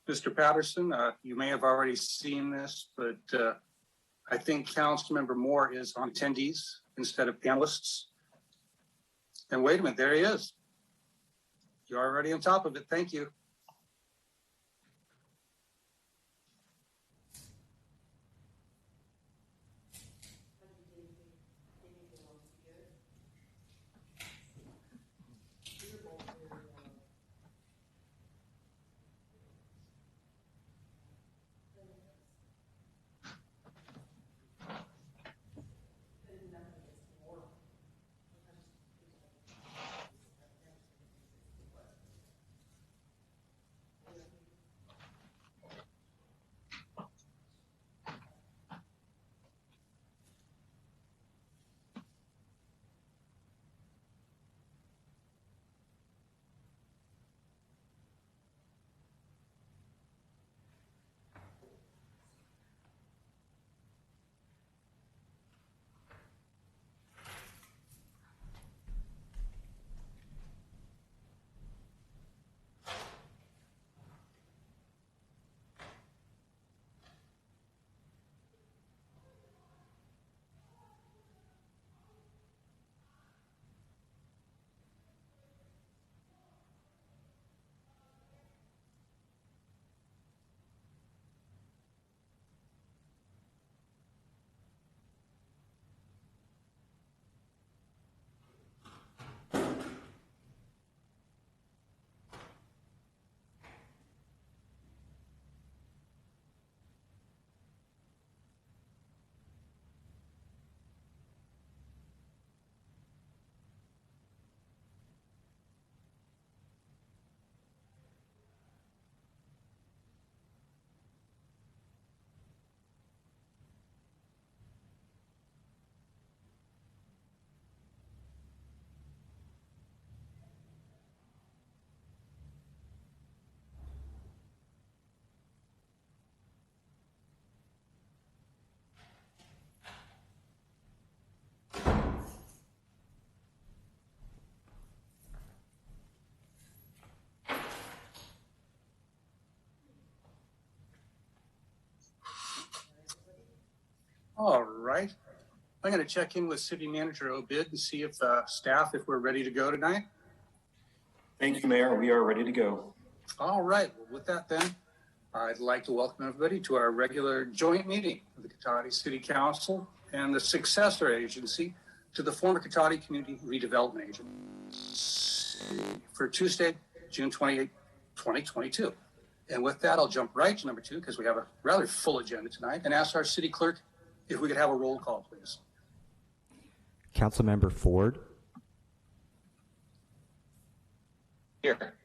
Mr. Patterson, you may have already seen this, but I think Councilmember Moore is on attendees instead of panelists. And wait a minute, there he is. You're already on top of it. Thank you. All right. I'm going to check in with City Manager Obid and see if staff, if we're ready to go tonight. Thank you, Mayor. We are ready to go. All right. Well, with that then, I'd like to welcome everybody to our regular joint meeting of the Cotati City Council and the successor agency to the former Cotati Community Redevelopment Agency for Tuesday, June 28, 2022. And with that, I'll jump right to number 2 because we have a rather full agenda tonight and ask our city clerk if we could have a roll call, please. Councilmember Ford. Here.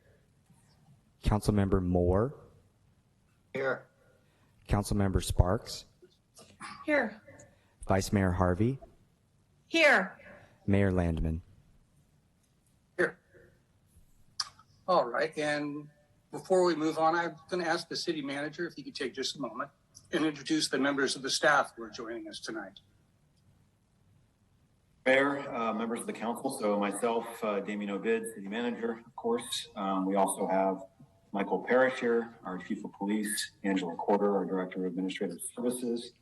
Councilmember Moore. Here. Councilmember Sparks. Here. Vice Mayor Harvey. Here. Mayor Landman. Here. All right. And before we move on, I'm going to ask the city manager if he could take just a moment and introduce the members of the staff who are joining us tonight. Mayor, members of the council, so myself, Damien Obid, city manager, of course. We also have Michael Parrish here, our chief of police, Angela Corder, our director of administrative services,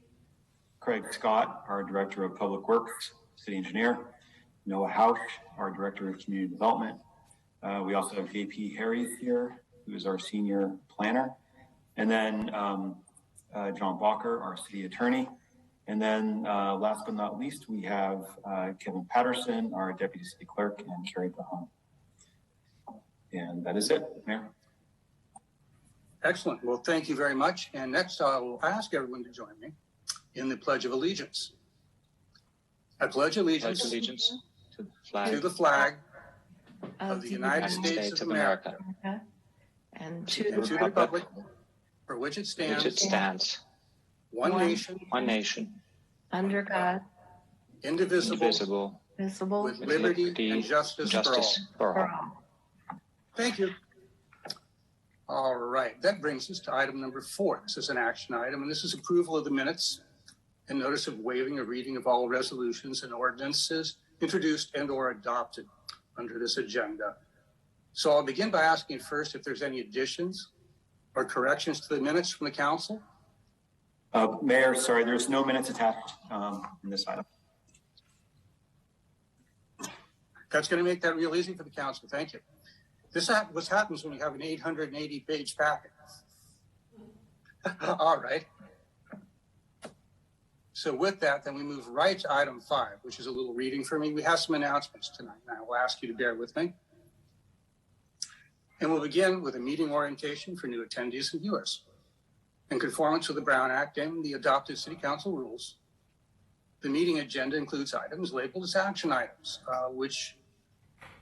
Craig Scott, our director of public works, city engineer, Noah Hausch, our director of community development. We also have JP Harries here, who is our senior planner. And then John Bacher, our city attorney. And then last but not least, we have Kevin Patterson, our deputy city clerk, and Carrie Bahan. And that is it, Mayor. Excellent. Well, thank you very much. And next, I'll ask everyone to join me in the Pledge of Allegiance. I pledge allegiance, to the flag of the United States of America and to the republic for which it stands, one nation, under God, indivisible, with liberty and justice for all. Thank you. All right, that brings us to item number 4. This is an action item, and this is approval of the minutes and notice of waiving a reading of all resolutions and ordinances introduced and or adopted under this agenda. So I'll begin by asking first if there's any additions or corrections to the minutes from the council? Mayor, sorry, there's no minutes attached in this item. That's going to make that real easy for the council. Thank you. This is what happens when you have an 880-page packet. All right. So with that, then we move right to item 5, which is a little reading for me. We have some announcements tonight, and I will ask you to bear with me. And we'll begin with a meeting orientation for new attendees and viewers. In conformance with the Brown Act and the adopted City Council rules, the meeting agenda includes items labeled as action items,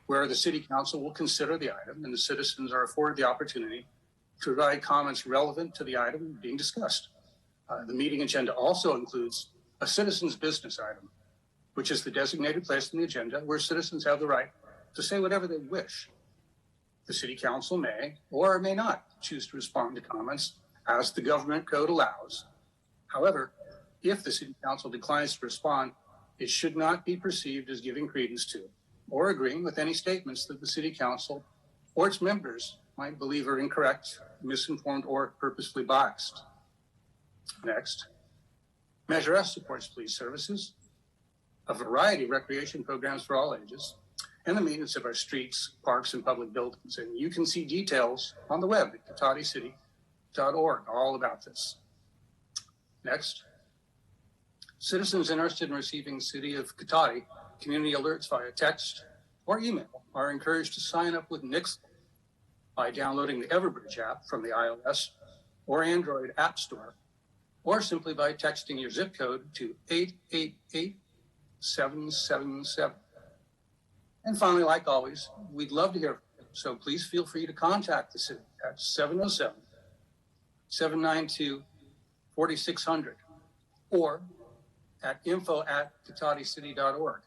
where the City Council will consider the item and the citizens are afforded the opportunity to provide comments relevant to the item being discussed. The meeting agenda also includes a citizens' business item, which is the designated place in the agenda where citizens have the right to say whatever they wish. The City Council may or may not choose to respond to comments as the government code allows. However, if the City Council declines to respond, it should not be perceived as giving credence to or agreeing with any statements that the City Council or its members might believe are incorrect, misinformed, or purposefully biased. Next, Measure S supports police services, a variety of recreation programs for all ages, and the maintenance of our streets, parks, and public buildings. And you can see details on the web at cotadicity.org all about this. Next, citizens interested in receiving City of Cotati community alerts via text or email are encouraged to sign up with Nixle by downloading the Everbridge app from the iOS or Android App Store, or simply by texting your zip code to 888-777. And finally, like always, we'd love to hear from you, so please feel free to contact the city at 707-792-4600 or at info@cotadicity.org.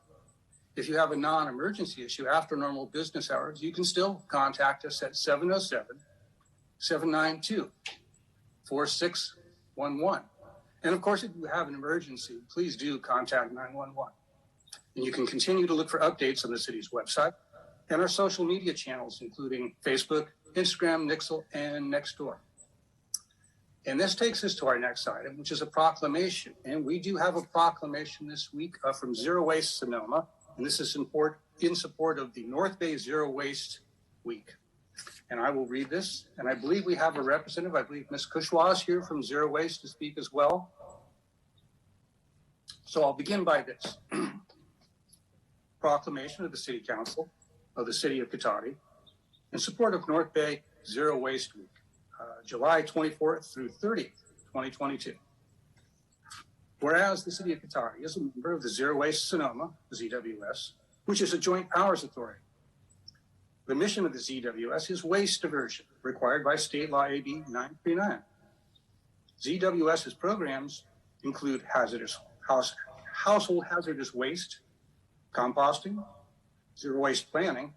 If you have a non-emergency issue after normal business hours, you can still contact us at 707-792-4611. And of course, if you have an emergency, please do contact 911. And you can continue to look for updates on the city's website and our social media channels, including Facebook, Instagram, Nixle, and Nextdoor. And this takes us to our next item, which is a proclamation. And we do have a proclamation this week from Zero Waste Sonoma. And this is in support of the North Bay Zero Waste Week. And I will read this. And I believe we have a representative. I believe Ms. Kushwa is here from Zero Waste to speak as well. So I'll begin by this. Proclamation of the City Council of the City of Cotati in support of North Bay Zero Waste Week, July 24th through 30th, 2022. Whereas the City of Cotati is a member of the Zero Waste Sonoma, ZWS, which is a joint powers authority. The mission of the ZWS is waste diversion, required by State Law AB 939. ZWS's programs include household hazardous waste, composting, zero waste planning,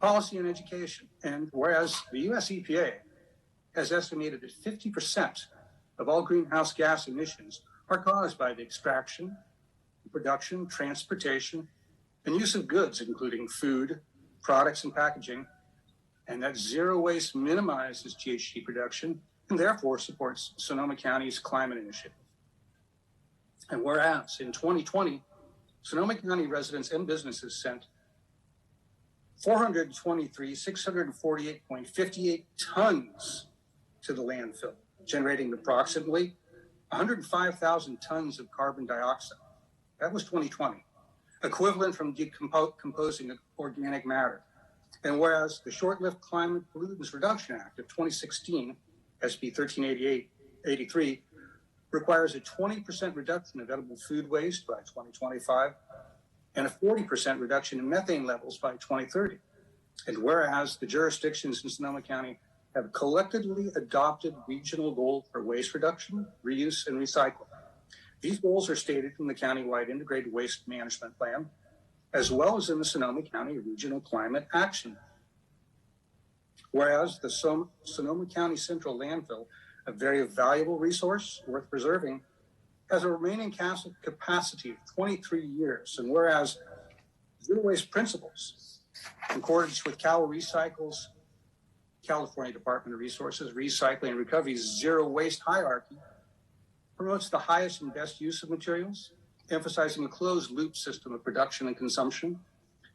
policy, and education. And whereas the US EPA has estimated that 50% of all greenhouse gas emissions are caused by the extraction, production, transportation, and use of goods, including food, products, and packaging, and that zero waste minimizes GHG production and therefore supports Sonoma County's climate initiative. And whereas in 2020, Sonoma County residents and businesses sent 648.58 tons to the landfill, generating approximately 105,000 tons of carbon dioxide. That was 2020, equivalent from decomposing organic matter. And whereas the short-lived Climate Pollutants Reduction Act of 2016, SB 1383, requires a 20% reduction of edible food waste by 2025 and a 40% reduction in methane levels by 2030. And whereas the jurisdictions in Sonoma County have collectively adopted regional goals for waste reduction, reuse, and recycling. These goals are stated in the countywide integrated waste management plan, as well as in the Sonoma County Regional Climate Action. Whereas the Sonoma County Central Landfill, a very valuable resource worth preserving, has a remaining capacity of 23 years. And whereas zero waste principles, in accordance with Cal Recycle's California Department of Resources Recycling and Recovery's zero waste hierarchy promotes the highest and best use of materials, emphasizing a closed loop system of production and consumption,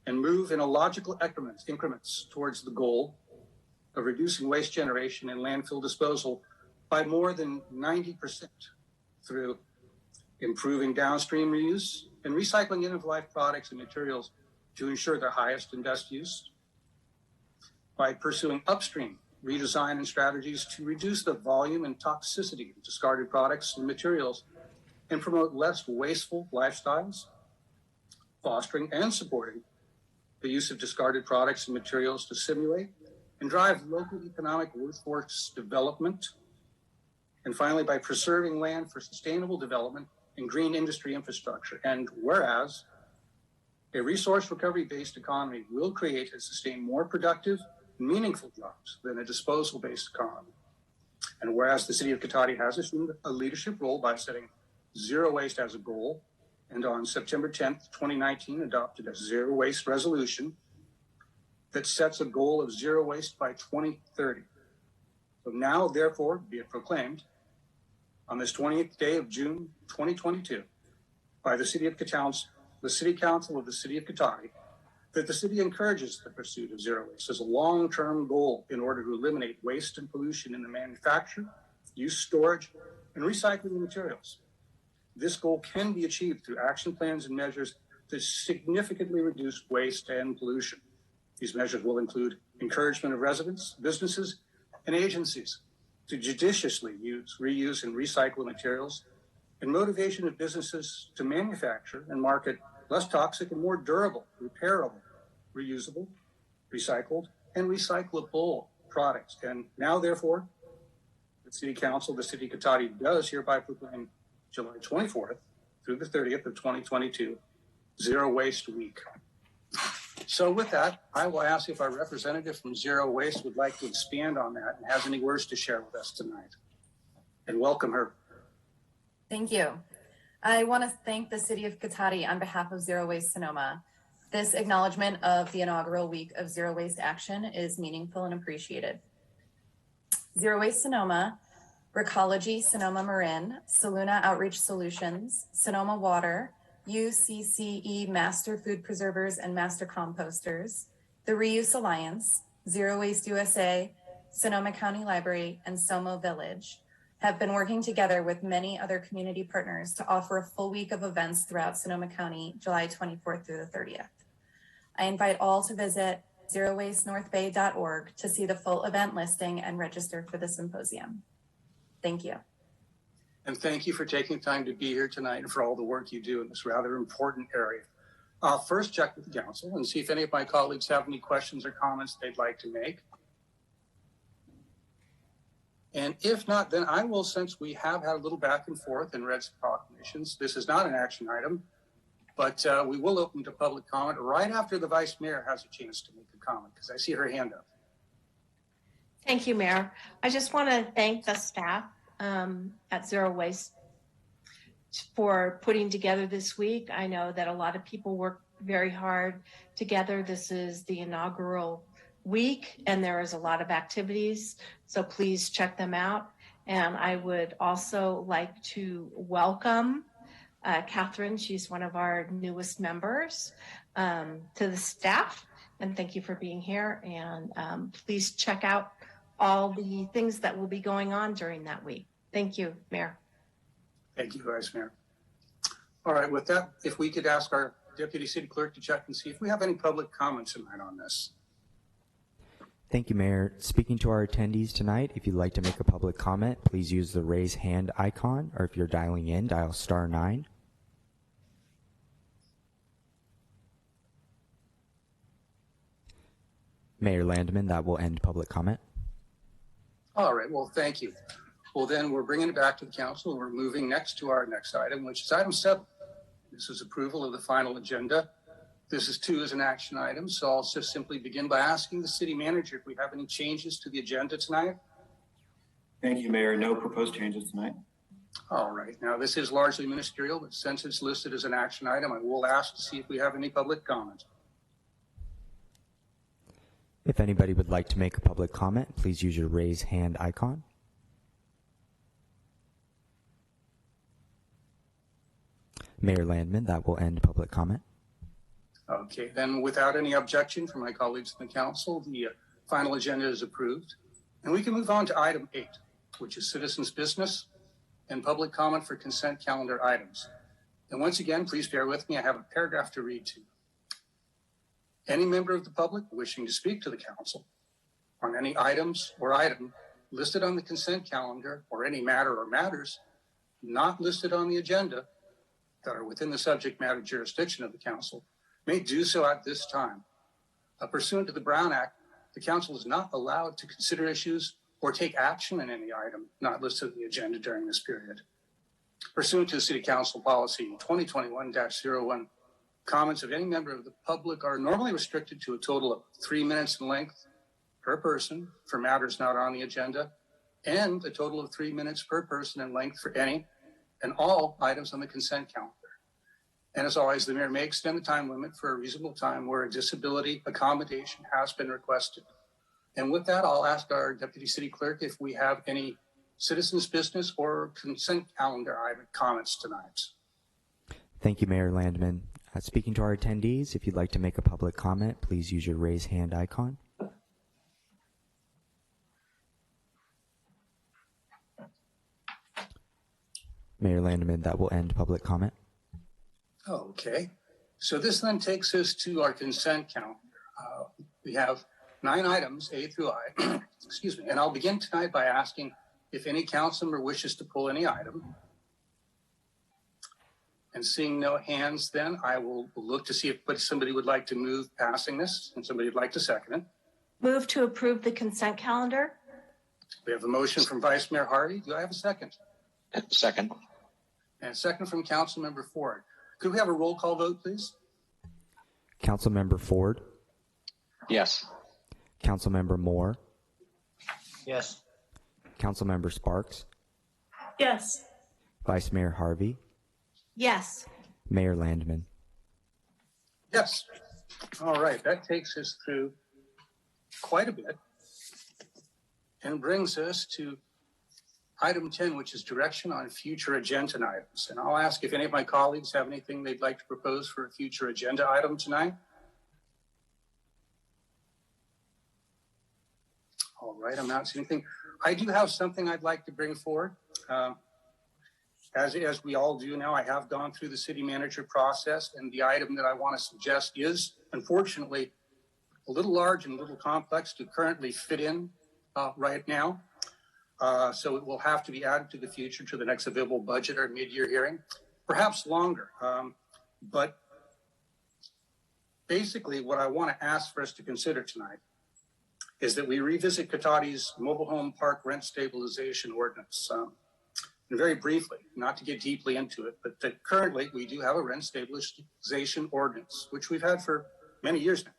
and move in a logical increments towards the goal of reducing waste generation and landfill disposal by more than 90% through improving downstream reuse and recycling end-of-life products and materials to ensure their highest and best use, by pursuing upstream redesign and strategies to reduce the volume and toxicity of discarded products and materials and promote less wasteful lifestyles, fostering and supporting the use of discarded products and materials to simulate and drive local economic workforce development, and finally, by preserving land for sustainable development and green industry infrastructure. And whereas a resource recovery-based economy will create and sustain more productive, meaningful jobs than a disposal-based economy. And whereas the city of Cotati has assumed a leadership role by setting zero waste as a goal, and on September 10th, 2019, adopted a zero waste resolution that sets a goal of zero waste by 2030. So now, therefore, be it proclaimed on this 20th day of June, 2022, by the City Council of the City of Cotati, that the city encourages the pursuit of zero waste as a long-term goal in order to eliminate waste and pollution in the manufacture, use, storage, and recycling of materials. This goal can be achieved through action plans and measures that significantly reduce waste and pollution. These measures will include encouragement of residents, businesses, and agencies to judiciously use, reuse, and recycle materials, and motivation of businesses to manufacture and market less toxic and more durable, repairable, reusable, recycled, and recyclable products. And now, therefore, the City Council, the City of Cotati, does hereby proclaim July 24th through the 30th of 2022, Zero Waste Week. So with that, I will ask if our representative from Zero Waste would like to expand on that and has any words to share with us tonight. And welcome her. Thank you. I want to thank the City of Cotati on behalf of Zero Waste Sonoma. This acknowledgement of the inaugural week of Zero Waste Action is meaningful and appreciated. Zero Waste Sonoma, Recology Sonoma Marin, Saluna Outreach Solutions, Sonoma Water, UCCE Master Food Preservers and Master Composters, the Reuse Alliance, Zero Waste USA, Sonoma County Library, and Somo Village have been working together with many other community partners to offer a full week of events throughout Sonoma County, July 24th through the 30th. I invite all to visit zerowastenorthbay.org to see the full event listing and register for the symposium. Thank you. And thank you for taking time to be here tonight and for all the work you do in this rather important area. I'll first check with the council and see if any of my colleagues have any questions or comments they'd like to make. And if not, then I will, since we have had a little back and forth and read some proclamations, this is not an action item, but we will open to public comment right after the Vice Mayor has a chance to make a comment, because I see her hand up. Thank you, Mayor. I just want to thank the staff at Zero Waste for putting together this week. I know that a lot of people work very hard together. This is the inaugural week and there is a lot of activities, so please check them out. And I would also like to welcome Catherine. She's one of our newest members to the staff, and thank you for being here. And please check out all the things that will be going on during that week. Thank you, Mayor. Thank you, Vice Mayor. All right, with that, if we could ask our Deputy City Clerk to check and see if we have any public comments tonight on this. Thank you, Mayor. Speaking to our attendees tonight, if you'd like to make a public comment, please use the raise hand icon, or if you're dialing in, dial *9. Mayor Landman, that will end public comment. All right, well, thank you. Well, then we're bringing it back to the council. We're moving next to our next item, which is item 7. This is approval of the final agenda. This is 2 as an action item. So I'll just simply begin by asking the city manager if we have any changes to the agenda tonight. Thank you, Mayor. No proposed changes tonight. All right. Now, this is largely ministerial, but since it's listed as an action item, I will ask to see if we have any public comment. If anybody would like to make a public comment, please use your raise hand icon. Mayor Landman, that will end public comment. Okay, then without any objection from my colleagues in the council, the final agenda is approved. And we can move on to item 8, which is citizens' business and public comment for consent calendar items. And once again, please bear with me, I have a paragraph to read to you. Any member of the public wishing to speak to the council on any items or item listed on the consent calendar or any matter or matters not listed on the agenda that are within the subject matter jurisdiction of the council may do so at this time. Pursuant to the Brown Act, the council is not allowed to consider issues or take action on any item not listed on the agenda during this period. Pursuant to City Council Policy 2021-01, comments of any member of the public are normally restricted to a total of 3 minutes in length per person for matters not on the agenda, and a total of 3 minutes per person in length for any and all items on the consent calendar. And as always, the mayor may extend the time limit for a reasonable time where a disability accommodation has been requested. And with that, I'll ask our deputy city clerk if we have any citizens' business or consent calendar item comments tonight. Thank you, Mayor Landman. Speaking to our attendees, if you'd like to make a public comment, please use your raise hand icon. Mayor Landman, that will end public comment. Okay, so this then takes us to our consent calendar. We have 9 items, A through I, excuse me, and I'll begin tonight by asking if any council member wishes to pull any item. And seeing no hands, then I will look to see if somebody would like to move passing this and somebody would like to second it. Move to approve the consent calendar. We have a motion from Vice Mayor Harvey. Do I have a second? Second. And a second from Councilmember Ford. Could we have a roll call vote, please? Councilmember Ford, Yes. Councilmember Moore, Yes. Councilmember Sparks, Yes. Vice Mayor Harvey, Yes. Mayor Landman. Yes. All right, that takes us through quite a bit and brings us to item 10, which is direction on future agenda items. And I'll ask if any of my colleagues have anything they'd like to propose for a future agenda item tonight. All right, I'm not seeing anything. I do have something I'd like to bring forward. As we all do now, I have gone through the city manager process, and the item that I want to suggest is, unfortunately, a little large and a little complex to currently fit in right now. So it will have to be added to the future, to the next available budget or mid-year hearing, perhaps longer. But basically what I want to ask for us to consider tonight is that we revisit Cotati's mobile home park rent stabilization ordinance. And very briefly, not to get deeply into it, but that currently we do have a rent stabilization ordinance, which we've had for many years now.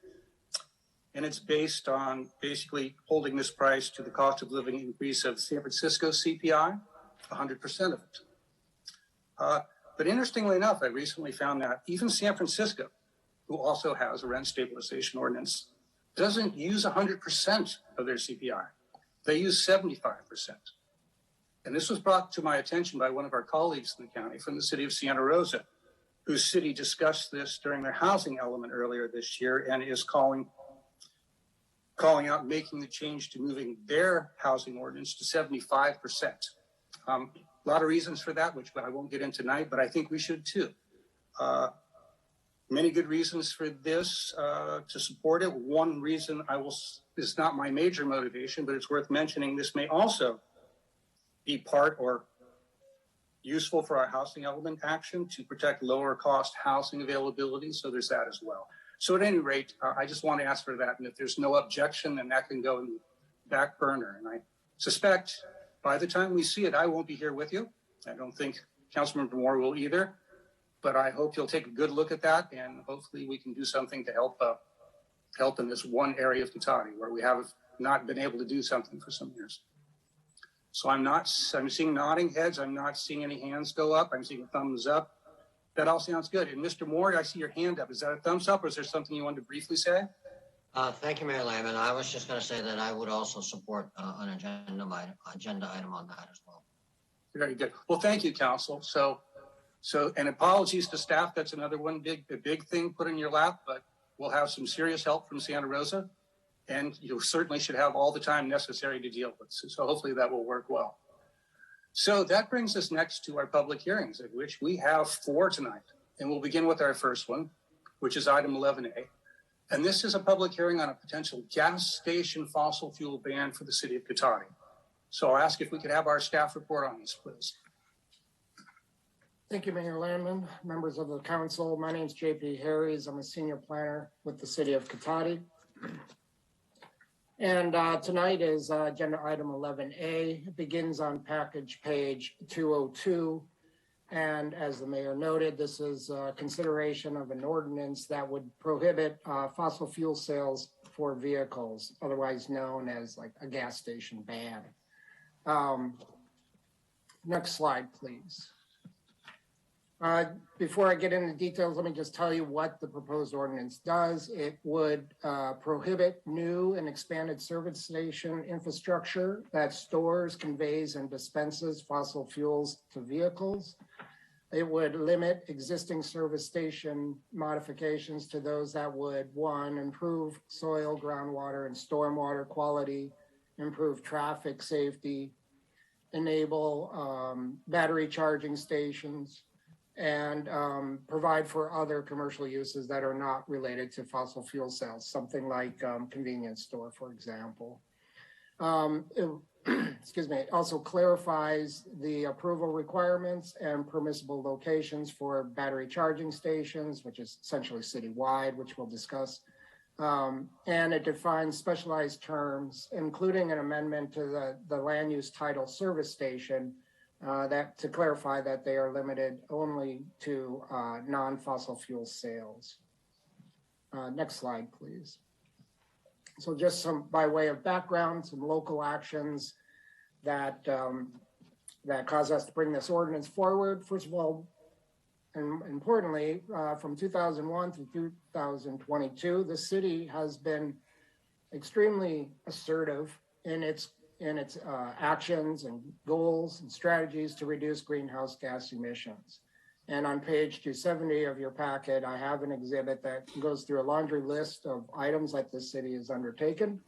And it's based on basically holding this price to the cost of living increase of San Francisco CPI, 100% of it. But interestingly enough, I recently found that even San Francisco, who also has a rent stabilization ordinance, doesn't use 100% of their CPI. They use 75%. And this was brought to my attention by one of our colleagues in the county from the city of Santa Rosa, whose city discussed this during their housing element earlier this year and is calling out making the change to moving their housing ordinance to 75%. A lot of reasons for that, which I won't get into tonight, but I think we should too. Many good reasons for this to support it. One reason is not my major motivation, but it's worth mentioning. This may also be part or useful for our housing element action to protect lower cost housing availability. So there's that as well. So at any rate, I just want to ask for that. And if there's no objection, then that can go in the back burner. And I suspect by the time we see it, I won't be here with you. I don't think Councilmember Moore will either. But I hope you'll take a good look at that. And hopefully we can do something to help in this one area of Cotati where we have not been able to do something for some years. So I'm seeing nodding heads. I'm not seeing any hands go up. I'm seeing thumbs up. That all sounds good. And Mr. Moore, I see your hand up. Is that a thumbs up or is there something you wanted to briefly say? Thank you, Mayor Lehman. I was just going to say that I would also support an agenda item on that as well. Very good. Well, thank you, Council. So, and apologies to staff. That's another big thing put in your lap, but we'll have some serious help from Santa Rosa, and you certainly should have all the time necessary to deal with. So hopefully that will work well. So that brings us next to our public hearings, of which we have 4 tonight. And we'll begin with our first one, which is item 11A. And this is a public hearing on a potential gas station fossil fuel ban for the city of Cotati. So I'll ask if we could have our staff report on this, please. Thank you, Mayor Landman, members of the council. My name is JP Harries. I'm a senior planner with the city of Cotati. And tonight is agenda item 11A. It begins on package page 202. And as the mayor noted, this is consideration of an ordinance that would prohibit fossil fuel sales for vehicles, otherwise known as like a gas station ban. Next slide, please. Before I get into details, let me just tell you what the proposed ordinance does. It would prohibit new and expanded service station infrastructure that stores, conveys, and dispenses fossil fuels to vehicles. It would limit existing service station modifications to those that would, 1, improve soil, groundwater, and stormwater quality, improve traffic safety, enable battery charging stations, and provide for other commercial uses that are not related to fossil fuel sales, something like convenience store, for example. Excuse me, it also clarifies the approval requirements and permissible locations for battery charging stations, which is essentially citywide, which we'll discuss. And it defines specialized terms, including an amendment to the land use title service station that to clarify that they are limited only to non-fossil fuel sales. Next slide, please. So just some, by way of background, some local actions that that caused us to bring this ordinance forward. First of all, and importantly, from 2001 through 2022, the city has been extremely assertive in its actions and goals and strategies to reduce greenhouse gas emissions. And on page 270 of your packet, I have an exhibit that goes through a laundry list of items that the city has undertaken.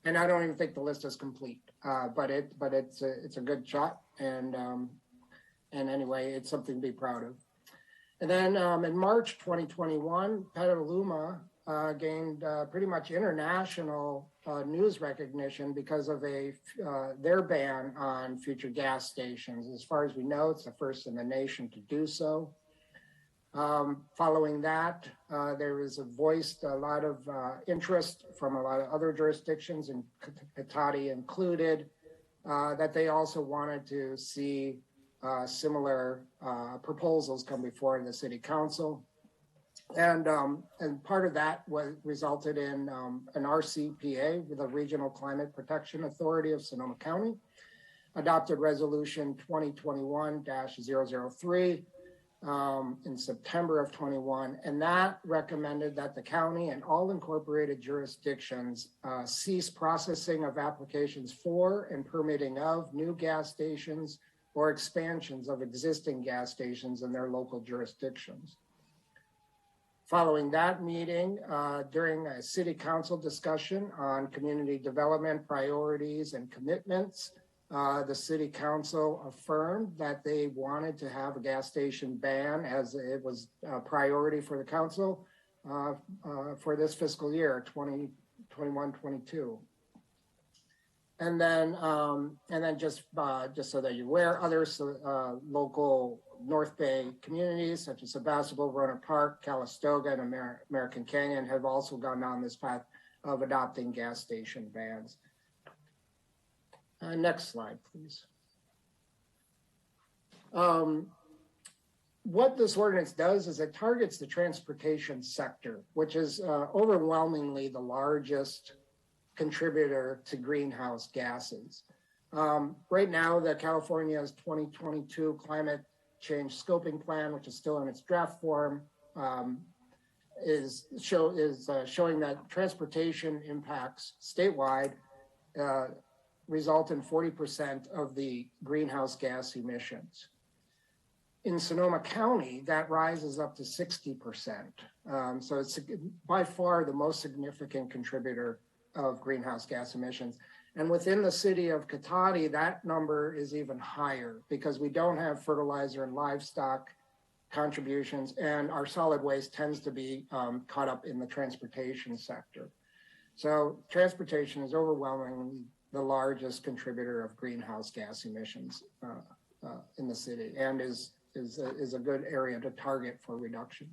And I don't even think the list is complete, but it's a good shot. And anyway, it's something to be proud of. And then in March 2021, Petaluma gained pretty much international news recognition because of their ban on future gas stations. As far as we know, it's the first in the nation to do so. Following that, there was voiced a lot of interest from a lot of other jurisdictions, and Cotati included, that they also wanted to see similar proposals come before the city council. And part of that resulted in an RCPA, the Regional Climate Protection Authority of Sonoma County, adopted resolution 2021-003 in September of 21. And that recommended that the county and all incorporated jurisdictions cease processing of applications for and permitting of new gas stations or expansions of existing gas stations in their local jurisdictions. Following that meeting, during a city council discussion on community development priorities and commitments, the city council affirmed that they wanted to have a gas station ban as it was a priority for the council for this fiscal year, 2021-22. And then just so that you're aware, other local North Bay communities such as Sebastopol, Rohnert Park, Calistoga, and American Canyon have also gone down this path of adopting gas station bans. Next slide, please. What this ordinance does is it targets the transportation sector, which is overwhelmingly the largest contributor to greenhouse gases. Right now, the California's 2022 climate change scoping plan, which is still in its draft form, is showing that transportation impacts statewide result in 40% of the greenhouse gas emissions. In Sonoma County, that rises up to 60%. So it's by far the most significant contributor of greenhouse gas emissions. And within the city of Cotati, that number is even higher because we don't have fertilizer and livestock contributions, and our solid waste tends to be caught up in the transportation sector. So transportation is overwhelmingly the largest contributor of greenhouse gas emissions in the city, and is a good area to target for reductions.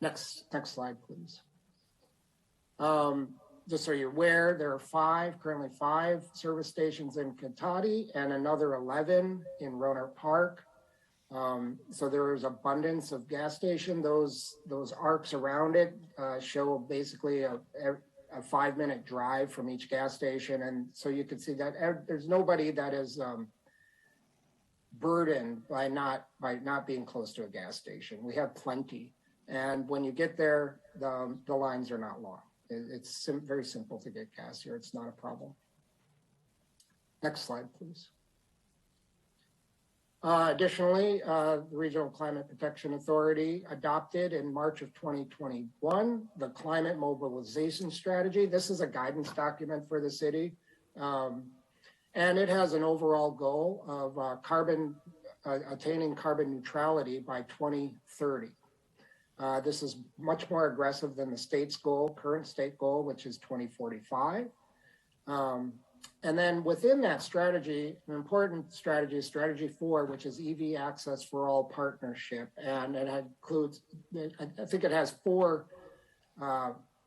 Next slide, please. Just so you're aware, there are currently five service stations in Cotati and another 11 in Rohnert Park. So there is abundance of gas station. Those arcs around it show basically a 5-minute drive from each gas station. And so you can see that there's nobody that is burdened by not being close to a gas station. We have plenty. And when you get there, the lines are not long. It's very simple to get gas here. It's not a problem. Next slide, please. Additionally, the Regional Climate Protection Authority adopted in March of 2021 the Climate Mobilization Strategy. This is a guidance document for the city. And it has an overall goal of attaining carbon neutrality by 2030. This is much more aggressive than the current state goal, which is 2045. And then within that strategy, an important strategy is Strategy 4, which is EV Access for All Partnership. And it includes, I think it has 4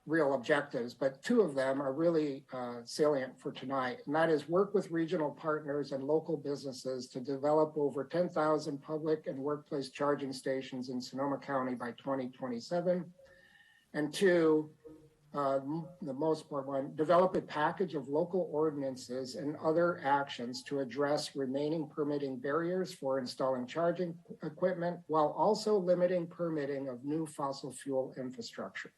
real objectives, but 2 of them are really salient for tonight. And that is work with regional partners and local businesses to develop over 10,000 public and workplace charging stations in Sonoma County by 2027. And 2, the most important one, develop a package of local ordinances and other actions to address remaining permitting barriers for installing charging equipment while also limiting permitting of new fossil fuel infrastructure.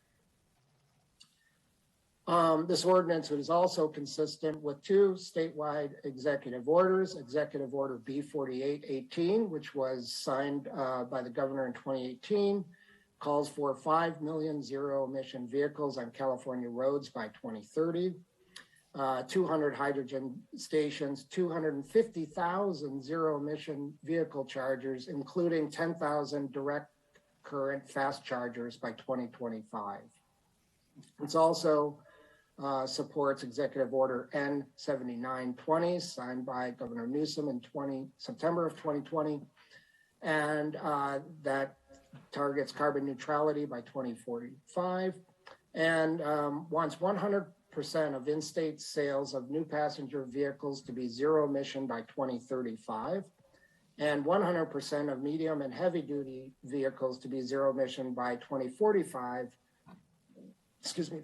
This ordinance is also consistent with 2 statewide executive orders, Executive Order B4818, which was signed by the governor in 2018, calls for 5 million zero-emission vehicles on California roads by 2030, 200 hydrogen stations, 250,000 zero-emission vehicle chargers, including 10,000 direct current fast chargers by 2025. It's also supports Executive Order N7920, signed by Governor Newsom in September of 2020, and that targets carbon neutrality by 2045, and wants 100% of in-state sales of new passenger vehicles to be zero emission by 2035, and 100% of medium and heavy duty vehicles to be zero emission by 2045,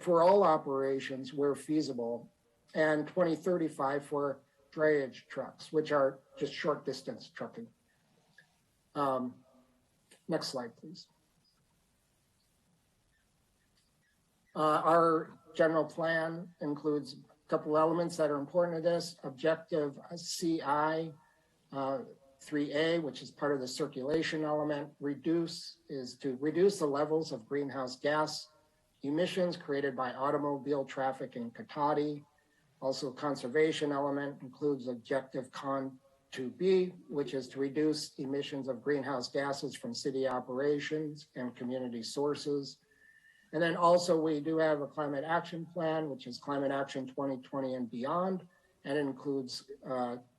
for all operations where feasible, and 2035 for drayage trucks, which are just short distance trucking. Next slide, please. Our general plan includes a couple elements that are important to this. Objective CI 3A, which is part of the circulation element, is to reduce the levels of greenhouse gas emissions created by automobile traffic in Cotati. Also, conservation element includes Objective Con 2B, which is to reduce emissions of greenhouse gases from city operations and community sources. And then also we do have a climate action plan, which is Climate Action 2020 and beyond, and it includes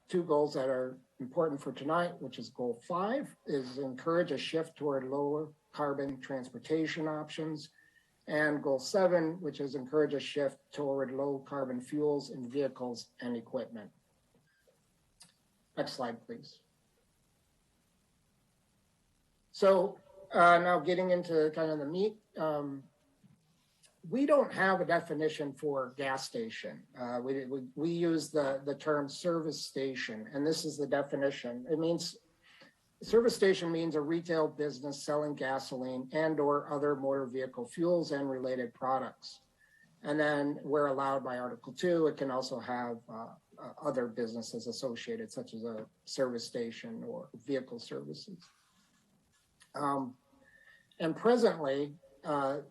2 goals that are important for tonight, which is Goal 5, is encourage a shift toward lower carbon transportation options, and Goal 7, which is encourage a shift toward low carbon fuels in vehicles and equipment. Next slide, please. So now getting into kind of the meat, we don't have a definition for gas station. We use the term service station, and this is the definition. It means Service station means a retail business selling gasoline and or other motor vehicle fuels and related products. And then where allowed by Article 2, it can also have other businesses associated, such as a service station or vehicle services. And presently,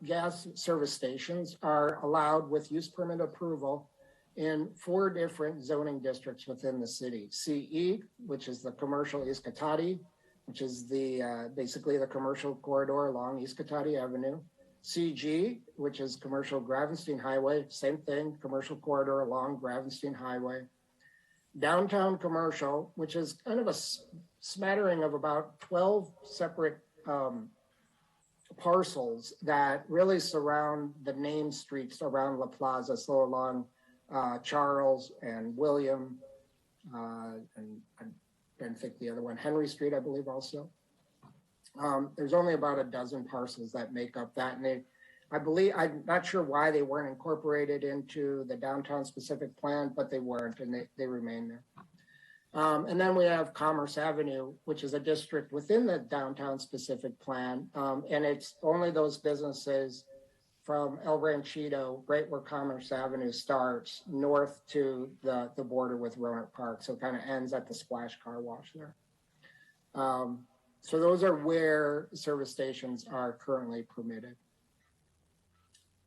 gas service stations are allowed with use permit approval in 4 different zoning districts within the city. CE, which is the commercial East Cotati, which is the basically the commercial corridor along East Cotati Avenue. CG, which is commercial Gravenstein Highway, same thing, commercial corridor along Gravenstein Highway. Downtown commercial, which is kind of a smattering of about 12 separate parcels that really surround the named streets around La Plaza, so along Charles and William, and I don't think the other one, Henry Street, I believe also. There's only about a dozen parcels that make up that. And I'm not sure why they weren't incorporated into the downtown specific plan, but they weren't, and they remain there. And then we have Commerce Avenue, which is a district within the downtown specific plan. And it's only those businesses from El Ranchito, right where Commerce Avenue starts, north to the border with Roanoke Park. So it kind of ends at the Splash Car Wash there. So those are where service stations are currently permitted.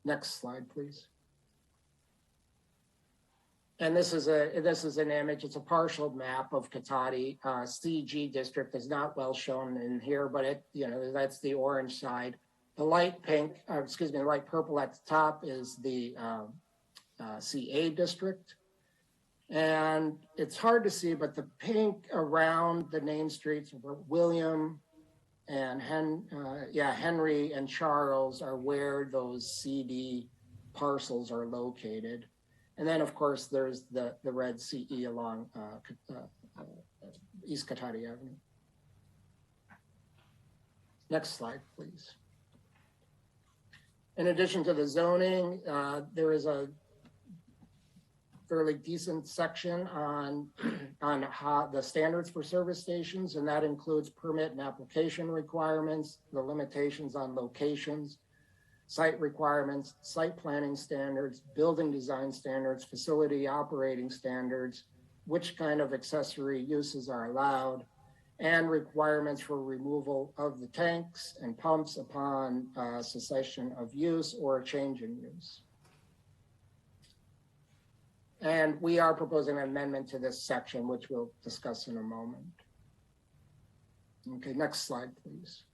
Next slide, please. And this is an image. It's a partial map of Cotati. CG district is not well shown in here, but that's the orange side. The light pink, the light purple at the top is the CA district. And it's hard to see, but the pink around the name streets of William and Henry and Charles are where those CD parcels are located. And then, of course, there's the red CE along East Cotati Avenue. Next slide, please. In addition to the zoning, there is a fairly decent section on how the standards for service stations, and that includes permit and application requirements, the limitations on locations, site requirements, site planning standards, building design standards, facility operating standards, which kind of accessory uses are allowed, and requirements for removal of the tanks and pumps upon cessation of use or a change in use. And we are proposing an amendment to this section, which we'll discuss in a moment. Okay, next slide, please.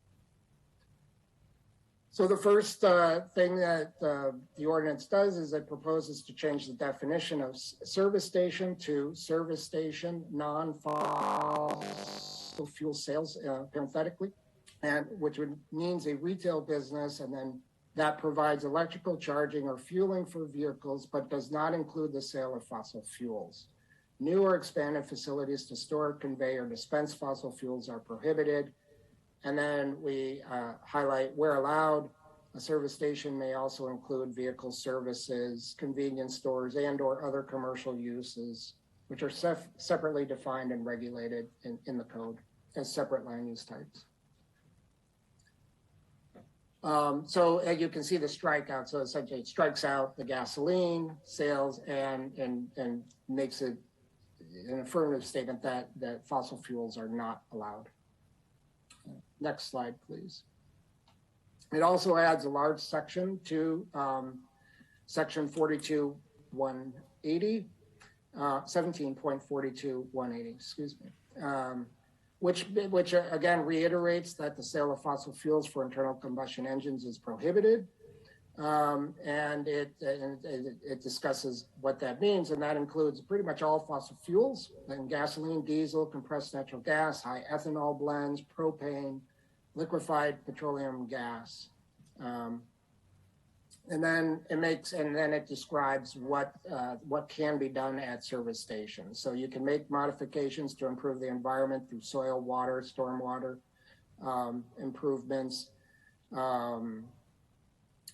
So the first thing that the ordinance does is it proposes to change the definition of service station to service station non-fossil fuel sales, parenthetically, and which means a retail business, and then that provides electrical charging or fueling for vehicles, but does not include the sale of fossil fuels. New or expanded facilities to store, convey, or dispense fossil fuels are prohibited. And then we highlight where allowed, a service station may also include vehicle services, convenience stores, and or other commercial uses, which are separately defined and regulated in the code as separate land use types. So as you can see the strikeout, so essentially it strikes out the gasoline sales and makes it an affirmative statement that fossil fuels are not allowed. Next slide, please. It also adds a large section to section 42.180, 17.42.180, excuse me. Which again reiterates that the sale of fossil fuels for internal combustion engines is prohibited, and it discusses what that means, and that includes pretty much all fossil fuels, and gasoline, diesel, compressed natural gas, high ethanol blends, propane, liquefied petroleum gas, and then it describes what can be done at service stations. So you can make modifications to improve the environment through soil, water, stormwater improvements, and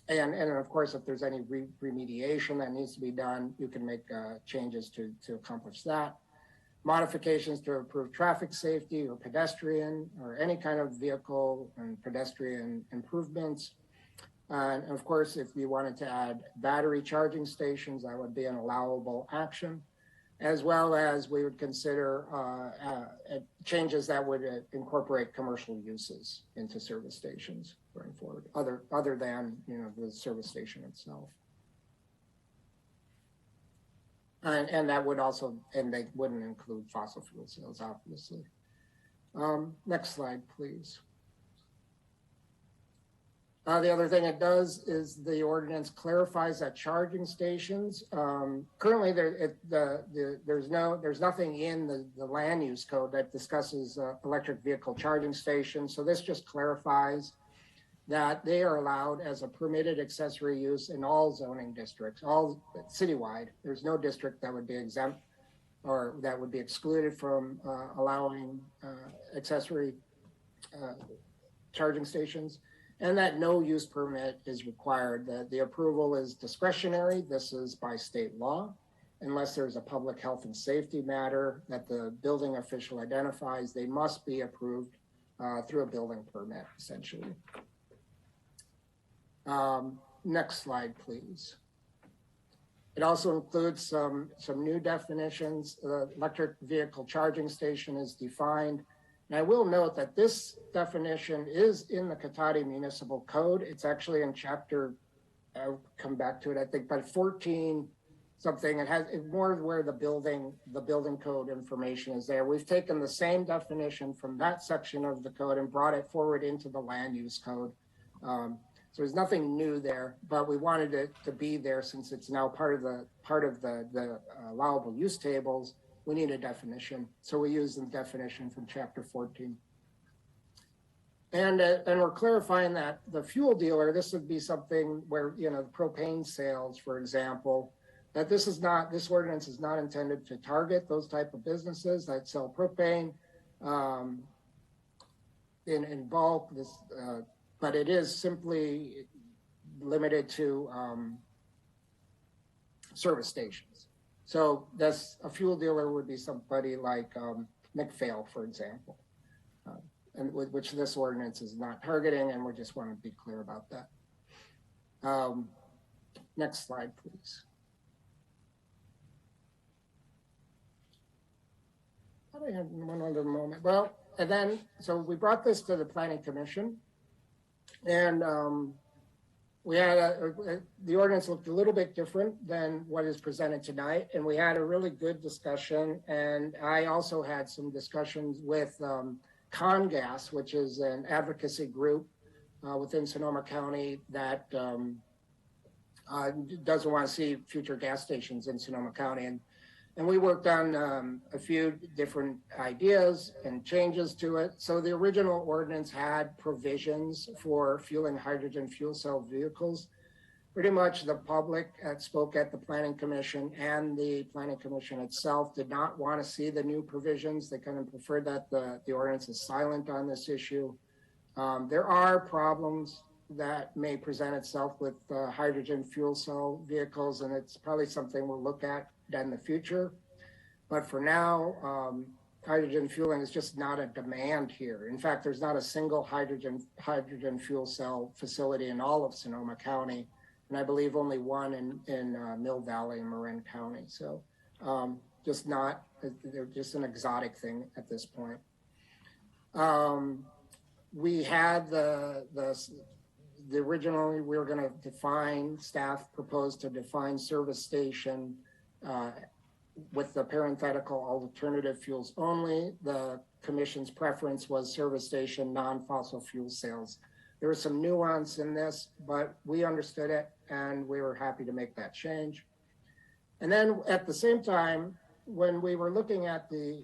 of course, if there's any remediation that needs to be done, you can make changes to accomplish that. modifications to improve traffic safety or pedestrian or any kind of vehicle and pedestrian improvements. And of course, if you wanted to add battery charging stations, that would be an allowable action, as well as we would consider changes that would incorporate commercial uses into service stations going forward, other than the service station itself. And that would also, and they wouldn't include fossil fuel sales, obviously. Next slide, please. The other thing it does is the ordinance clarifies that charging stations. Currently, there's nothing in the land use code that discusses electric vehicle charging stations. So this just clarifies that they are allowed as a permitted accessory use in all zoning districts, all citywide. There's no district that would be exempt or that would be excluded from allowing accessory charging stations, and that no use permit is required. That the approval is discretionary. This is by state law, unless there's a public health and safety matter that the building official identifies. They must be approved through a building permit, essentially. Next slide, please. It also includes some new definitions. Electric vehicle charging station is defined. And I will note that this definition is in the Cotati Municipal Code. It's actually in chapter, I'll come back to it, I think, but 14 something. It has more where the building code information is there. We've taken the same definition from that section of the code and brought it forward into the land use code. So there's nothing new there, but we wanted it to be there since it's now part of the allowable use tables. We need a definition, so we use the definition from chapter 14. And we're clarifying that the fuel dealer, this would be something where the propane sales, for example, that this ordinance is not intended to target those type of businesses that sell propane in bulk. But it is simply limited to service stations. So that's a fuel dealer would be somebody like McPhail, for example, and which this ordinance is not targeting, and we just want to be clear about that. Next slide, please. I have one other moment. Well, and then, so we brought this to the Planning Commission. And we had the ordinance looked a little bit different than what is presented tonight, and we had a really good discussion. And I also had some discussions with Congas, which is an advocacy group within Sonoma County that doesn't want to see future gas stations in Sonoma County. And we worked on a few different ideas and changes to it. So the original ordinance had provisions for fueling hydrogen fuel cell vehicles. Pretty much the public that spoke at the Planning Commission and the Planning Commission itself did not want to see the new provisions. They kind of preferred that the ordinance is silent on this issue. There are problems that may present itself with hydrogen fuel cell vehicles, and it's probably something we'll look at in the future. But for now, hydrogen fueling is just not a demand here. In fact, there's not a single hydrogen fuel cell facility in all of Sonoma County, and I believe only one in Mill Valley and Marin County. So they're just an exotic thing at this point. We had originally we were going to define, staff proposed to define service station with the parenthetical alternative fuels only. The commission's preference was service station, non-fossil fuel sales. There was some nuance in this, but we understood it and we were happy to make that change. And then at the same time, when we were looking at the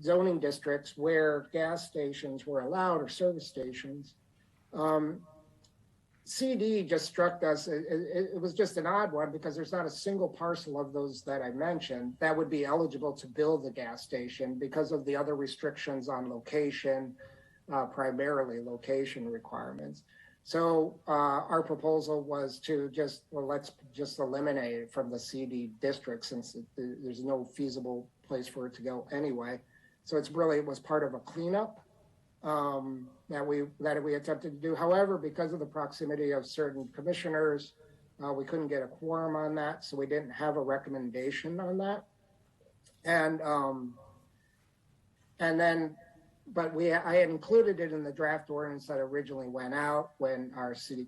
zoning districts where gas stations were allowed or service stations, CD just struck us. It was just an odd one because there's not a single parcel of those that I mentioned that would be eligible to build a gas station because of the other restrictions on location, primarily location requirements. So our proposal was to let's just eliminate it from the CD district since there's no feasible place for it to go anyway. So it was part of a cleanup that we attempted to do. However, because of the proximity of certain commissioners, we couldn't get a quorum on that, so we didn't have a recommendation on that. But I had included it in the draft ordinance that originally went out when our city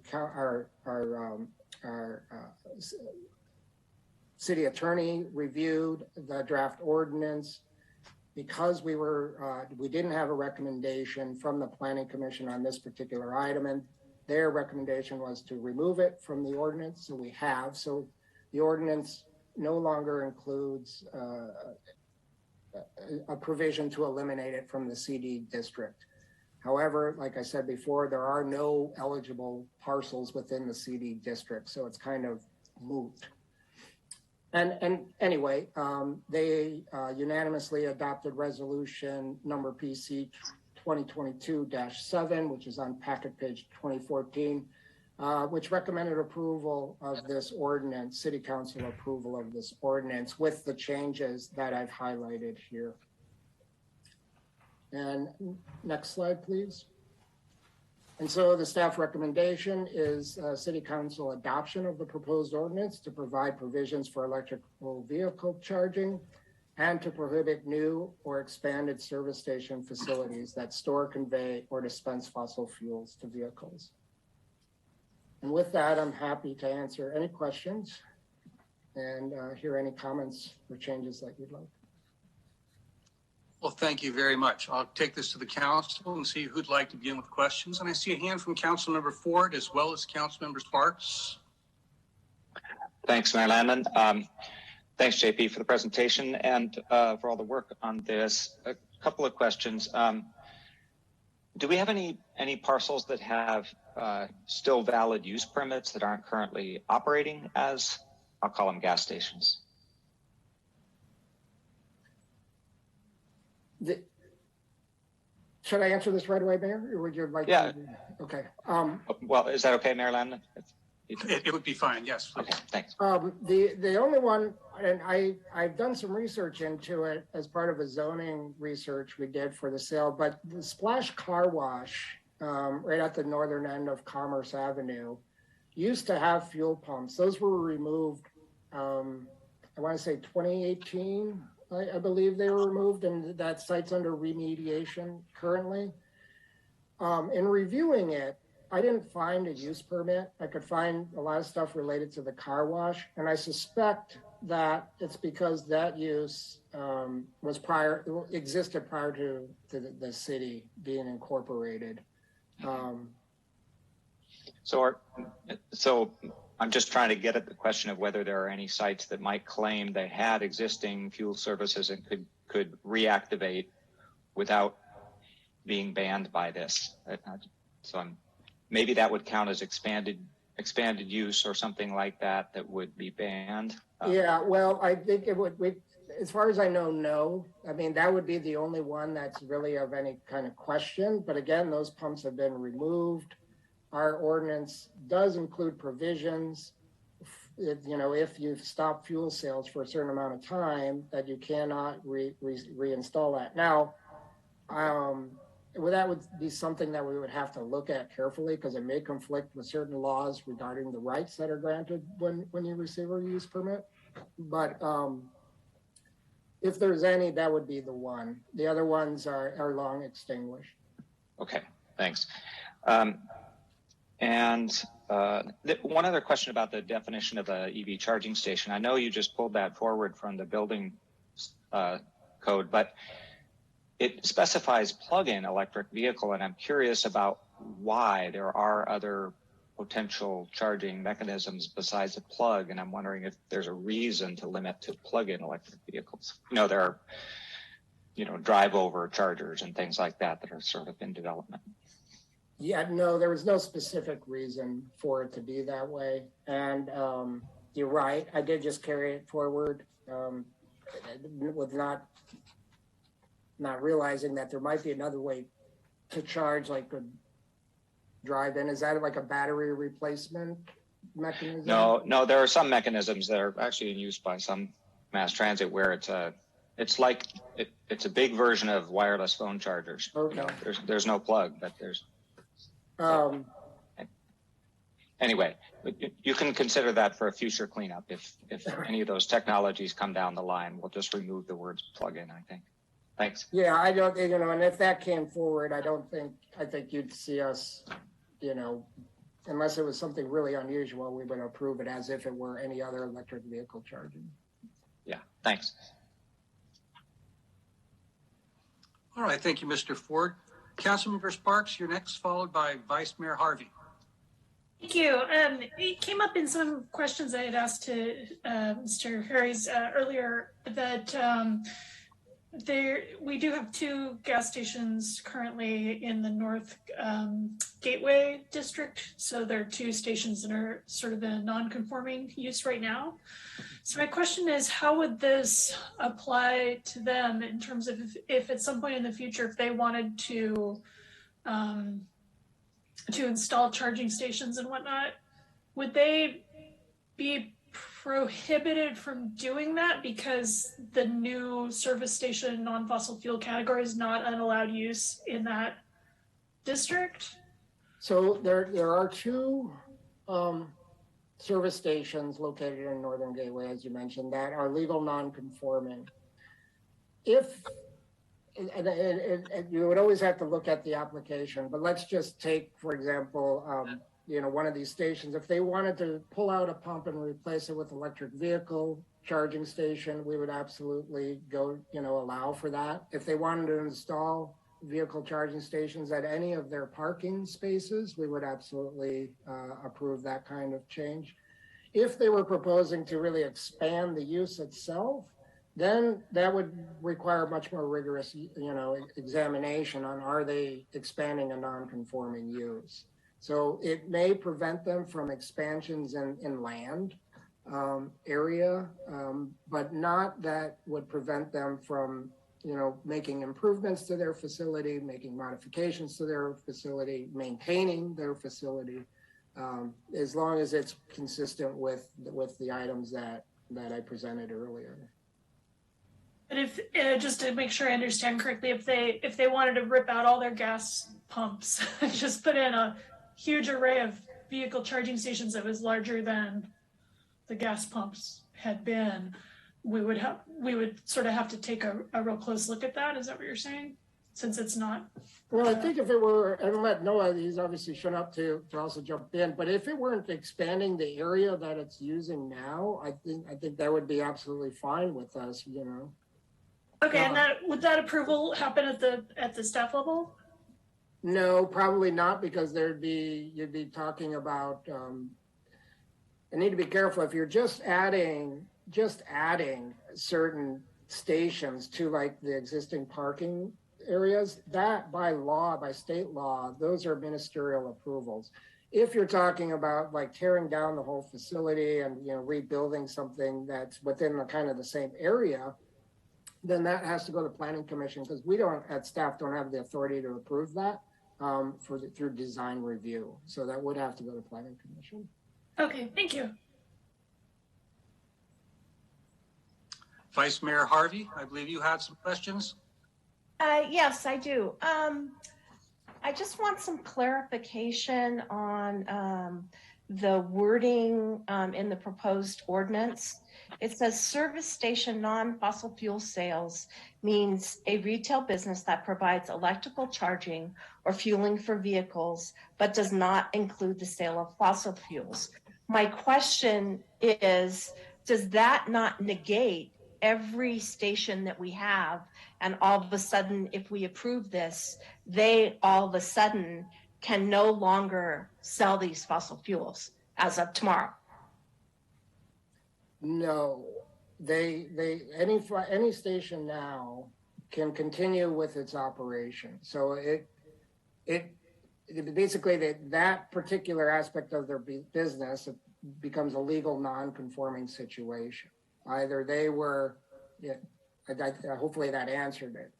attorney reviewed the draft ordinance. Because we didn't have a recommendation from the Planning Commission on this particular item, and their recommendation was to remove it from the ordinance. So we have. So the ordinance no longer includes a provision to eliminate it from the CD district. However, like I said before, there are no eligible parcels within the CD district, so it's kind of moot. And anyway, they unanimously adopted resolution number PC 2022-7, which is on packet page 2014, which recommended approval of this ordinance, city council approval of this ordinance with the changes that I've highlighted here. And next slide, please. And so the staff recommendation is city council adoption of the proposed ordinance to provide provisions for electrical vehicle charging and to prohibit new or expanded service station facilities that store, convey, or dispense fossil fuels to vehicles. And with that, I'm happy to answer any questions and hear any comments or changes that you'd like. Well, thank you very much. I'll take this to the council and see who'd like to begin with questions. And I see a hand from Councilmember Ford as well as Councilmember Sparks. Thanks, Mayor Landon. Thanks, JP, for the presentation and for all the work on this. A couple of questions. Do we have any parcels that have still valid use permits that aren't currently operating as, I'll call them gas stations? Should I answer this right away, Mayor, or would you like to? Okay. Well, is that okay, Mayor Landon? It would be fine, yes, please. Okay, thanks. The only one, and I've done some research into it as part of a zoning research we did for the sale, but the Splash Car Wash right at the northern end of Commerce Avenue used to have fuel pumps. Those were removed, I want to say 2018, I believe they were removed, and that site's under remediation currently. In reviewing it, I didn't find a use permit. I could find a lot of stuff related to the car wash, and I suspect that it's because that use existed prior to the city being incorporated. So I'm just trying to get at the question of whether there are any sites that might claim they had existing fuel services and could reactivate without being banned by this. So maybe that would count as expanded use or something like that would be banned. Yeah, well, I think it would. As far as I know, no. I mean, that would be the only one that's really of any kind of question. But again, those pumps have been removed. Our ordinance does include provisions, if you stop fuel sales for a certain amount of time, that you cannot reinstall that. Now, that would be something that we would have to look at carefully because it may conflict with certain laws regarding the rights that are granted when you receive a use permit. But if there's any, that would be the one. The other ones are long extinguished. Okay, thanks. One other question about the definition of a EV charging station. I know you just pulled that forward from the building code, but it specifies plug-in electric vehicle, and I'm curious about why there are other potential charging mechanisms besides a plug, and I'm wondering if there's a reason to limit to plug-in electric vehicles. There are, drive-over chargers and things like that are sort of in development. Yeah, no, there was no specific reason for it to be that way. And you're right, I did just carry it forward with not realizing that there might be another way to charge, like drive in? Is that like a battery replacement mechanism? No, there are some mechanisms that are actually in use by some mass transit where it's a big version of wireless phone chargers. Okay. There's no plug, but there's. Anyway, you can consider that for a future cleanup. If any of those technologies come down the line, we'll just remove the words plug-in, I think. Thanks. Yeah, I don't, and if that came forward, I think you'd see us, unless it was something really unusual, we would approve it as if it were any other electric vehicle charging. Yeah, thanks. All right, thank you, Mr. Ford. Councilmember Sparks, you're next, followed by Vice Mayor Harvey. Thank you. It came up in some questions I had asked to Mr. Harris earlier that we do have 2 gas stations currently in the North Gateway district. So there are 2 stations that are sort of in a non-conforming use right now. So my question is, how would this apply to them in terms of if at some point in the future, if they wanted to install charging stations and whatnot, would they be prohibited from doing that because the new service station non-fossil fuel category is not an allowed use in that district? So there are 2 service stations located in Northern Gateway, as you mentioned, that are legal non-conforming. And you would always have to look at the application, but let's just take, for example, one of these stations. If they wanted to pull out a pump and replace it with electric vehicle charging station, we would absolutely go, allow for that. If they wanted to install vehicle charging stations at any of their parking spaces, we would absolutely approve that kind of change. If they were proposing to really expand the use itself, then that would require much more rigorous, examination on are they expanding a non-conforming use. So it may prevent them from expansions in land area, but not that would prevent them from, making improvements to their facility, making modifications to their facility, maintaining their facility, as long as it's consistent with the items that I presented earlier. But if just to make sure I understand correctly, if they wanted to rip out all their gas pumps, just put in a huge array of vehicle charging stations that was larger than the gas pumps had been, we would sort of have to take a real close look at that. Is that what you're saying? Since it's not. Well, I think if it were, and let Noah, he's obviously shown up to also jump in, but if it weren't expanding the area that it's using now, I think that would be absolutely fine with us, Okay, and would that approval happen at the staff level? No, probably not, because you'd be talking about. I need to be careful if you're just adding certain stations to like the existing parking areas. That by state law, those are ministerial approvals. If you're talking about like tearing down the whole facility and rebuilding something that's within the kind of the same area, then that has to go to the Planning Commission, because we at staff don't have the authority to approve that through design review. So that would have to go to the Planning Commission. Okay, thank you. Vice Mayor Harvey, I believe you had some questions. Yes, I do. I just want some clarification on the wording in the proposed ordinance. It says service station non-fossil fuel sales means a retail business that provides electrical charging or fueling for vehicles, but does not include the sale of fossil fuels. My question is, does that not negate every station that we have? And all of a sudden, if we approve this, they all of a sudden can no longer sell these fossil fuels as of tomorrow? No, any station now can continue with its operation. So it basically that particular aspect of their business becomes a legal non-conforming situation. Either they were, hopefully that answered it.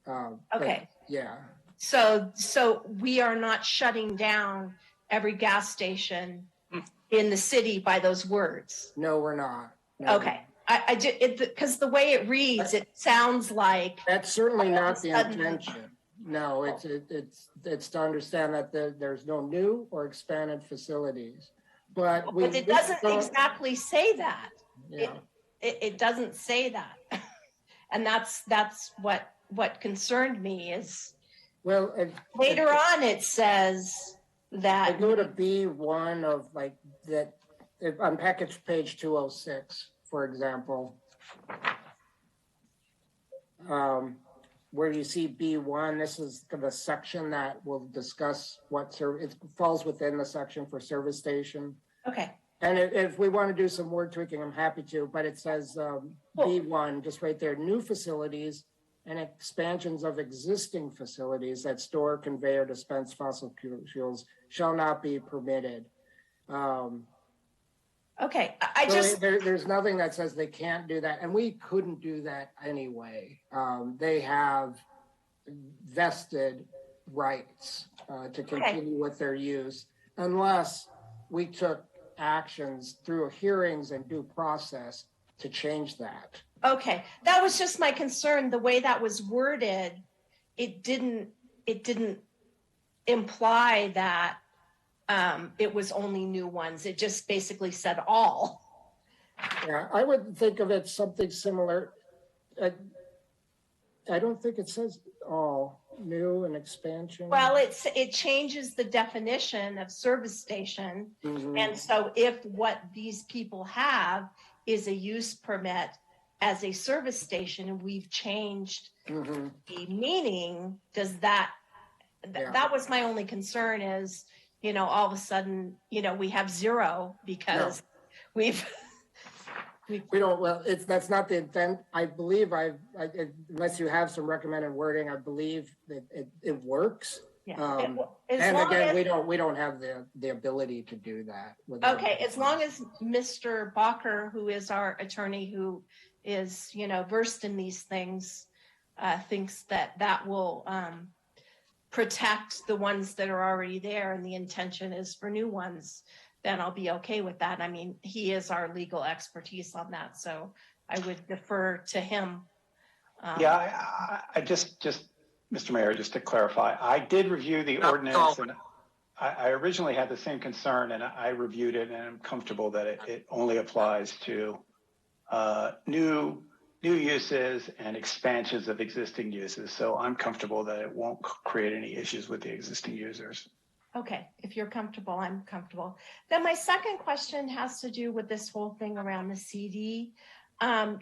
Okay. Yeah. So we are not shutting down every gas station in the city by those words. No, we're not. No. Okay. I just, because the way it reads, it sounds like. That's certainly not the Sudden- intention. No, it's to understand that there's no new or expanded facilities. But it doesn't exactly say that. Yeah. It doesn't say that. And that's what concerned me is Well, later on it says I that. go to B1 of like that on package page 206, for example, where you see B1, this is the section that will discuss what it falls within the section for service station. Okay. And if we want to do some word tweaking, I'm happy to, but it says B1, just right there, new facilities and expansions of existing facilities that store, convey, or dispense fossil fuels shall not be permitted. Okay. There's nothing that says they can't do that. And we couldn't do that anyway. They have vested rights to continue with their use unless we took actions through hearings and due process to change that. Okay, that was just my concern. The way that was worded, it didn't imply that it was only new ones. It just basically said all. Yeah, I would think of it something similar. I don't think it says all new and expansion. Well, it changes the definition of service station. Mhm. And so if what these people have is a use permit as a service station, and we've changed Mhm. the meaning, does that, Yeah. that was my only concern is, all of a sudden, we have zero because we don't, well, that's not the intent. I believe unless you have some recommended wording, I believe that it works. yeah. And again, we don't have the ability to do that. Okay, as long as Mr. Bacher, who is our attorney, who is, versed in these things, thinks that will protect the ones that are already there and the intention is for new ones, then I'll be okay with that. I mean, he is our legal expertise on that, so I would defer to him. I just, Mr. Mayor, just to clarify, I did review the ordinance and I originally had the same concern and I reviewed it and I'm comfortable that it only applies to new uses and expansions of existing uses. So I'm comfortable that it won't create any issues with the existing users. Okay, if you're comfortable, I'm comfortable. Then my second question has to do with this whole thing around the CD.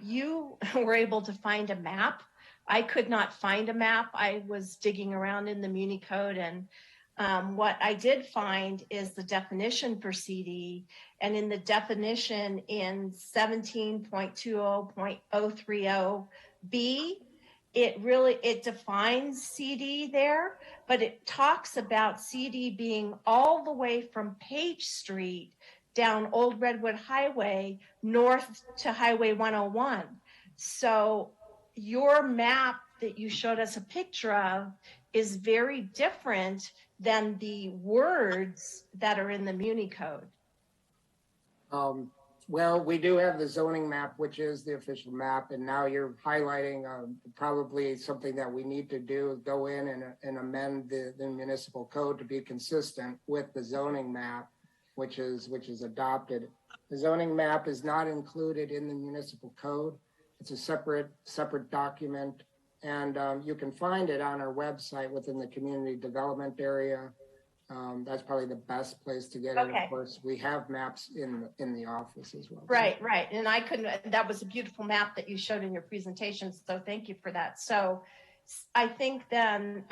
You were able to find a map. I could not find a map. I was digging around in the Muni Code, and what I did find is the definition for CD. And in the definition in 17.20.030B, it defines CD there, but it talks about CD being all the way from Page Street down Old Redwood Highway north to Highway 101. So your map that you showed us a picture of is very different than the words that are in the Muni Code. Well, we do have the zoning map, which is the official map, and now you're highlighting probably something that we need to do is go in and amend the municipal code to be consistent with the zoning map, which is adopted. The zoning map is not included in the municipal code. It's a separate document, and you can find it on our website within the community development area. That's probably the best place to get it. Okay. Of course, we have maps in the office as well. Right. And that was a beautiful map that you showed in your presentation. So thank you for that. So I think then,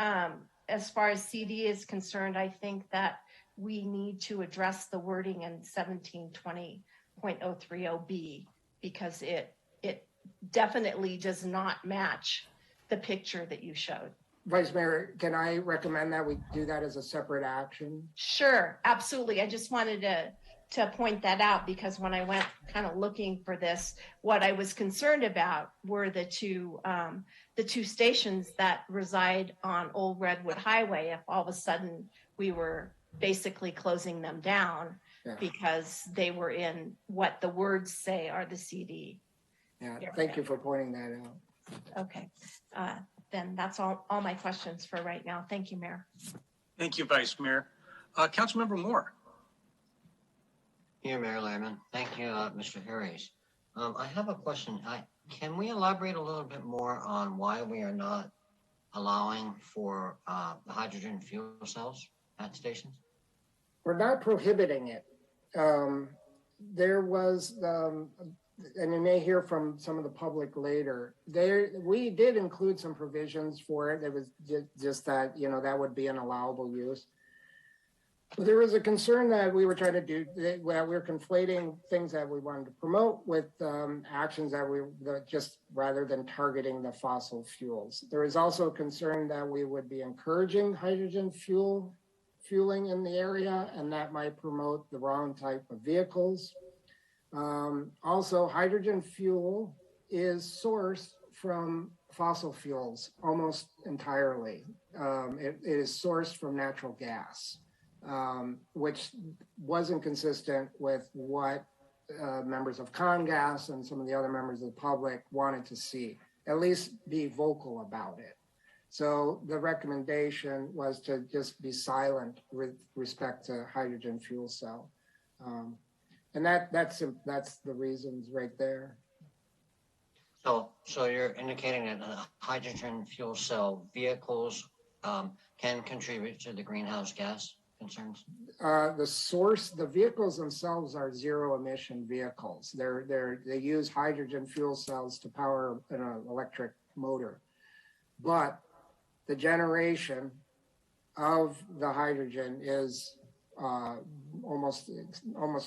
as far as CD is concerned, I think that we need to address the wording in 1720.030B because it definitely does not match the picture that you showed. Vice Mayor, can I recommend that we do that as a separate action? Sure, absolutely. I just wanted to point that out because when I went kind of looking for this, what I was concerned about were the two stations that reside on Old Redwood Highway. If all of a sudden we were basically closing them down because they were in what the words say are the CD. Yeah, thank you for pointing that out. Okay, then that's all my questions for right now. Thank you, Mayor. Thank you, Vice Mayor. Councilmember Moore. Here, Mayor Landman. Thank you, Mr. Harris. I have a question. Can we elaborate a little bit more on why we are not allowing for the hydrogen fuel cells at stations? We're not prohibiting it. There was, and you may hear from some of the public later, we did include some provisions for it. It was just that, that would be an allowable use. There was a concern that we were trying to do, where we were conflating things that we wanted to promote with actions that just rather than targeting the fossil fuels. There was also a concern that we would be encouraging hydrogen fueling in the area, and that might promote the wrong type of vehicles. Also, hydrogen fuel is sourced from fossil fuels almost entirely. It is sourced from natural gas. Which wasn't consistent with what members of Congas and some of the other members of the public wanted to see, at least be vocal about it. So the recommendation was to just be silent with respect to hydrogen fuel cell. And that's the reasons right there. So you're indicating that hydrogen fuel cell vehicles can contribute to the greenhouse gas concerns? The vehicles themselves are zero emission vehicles. They use hydrogen fuel cells to power an electric motor, but the generation of the hydrogen is almost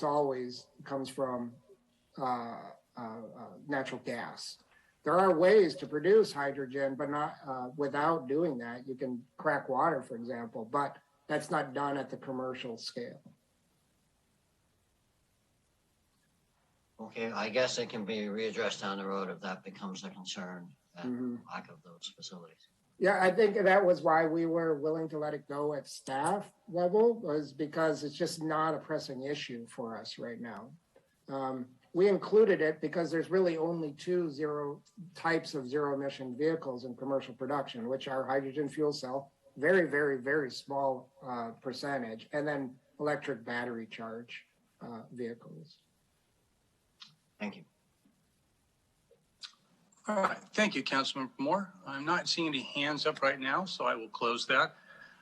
always comes from natural gas. There are ways to produce hydrogen, but not without doing that. You can crack water, for example, but that's not done at the commercial scale. Okay, I guess it can be readdressed down the road if that becomes a concern and lack of those facilities. Yeah, I think that was why we were willing to let it go at staff level, was because it's just not a pressing issue for us right now. We included it because there's really only two types of zero emission vehicles in commercial production, which are hydrogen fuel cell, very, very, very small percentage, and then electric battery charge vehicles. Thank you. All right, thank you, Councilmember Moore. I'm not seeing any hands up right now, so I will close that.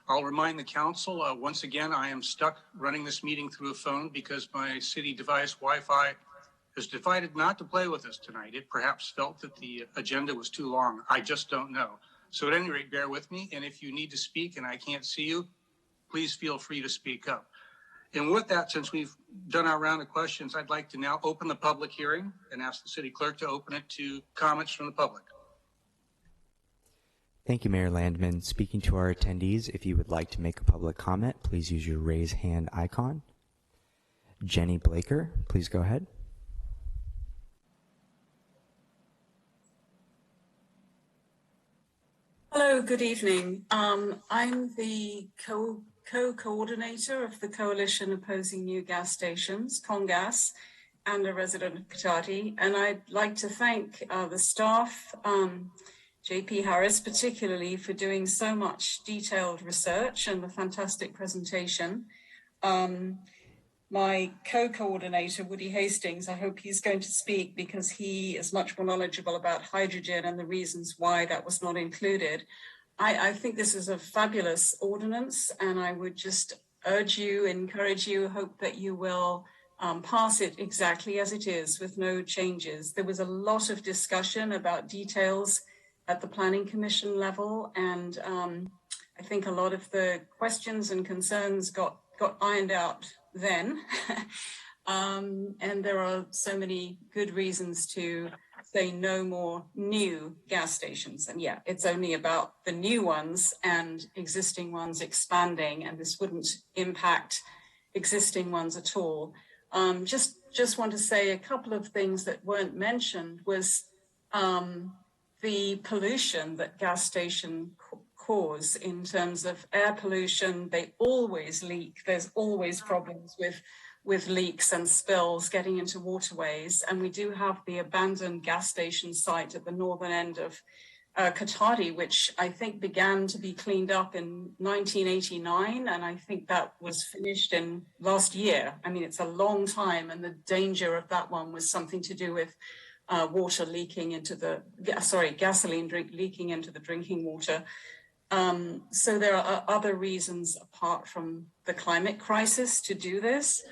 I'll remind the council, once again, I am stuck running this meeting through a phone because my city device Wi-Fi has decided not to play with us tonight. It perhaps felt that the agenda was too long. I just don't know. So at any rate, bear with me. And if you need to speak and I can't see you, please feel free to speak up. And with that, since we've done our round of questions, I'd like to now open the public hearing and ask the city clerk to open it to comments from the public. Thank you, Mayor Landman. Speaking to our attendees, if you would like to make a public comment, please use your raise hand icon. Jenny Blaker, please go ahead. Hello, good evening. I'm the co-coordinator of the Coalition Opposing New Gas Stations, Congas, and a resident of Cotati. And I'd like to thank the staff, JP Harris particularly, for doing so much detailed research and the fantastic presentation. My co-coordinator, Woody Hastings, I hope he's going to speak because he is much more knowledgeable about hydrogen and the reasons why that was not included. I think this is a fabulous ordinance, and I would just urge you, encourage you, hope that you will pass it exactly as it is with no changes. There was a lot of discussion about details at the Planning Commission level, and I think a lot of the questions and concerns got ironed out then. And there are so many good reasons to say no more new gas stations. And yeah, it's only about the new ones and existing ones expanding, and this wouldn't impact existing ones at all. Just want to say a couple of things that weren't mentioned was the pollution that gas station cause in terms of air pollution. They always leak. There's always problems with leaks and spills getting into waterways. And we do have the abandoned gas station site at the northern end of Katati, which I think began to be cleaned up in 1989. And I think that was finished in last year. I mean, it's a long time. And the danger of that one was something to do with water leaking into gasoline leaking into the drinking water. So there are other reasons apart from the climate crisis to do this.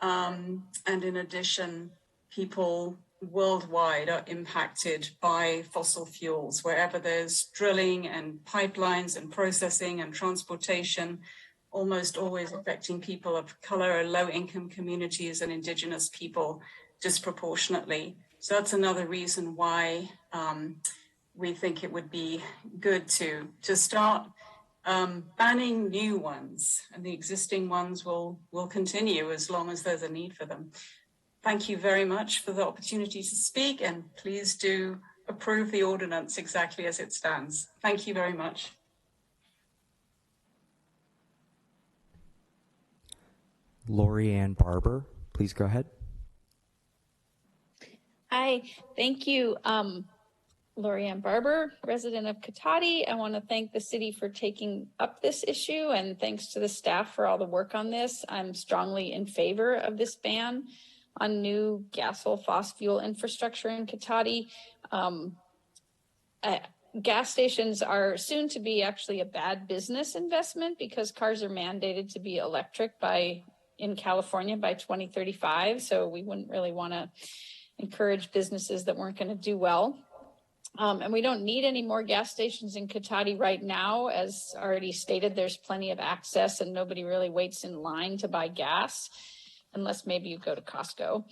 And in addition, people worldwide are impacted by fossil fuels. Wherever there's drilling and pipelines and processing and transportation, almost always affecting people of color or low-income communities and indigenous people disproportionately. So that's another reason why we think it would be good to start banning new ones, and the existing ones will continue as long as there's a need for them. Thank you very much for the opportunity to speak, and please do approve the ordinance exactly as it stands. Thank you very much. Lori Ann Barber, please go ahead. Hi, thank you. Lori Ann Barber, resident of Katati. I want to thank the city for taking up this issue, and thanks to the staff for all the work on this. I'm strongly in favor of this ban on new fossil fuel infrastructure in Katati. Gas stations are soon to be actually a bad business investment because cars are mandated to be electric in California by 2035. So we wouldn't really want to encourage businesses that weren't going to do well. And we don't need any more gas stations in Katati right now. As already stated, there's plenty of access and nobody really waits in line to buy gas, unless maybe you go to Costco.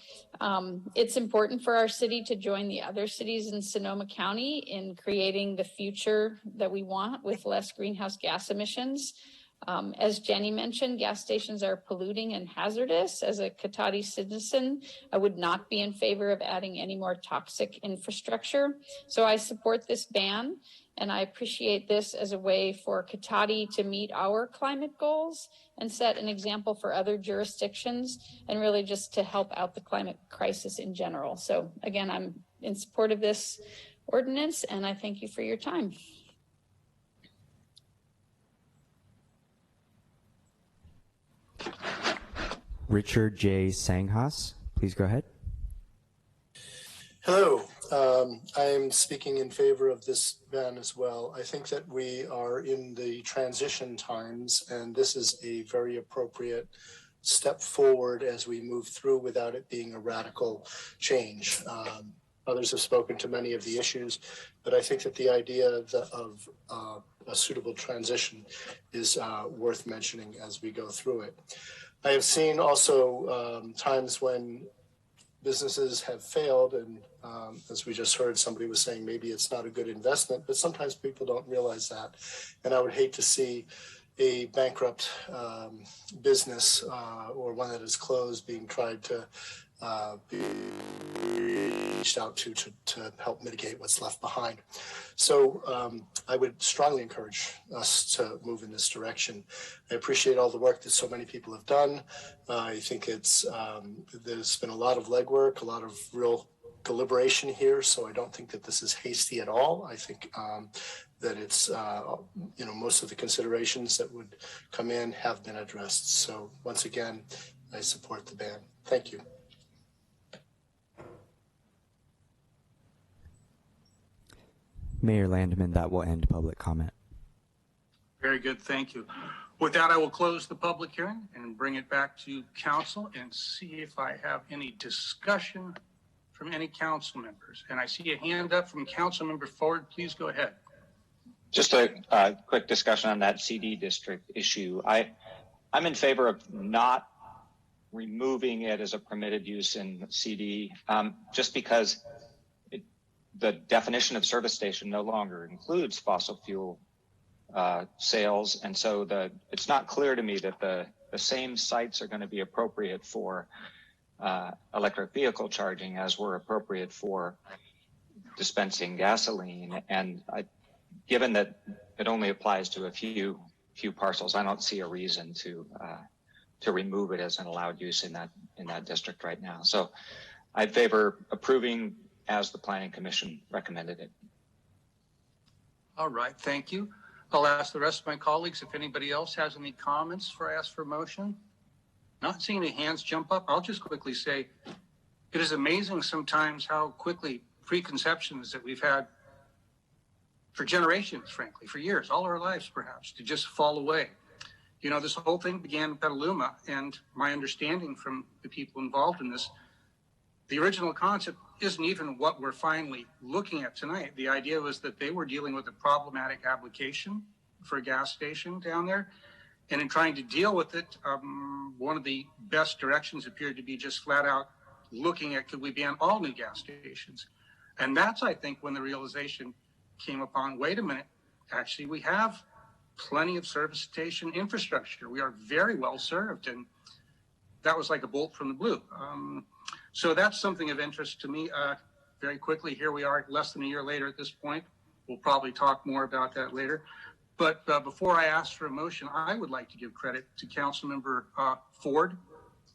It's important for our city to join the other cities in Sonoma County in creating the future that we want with less greenhouse gas emissions. As Jenny mentioned, gas stations are polluting and hazardous. As a Katati citizen, I would not be in favor of adding any more toxic infrastructure. So I support this ban, and I appreciate this as a way for Katati to meet our climate goals and set an example for other jurisdictions, and really just to help out the climate crisis in general. So again, I'm in support of this ordinance, and I thank you for your time. Richard J. Sanghas, please go ahead. Hello, I am speaking in favor of this ban as well. I think that we are in the transition times, and this is a very appropriate step forward as we move through without it being a radical change. Others have spoken to many of the issues, but I think that the idea of a suitable transition is worth mentioning as we go through it. I have seen also times when businesses have failed, and as we just heard, somebody was saying maybe it's not a good investment, but sometimes people don't realize that. And I would hate to see a bankrupt business or one that is closed being tried to be reached out to help mitigate what's left behind. So I would strongly encourage us to move in this direction. I appreciate all the work that so many people have done. I think there's been a lot of legwork, a lot of real deliberation here. So I don't think that this is hasty at all. I think that it's, most of the considerations that would come in have been addressed. So once again, I support the ban. Thank you. Mayor Landman, that will end public comment. Very good, thank you. With that, I will close the public hearing and bring it back to council and see if I have any discussion from any council members. And I see a hand up from Council Member Ford. Please go ahead. Just a quick discussion on that CD district issue. I'm in favor of not removing it as a permitted use in CD, just because the definition of service station no longer includes fossil fuel sales. And so it's not clear to me that the same sites are going to be appropriate for electric vehicle charging as were appropriate for dispensing gasoline. And given that it only applies to a few parcels. I don't see a reason to remove it as an allowed use in that district right now. So I'd favor approving as the Planning Commission recommended it. All right, thank you. I'll ask the rest of my colleagues if anybody else has any comments before I ask for a motion. Not seeing any hands jump up, I'll just quickly say it is amazing sometimes how quickly preconceptions that we've had for generations, frankly, for years, all our lives perhaps, to just fall away. You know, this whole thing began in Petaluma, and my understanding from the people involved in this, the original concept isn't even what we're finally looking at tonight. The idea was that they were dealing with a problematic application for a gas station down there. And in trying to deal with it, one of the best directions appeared to be just flat out looking at, could we ban all new gas stations? And that's, I think, when the realization came upon, wait a minute, actually, we have plenty of service station infrastructure. We are very well served. And that was like a bolt from the blue. So that's something of interest to me. Very quickly, here we are less than a year later at this point. We'll probably talk more about that later. But before I ask for a motion, I would like to give credit to Councilmember Ford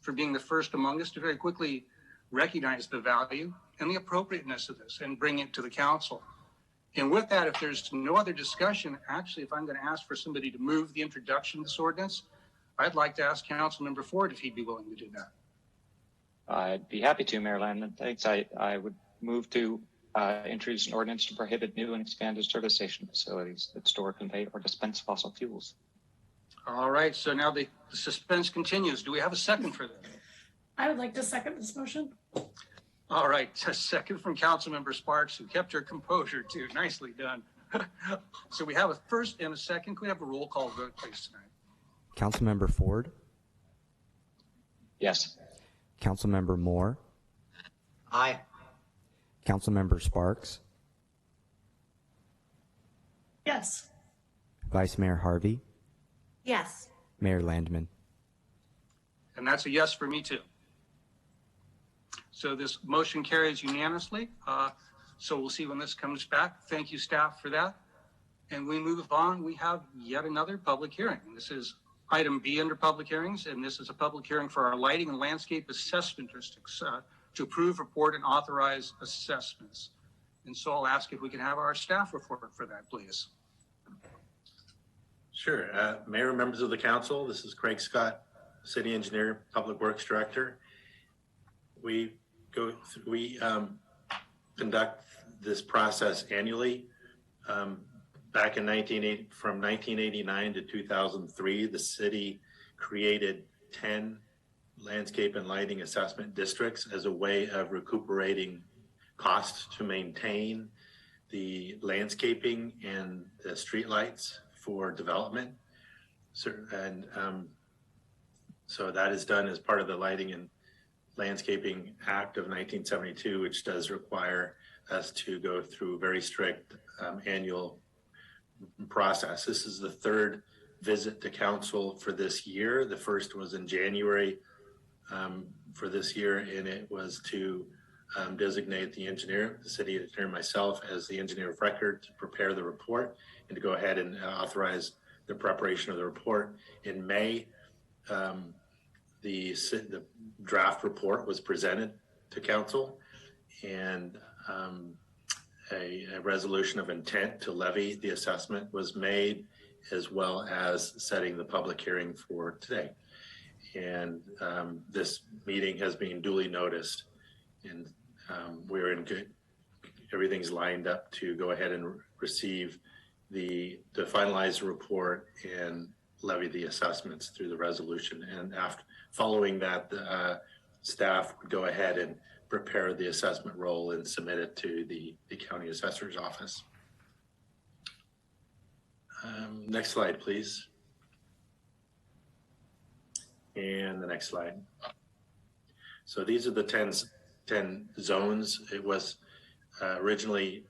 for being the first among us to very quickly recognize the value and the appropriateness of this and bring it to the council. And with that, if there's no other discussion, actually, if I'm going to ask for somebody to move the introduction of this ordinance, I'd like to ask Councilmember Ford if he'd be willing to do that. I'd be happy to, Mayor Landman. Thanks. I would move to introduce an ordinance to prohibit new and expanded service station facilities that store, convey, or dispense fossil fuels. All right. So now the suspense continues. Do we have a second for that? I would like to second this motion. All right. A second from Councilmember Sparks, who kept her composure too. Nicely done. So we have a first and a second. Can we have a roll call vote, please, tonight? Councilmember Ford, Yes. Councilmember Moore, Aye. Councilmember Sparks, Yes. Vice Mayor Harvey, Yes. Mayor Landman. And that's a yes for me too. So this motion carries unanimously. So we'll see when this comes back. Thank you, staff, for that. And we move on. We have yet another public hearing. This is item B under public hearings, and this is a public hearing for our lighting and landscape assessment districts to approve, report, and authorize assessments. And so I'll ask if we can have our staff report for that, please. Sure. Mayor, members of the council, this is Craig Scott, City Engineer, Public Works Director. We conduct this process annually. Back in from 1989 to 2003, the city created 10 landscape and lighting assessment districts as a way of recuperating costs to maintain the landscaping and the streetlights for development. So that is done as part of the Lighting and Landscaping Act of 1972, which does require us to go through a very strict annual process. This is the third visit to council for this year. The first was in January for this year, and it was to designate the engineer, the city engineer, myself, as the engineer of record to prepare the report and to go ahead and authorize the preparation of the report. In May, the draft report was presented to council, and a resolution of intent to levy the assessment was made, as well as setting the public hearing for today. And this meeting has been duly noticed, and we're in good, everything's lined up to go ahead and receive the finalized report and levy the assessments through the resolution. And after following that, the staff would go ahead and prepare the assessment roll and submit it to the county assessor's office. Next slide, please. And the next slide. So these are the 10 zones. It was originally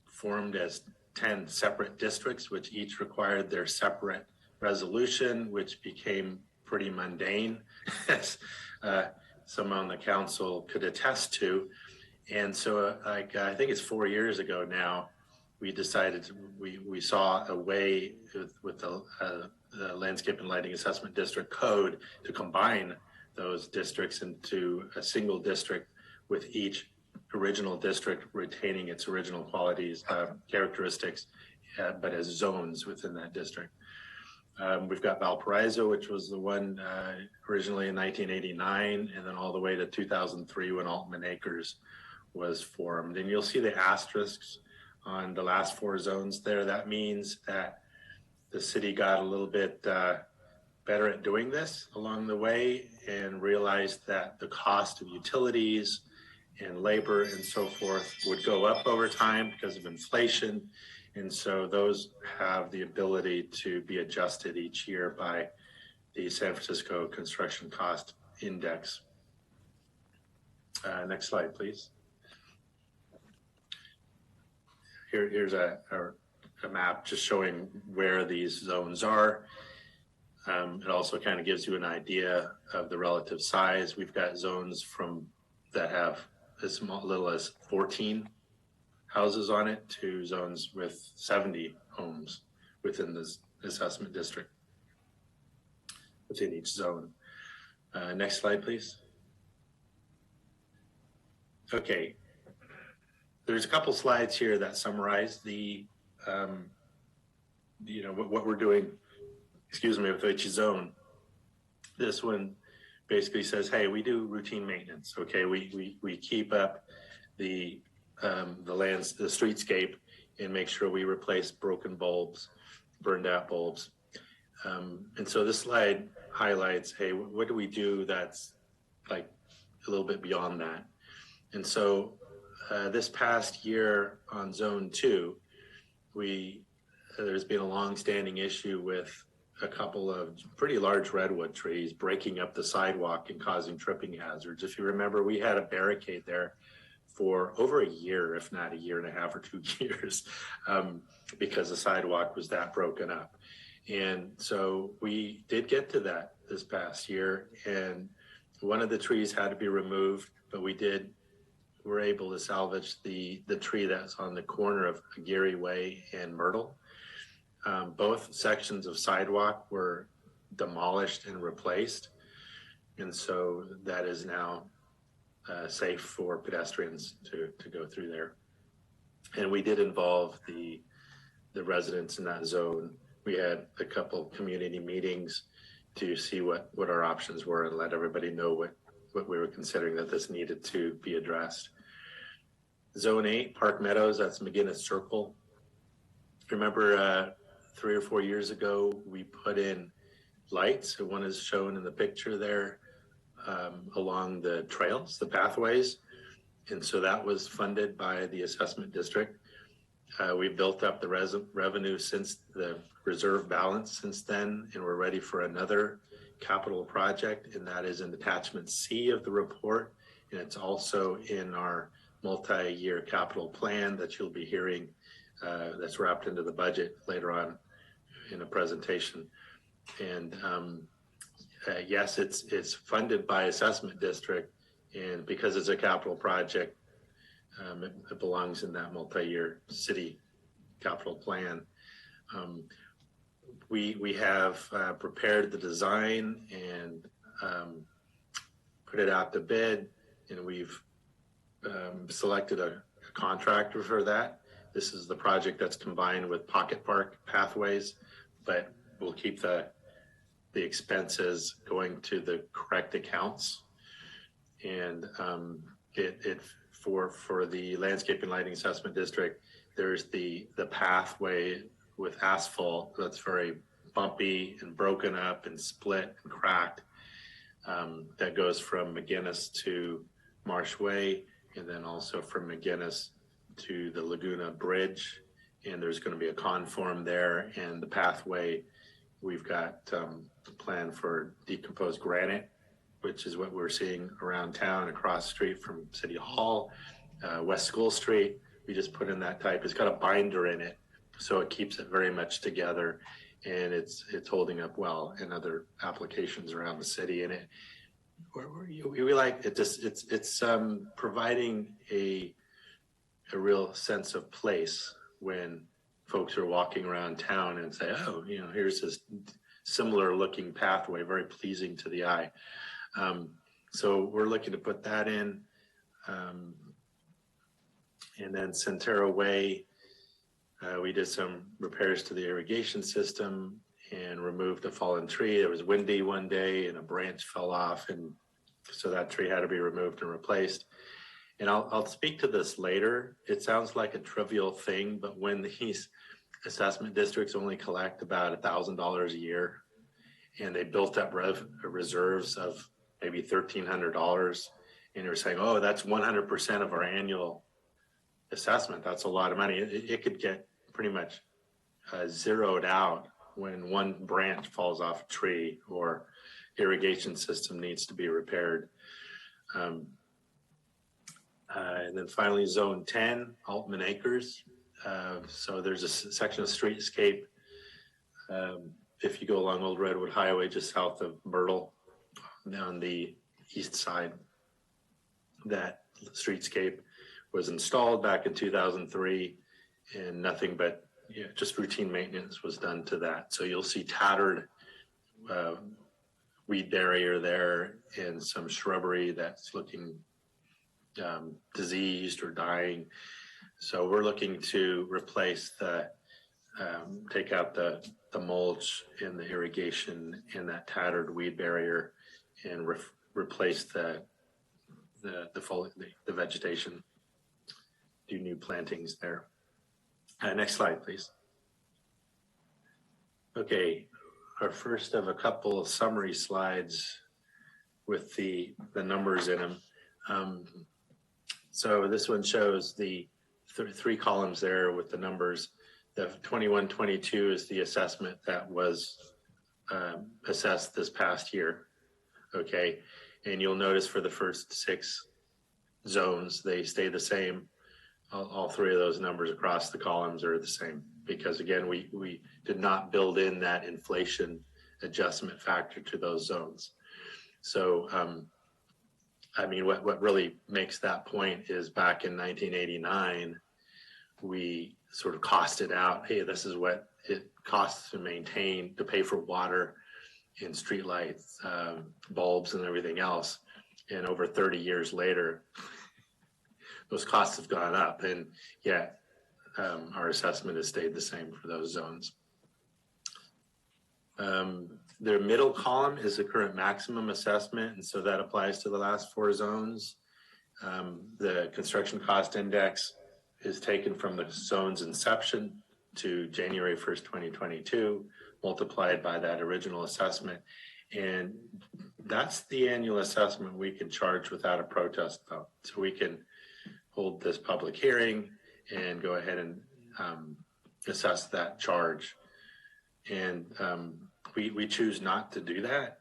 formed as 10 separate districts, which each required their separate resolution, which became pretty mundane, as some on the council could attest to. And so I think it's 4 years ago now, we decided we saw a way with the Landscape and Lighting Assessment District Code to combine those districts into a single district, with each original district retaining its original qualities, characteristics, but as zones within that district. We've got Valparaiso, which was the one originally in 1989, and then all the way to 2003 when Altman Acres was formed. And you'll see the asterisks on the last 4 zones there. That means that the city got a little bit better at doing this along the way and realized that the cost of utilities and labor and so forth would go up over time because of inflation. And so those have the ability to be adjusted each year by the San Francisco Construction Cost Index. Next slide, please. Here's a map just showing where these zones are. It also kind of gives you an idea of the relative size. We've got zones that have as little as 14 houses on it to zones with 70 homes within this assessment district, within each zone. Next slide, please. Okay, there's a couple slides here that summarize the, what we're doing, with each zone. This one basically says, hey, we do routine maintenance. Okay, we keep up the streetscape and make sure we replace broken bulbs, burned out bulbs. And so this slide highlights, hey, what do we do that's like a little bit beyond that? And so this past year on Zone 2, there's been a long-standing issue with a couple of pretty large redwood trees breaking up the sidewalk and causing tripping hazards. If you remember, we had a barricade there for over a year, if not a year and a half or 2 years, because the sidewalk was that broken up. And so we did get to that this past year, and one of the trees had to be removed, but we were able to salvage the tree that's on the corner of Aguirre Way and Myrtle. Both sections of sidewalk were demolished and replaced, and so that is now safe for pedestrians to go through there. And we did involve the residents in that zone. We had a couple community meetings to see what our options were and let everybody know what we were considering that this needed to be addressed. Zone 8, Park Meadows, that's McGinnis Circle. Remember 3 or 4 years ago, we put in lights. So one is shown in the picture there along the trails, the pathways. And so that was funded by the assessment district. We built up the revenue since the reserve balance since then, and we're ready for another capital project, and that is in attachment C of the report. And it's also in our multi-year capital plan that you'll be hearing that's wrapped into the budget later on in a presentation. And yes, it's funded by assessment district, and because it's a capital project, it belongs in that multi-year city capital plan. We have prepared the design and put it out to bid, and we've selected a contractor for that. This is the project that's combined with Pocket Park Pathways, but we'll keep the expenses going to the correct accounts. And for the Landscape and Lighting Assessment District, there's the pathway with asphalt that's very bumpy and broken up and split and cracked, that goes from McGinnis to Marsh Way, and then also from McGinnis to the Laguna Bridge. And there's going to be a conform there, and the pathway, we've got a plan for decomposed granite, which is what we're seeing around town across the street from City Hall, West School Street. We just put in that type. It's got a binder in it, so it keeps it very much together, and it's holding up well in other applications around the city. And we like it. It's providing a real sense of place when folks are walking around town and say, oh, you know, here's this similar looking pathway, very pleasing to the eye. So we're looking to put that in. And then Centero Way, we did some repairs to the irrigation system and removed a fallen tree. It was windy one day and a branch fell off, and so that tree had to be removed and replaced. And I'll speak to this later. It sounds like a trivial thing, but when these assessment districts only collect about $1,000 a year, and they built up reserves of maybe $1,300, and you're saying, oh, that's 100% of our annual assessment. That's a lot of money. It could get pretty much zeroed out when one branch falls off a tree or irrigation system needs to be repaired. And then finally, Zone 10, Altman Acres. So there's a section of streetscape. If you go along Old Redwood Highway, just south of Myrtle, on the east side, that streetscape was installed back in 2003, and nothing but just routine maintenance was done to that. So you'll see tattered weed barrier there and some shrubbery that's looking diseased or dying. So we're looking to replace take out the mulch and the irrigation and that tattered weed barrier and replace the vegetation, do new plantings there. Next slide, please. Okay, our first of a couple of summary slides with the numbers in them. So this one shows the three columns there with the numbers. The 21-22 is the assessment that was assessed this past year. Okay, and you'll notice for the first 6 zones, they stay the same. All 3 of those numbers across the columns are the same because, again, we did not build in that inflation adjustment factor to those zones. So, I mean, what really makes that point is back in 1989, we sort of costed out, hey, this is what it costs to maintain, to pay for water and streetlights, bulbs and everything else. And over 30 years later, those costs have gone up, and yet our assessment has stayed the same for those zones. The middle column is the current maximum assessment, and so that applies to the last 4 zones. The construction cost index is taken from the zone's inception to January 1st, 2022, multiplied by that original assessment. And that's the annual assessment we can charge without a protest vote. So we can hold this public hearing and go ahead and assess that charge. And we choose not to do that.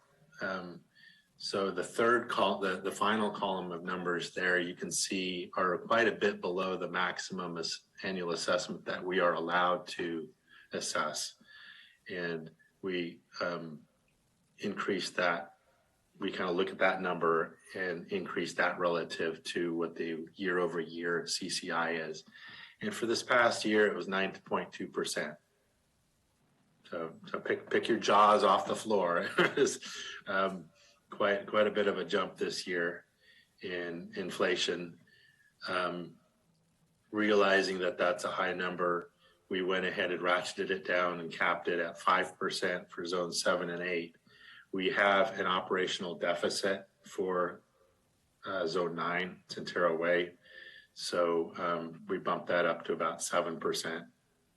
So the third column, the final column of numbers there, you can see are quite a bit below the maximum annual assessment that we are allowed to assess. And we increase that. We kind of look at that number and increase that relative to what the year-over-year CCI is. And for this past year, it was 9.2%. So pick your jaws off the floor. It was quite a bit of a jump this year in inflation. Realizing that that's a high number, we went ahead and ratcheted it down and capped it at 5% for zones 7 and 8. We have an operational deficit for zone 9, Centero Way. So we bumped that up to about 7%.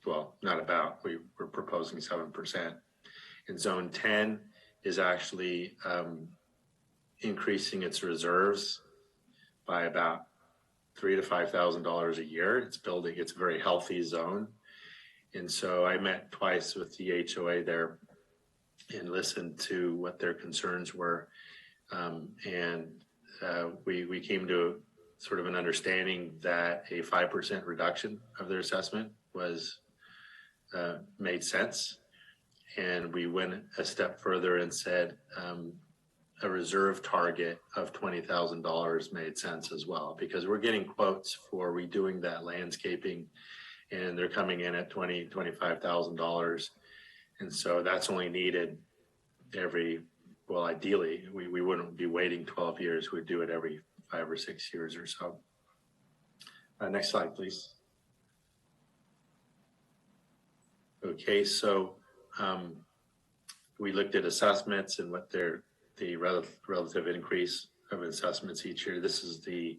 Well, not about, we're proposing 7%. And zone 10 is actually increasing its reserves by about $3,000 to $5,000 a year. It's a very healthy zone. And so I met twice with the HOA there and listened to what their concerns were. We came to sort of an understanding that a 5% reduction of their assessment was made sense. And we went a step further and said a reserve target of $20,000 made sense as well, because we're getting quotes for redoing that landscaping and they're coming in at $25,000. And so that's only needed well, ideally, we wouldn't be waiting 12 years. We'd do it every 5 or 6 years or so. Next slide, please. Okay, so we looked at assessments and what the relative increase of assessments each year. This is the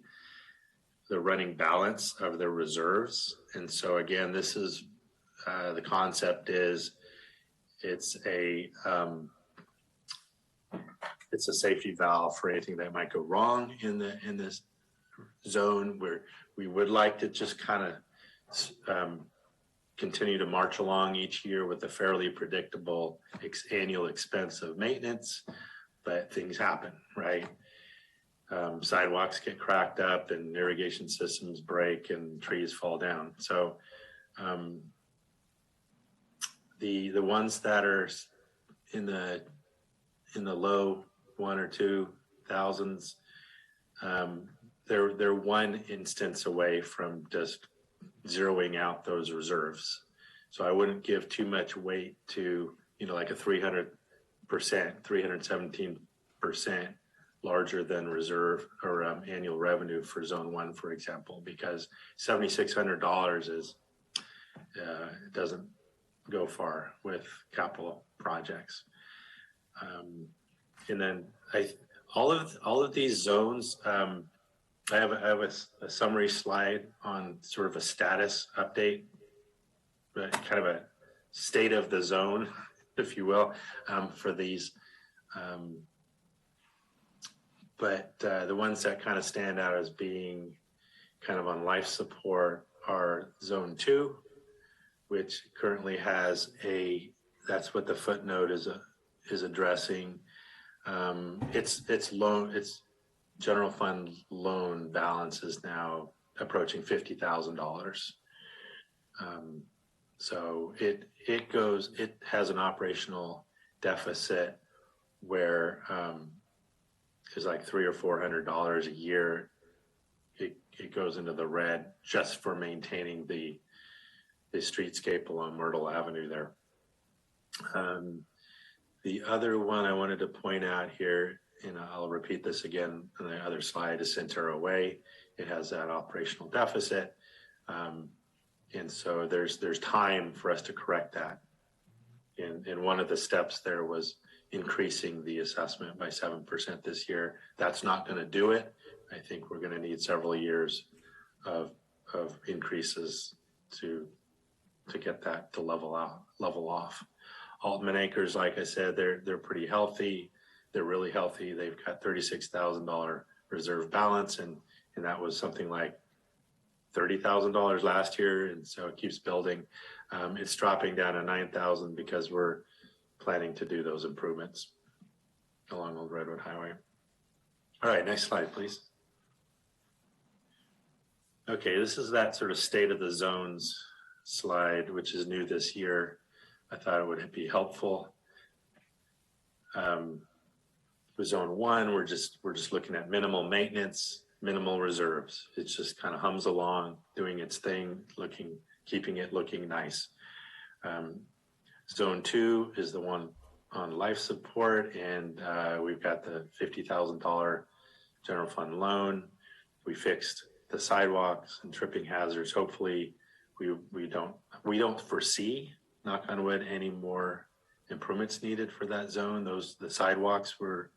running balance of the reserves. And so again, this is the concept is it's a safety valve for anything that might go wrong in this zone, where we would like to just kind of continue to march along each year with a fairly predictable annual expense of maintenance, but things happen, right? Sidewalks get cracked up and irrigation systems break and trees fall down. So the ones that are in the low 1 or 2 thousands, they're one instance away from just zeroing out those reserves. So I wouldn't give too much weight to, like a 300%, 317% larger than reserve or annual revenue for zone 1, for example, because $7,600 is, it doesn't go far with capital projects. And then all of these zones, I have a summary slide on sort of a status update, kind of a state of the zone, if you will, for these. But the ones that kind of stand out as being kind of on life support are zone 2, which currently has that's what the footnote is addressing. Its general fund loan balance is now approaching $50,000. So it has an operational deficit where it's like $300 or $400 a year. It goes into the red just for maintaining the streetscape along Myrtle Avenue there. The other one I wanted to point out here, and I'll repeat this again on the other slide, is Centura Way. It has that operational deficit. And so there's time for us to correct that. And one of the steps there was increasing the assessment by 7% this year. That's not going to do it. I think we're going to need several years of increases to get that to level off. Altman Acres, like I said, they're pretty healthy. They're really healthy. They've got $36,000 reserve balance, and that was something like $30,000 last year, and so it keeps building. It's dropping down to $9,000 because we're planning to do those improvements along Old Redwood Highway. All right, next slide, please. Okay, this is that sort of state of the zones slide, which is new this year. I thought it would be helpful. With zone 1, we're just looking at minimal maintenance, minimal reserves. It just kind of hums along, doing its thing, keeping it looking nice. Zone 2 is the one on life support, and we've got the $50,000 general fund loan. We fixed the sidewalks and tripping hazards. Hopefully, we don't foresee, knock on wood, any more improvements needed for that zone. The sidewalks were,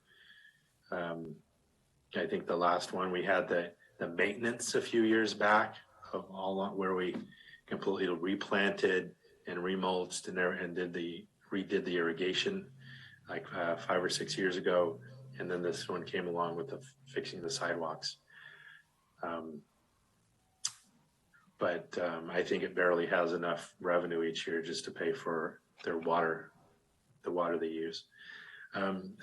I think the last one we had the maintenance a few years back of where we completely replanted and remulched and redid the irrigation like 5 or 6 years ago, and then this one came along with fixing the sidewalks. But I think it barely has enough revenue each year just to pay for their water, the water they use.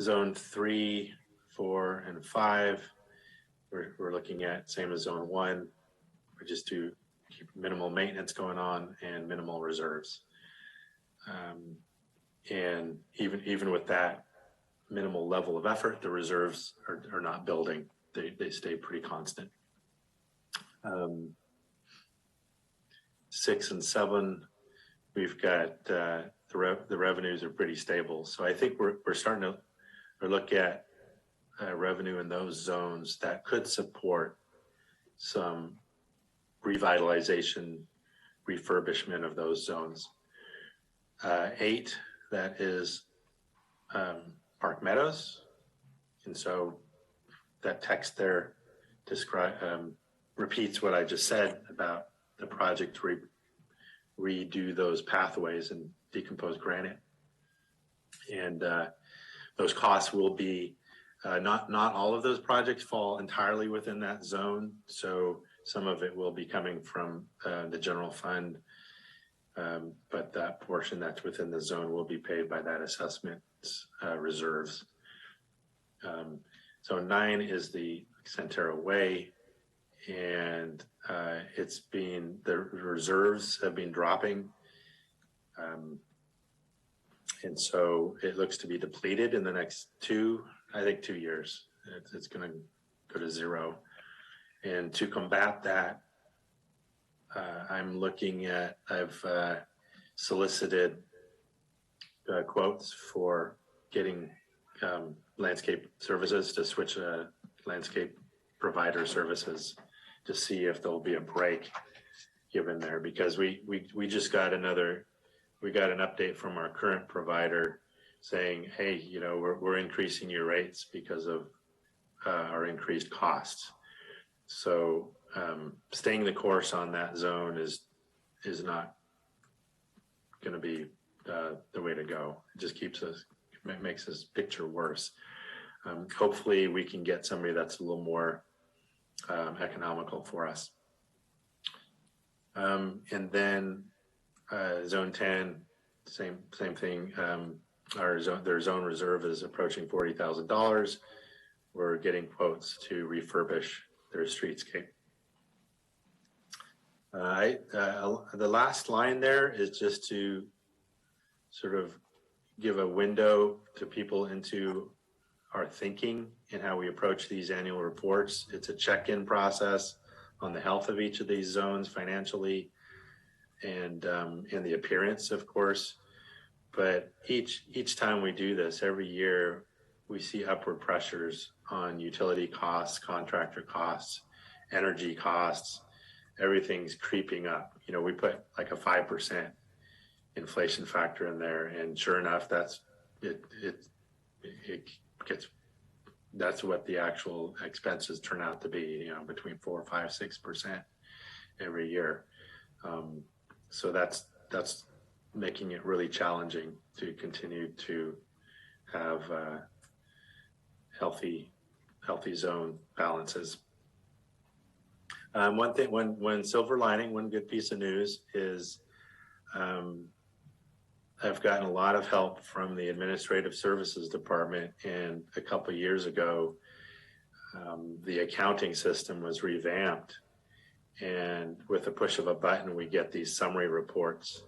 Zone 3, 4, and 5, we're looking at same as zone 1. We just do keep minimal maintenance going on and minimal reserves. And even with that minimal level of effort, the reserves are not building. They stay pretty constant. 6 and 7, we've got the revenues are pretty stable. So I think we're starting to look at revenue in those zones that could support some revitalization, refurbishment of those zones. 8, that is Park Meadows. And so that text there repeats what I just said about the project to redo those pathways and decompose granite. And those costs will be, not all of those projects fall entirely within that zone. So some of it will be coming from the general fund, but that portion that's within the zone will be paid by that assessment reserves. So 9 is the Centero Way, and the reserves have been dropping. And so it looks to be depleted in the next 2 years. It's going to go to 0. And to combat that, I've solicited quotes for getting landscape services to switch landscape provider services to see if there'll be a break given there, because we just got an update from our current provider saying, hey, we're increasing your rates because of our increased costs. So staying the course on that zone is not going to be the way to go. It just makes this picture worse. Hopefully we can get somebody that's a little more economical for us. And then zone 10, same thing. Their zone reserve is approaching $40,000. We're getting quotes to refurbish their streetscape. The last line there is just to sort of give a window to people into our thinking and how we approach these annual reports. It's a check-in process on the health of each of these zones financially and the appearance, of course. But each time we do this, every year, we see upward pressures on utility costs, contractor costs, energy costs. Everything's creeping up. We put like a 5% inflation factor in there, and sure enough, that's what the actual expenses turn out to be. Between 4, 5, 6% every year. So that's making it really challenging to continue to have healthy zone balances. One silver lining, one good piece of news is I've gotten a lot of help from the Administrative Services Department, and a couple of years ago, the accounting system was revamped, and with a push of a button, we get these summary reports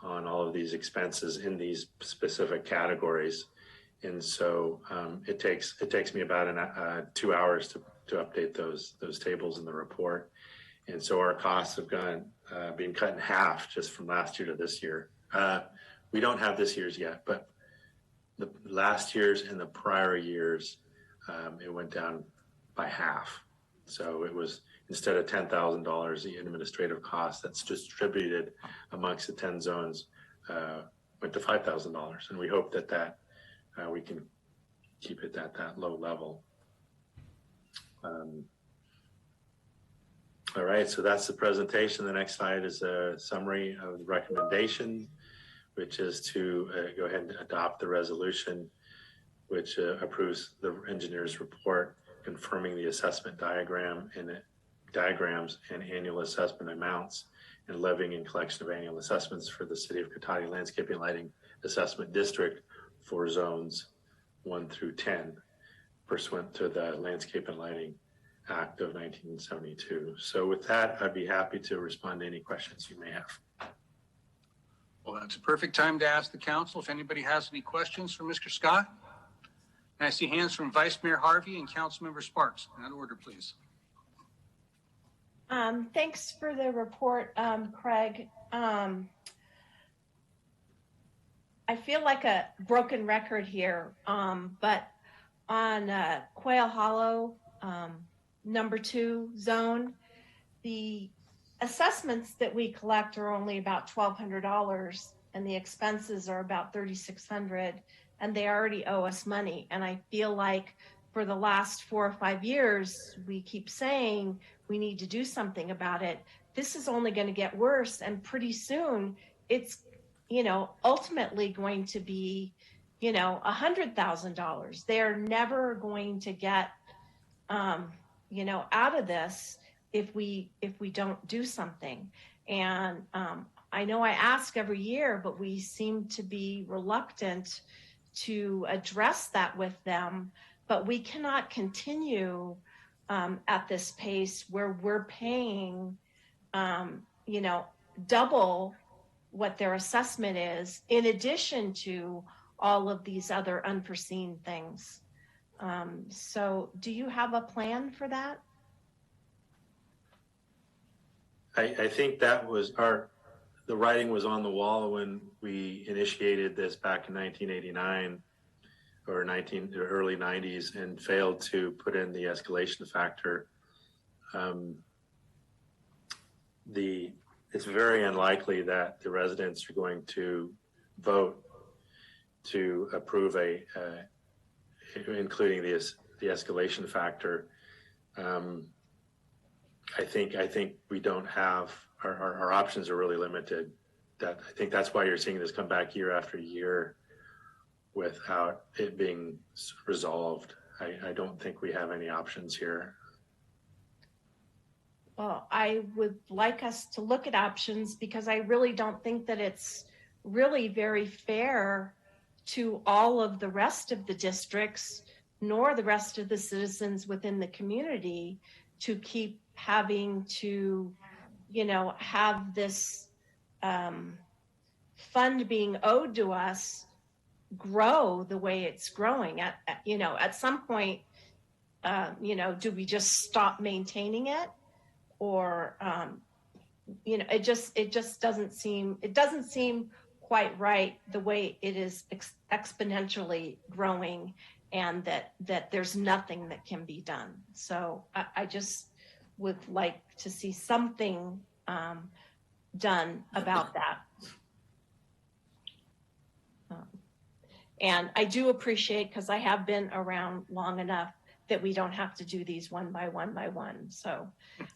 on all of these expenses in these specific categories. And so it takes me about 2 hours to update those tables in the report. And so our costs have been cut in half just from last year to this year. We don't have this year's yet, but the last year's and the prior years, it went down by half. So it was, instead of $10,000, the administrative cost that's distributed amongst the 10 zones went to $5,000. And we hope that we can keep it at that low level. All right, so that's the presentation. The next slide is a summary of the recommendation, which is to go ahead and adopt the resolution, which approves the engineer's report confirming the assessment diagrams and annual assessment amounts and levying and collection of annual assessments for the City of Cotati Landscaping Lighting Assessment District for zones 1 through 10, pursuant to the Landscape and Lighting Act of 1972. So with that, I'd be happy to respond to any questions you may have. Well, that's a perfect time to ask the council if anybody has any questions for Mr. Scott. And I see hands from Vice Mayor Harvey and Councilmember Sparks. In that order, please. Thanks for the report, Craig. I feel like a broken record here, but on Quail Hollow, number 2 zone, the assessments that we collect are only about $1,200 and the expenses are about $3,600 and they already owe us money. And I feel like for the last 4 or 5 years, we keep saying we need to do something about it. This is only going to get worse. And pretty soon it's, ultimately going to be, $100,000. They're never going to get, out of this if we don't do something. And I know I ask every year, but we seem to be reluctant to address that with them. But we cannot continue at this pace where we're paying, double what their assessment is, in addition to all of these other unforeseen things. So do you have a plan for that? I think that was the writing was on the wall when we initiated this back in 1989 or early 90s and failed to put in the escalation factor. It's very unlikely that the residents are going to vote to approve including the escalation factor. I think we don't have our options are really limited. I think that's why you're seeing this come back year after year without it being resolved. I don't think we have any options here. Well, I would like us to look at options because I really don't think that it's really very fair to all of the rest of the districts, nor the rest of the citizens within the community to keep having to, have this fund being owed to us grow the way it's growing. At some point, do we just stop maintaining it? Or, it just doesn't seem quite right the way it is exponentially growing, and that there's nothing that can be done. So I just would like to see something done about that. And I do appreciate, because I have been around long enough, that we don't have to do these one by one. So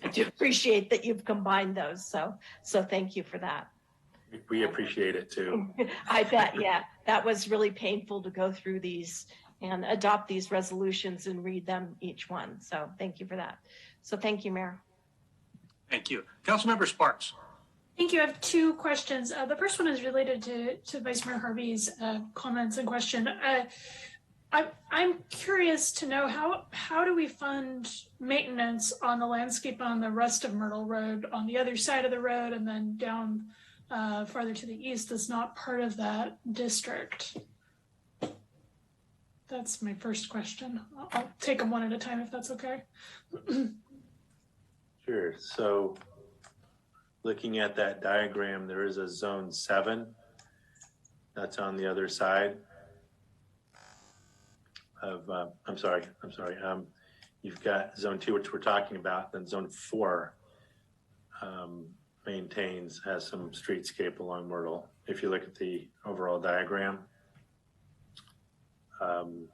I do appreciate that you've combined those. So thank you for that. We appreciate it too. I bet, yeah. That was really painful to go through these and adopt these resolutions and read them each one. So thank you for that. So thank you, Mayor. Thank you. Councilmember Sparks. Thank you. I have 2 questions. The first one is related to Vice Mayor Harvey's comments and question. I'm curious to know how do we fund maintenance on the landscape on the rest of Myrtle Road, on the other side of the road, and then down farther to the east that's not part of that district? That's my first question. I'll take them one at a time if that's okay. Sure. So looking at that diagram, there is a zone 7 that's on the other side of, I'm sorry. You've got zone 2, which we're talking about, then zone 4 has some streetscape along Myrtle. If you look at the overall diagram, and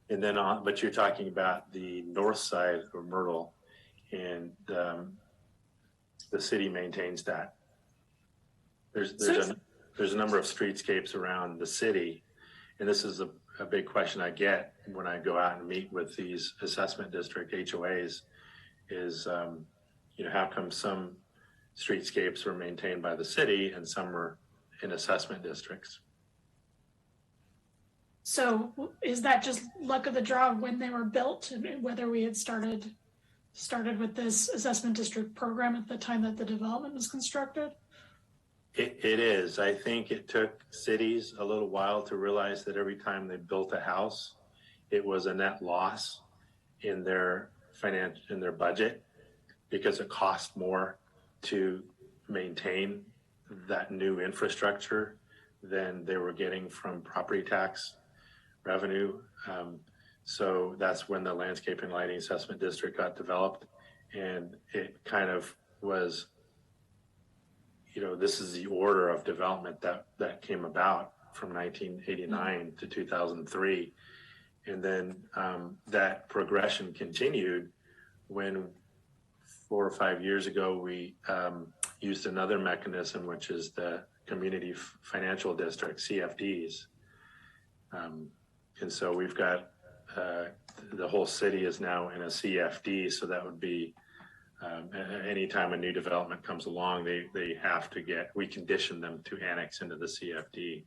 then but you're talking about the north side of Myrtle, and the city maintains that. There's a number of streetscapes around the city, and this is a big question I get when I go out and meet with these assessment district HOAs is, how come some streetscapes are maintained by the city and some are in assessment districts? So is that just luck of the draw when they were built, and whether we had started with this assessment district program at the time that the development was constructed? It is. I think it took cities a little while to realize that every time they built a house, it was a net loss in their budget. because it costs more to maintain that new infrastructure than they were getting from property tax revenue. So that's when the landscape and lighting assessment district got developed, and it kind of was, this is the order of development that came about from 1989 to 2003. And then that progression continued when 4 or 5 years ago, we used another mechanism, which is the Community Financial District, CFDs. And so we've got, the whole city is now in a CFD. So that would be, anytime a new development comes along, they have to we condition them to annex into the CFD.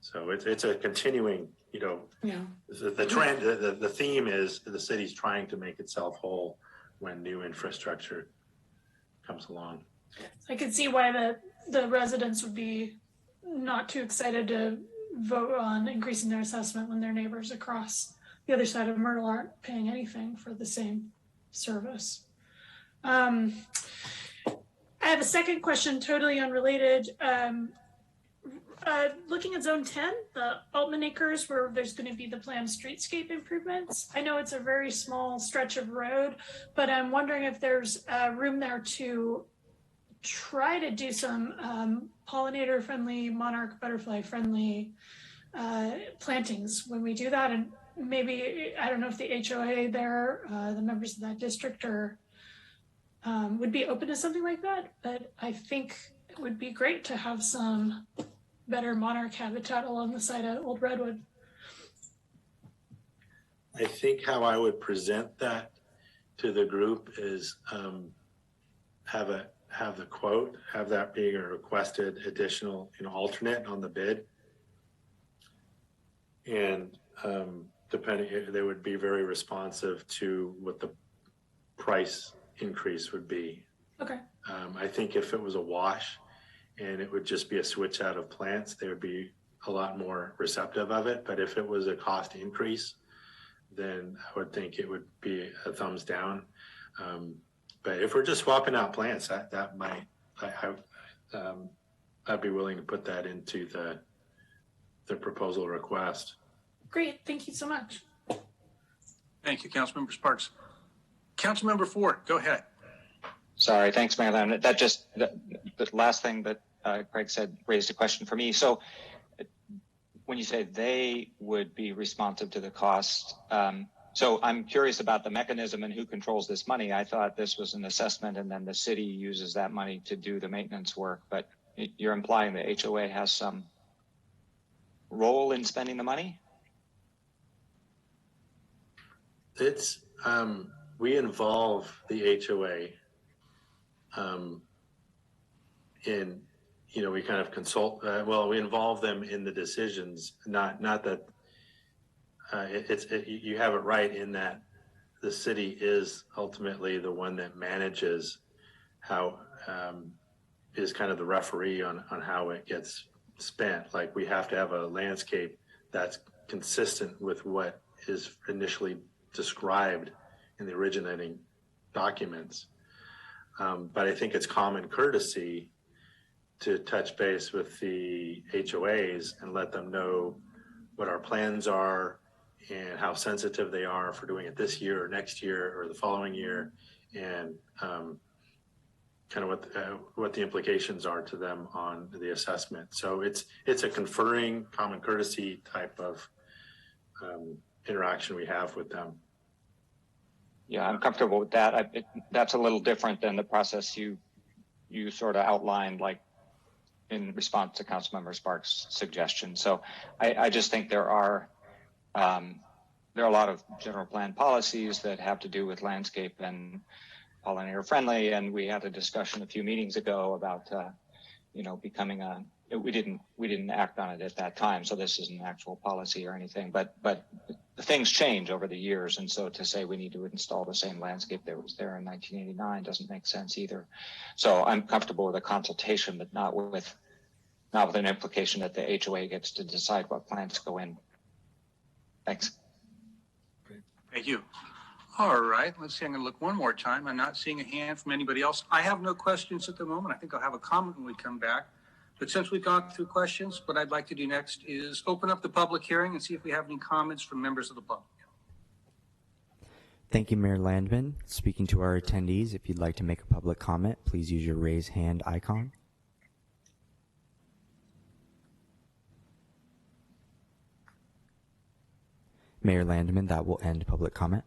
So it's a continuing, the trend, the theme is the city's trying to make itself whole when new infrastructure comes along. I could see why the residents would be not too excited to vote on increasing their assessment when their neighbors across the other side of Myrtle aren't paying anything for the same service. I have a second question, totally unrelated. Looking at Zone 10, the Altman Acres, where there's going to be the planned streetscape improvements. I know it's a very small stretch of road, but I'm wondering if there's room there to try to do some pollinator-friendly, monarch butterfly-friendly plantings when we do that. And maybe, I don't know if the HOA there, the members of that district would be open to something like that, but I think it would be great to have some better monarch habitat along the side of Old Redwood. I think how I would present that to the group is have the quote, have that being a requested additional alternate on the bid. And depending, they would be very responsive to what the price increase would be. Okay. I think if it was a wash and it would just be a switch out of plants, they would be a lot more receptive of it. But if it was a cost increase, then I would think it would be a thumbs down. But if we're just swapping out plants, that might, I'd be willing to put that into the proposal request. Great, thank you so much. Thank you, Councilmember Sparks. Councilmember Ford, go ahead. Sorry, thanks, Marilyn. That just, the last thing that Craig said raised a question for me. So when you say they would be responsive to the cost, so I'm curious about the mechanism and who controls this money. I thought this was an assessment and then the city uses that money to do the maintenance work, but you're implying the HOA has some role in spending the money? It's, we involve the HOA in, we kind of consult, we involve them in the decisions, not that you have it right in that the city is ultimately the one that manages how, is kind of the referee on how it gets spent. Like we have to have a landscape that's consistent with what is initially described in the originating documents. But I think it's common courtesy to touch base with the HOAs and let them know what our plans are and how sensitive they are for doing it this year or next year or the following year, and kind of what the implications are to them on the assessment. So it's a conferring common courtesy type of interaction we have with them. Yeah, I'm comfortable with that. That's a little different than the process you sort of outlined, like in response to Councilmember Sparks' suggestion. So I just think there are a lot of general plan policies that have to do with landscape and pollinator friendly, and we had a discussion a few meetings ago about becoming we didn't act on it at that time, so this isn't an actual policy or anything, but things change over the years, and so to say we need to install the same landscape that was there in 1989 doesn't make sense either. So I'm comfortable with a consultation, but not with an implication that the HOA gets to decide what plants go in. Thanks. Thank you. All right, let's see. I'm going to look one more time. I'm not seeing a hand from anybody else. I have no questions at the moment. I think I'll have a comment when we come back. But since we've gone through questions, what I'd like to do next is open up the public hearing and see if we have any comments from members of the public. Thank you, Mayor Landman. Speaking to our attendees, if you'd like to make a public comment, please use your raise hand icon. Mayor Landman, that will end public comment.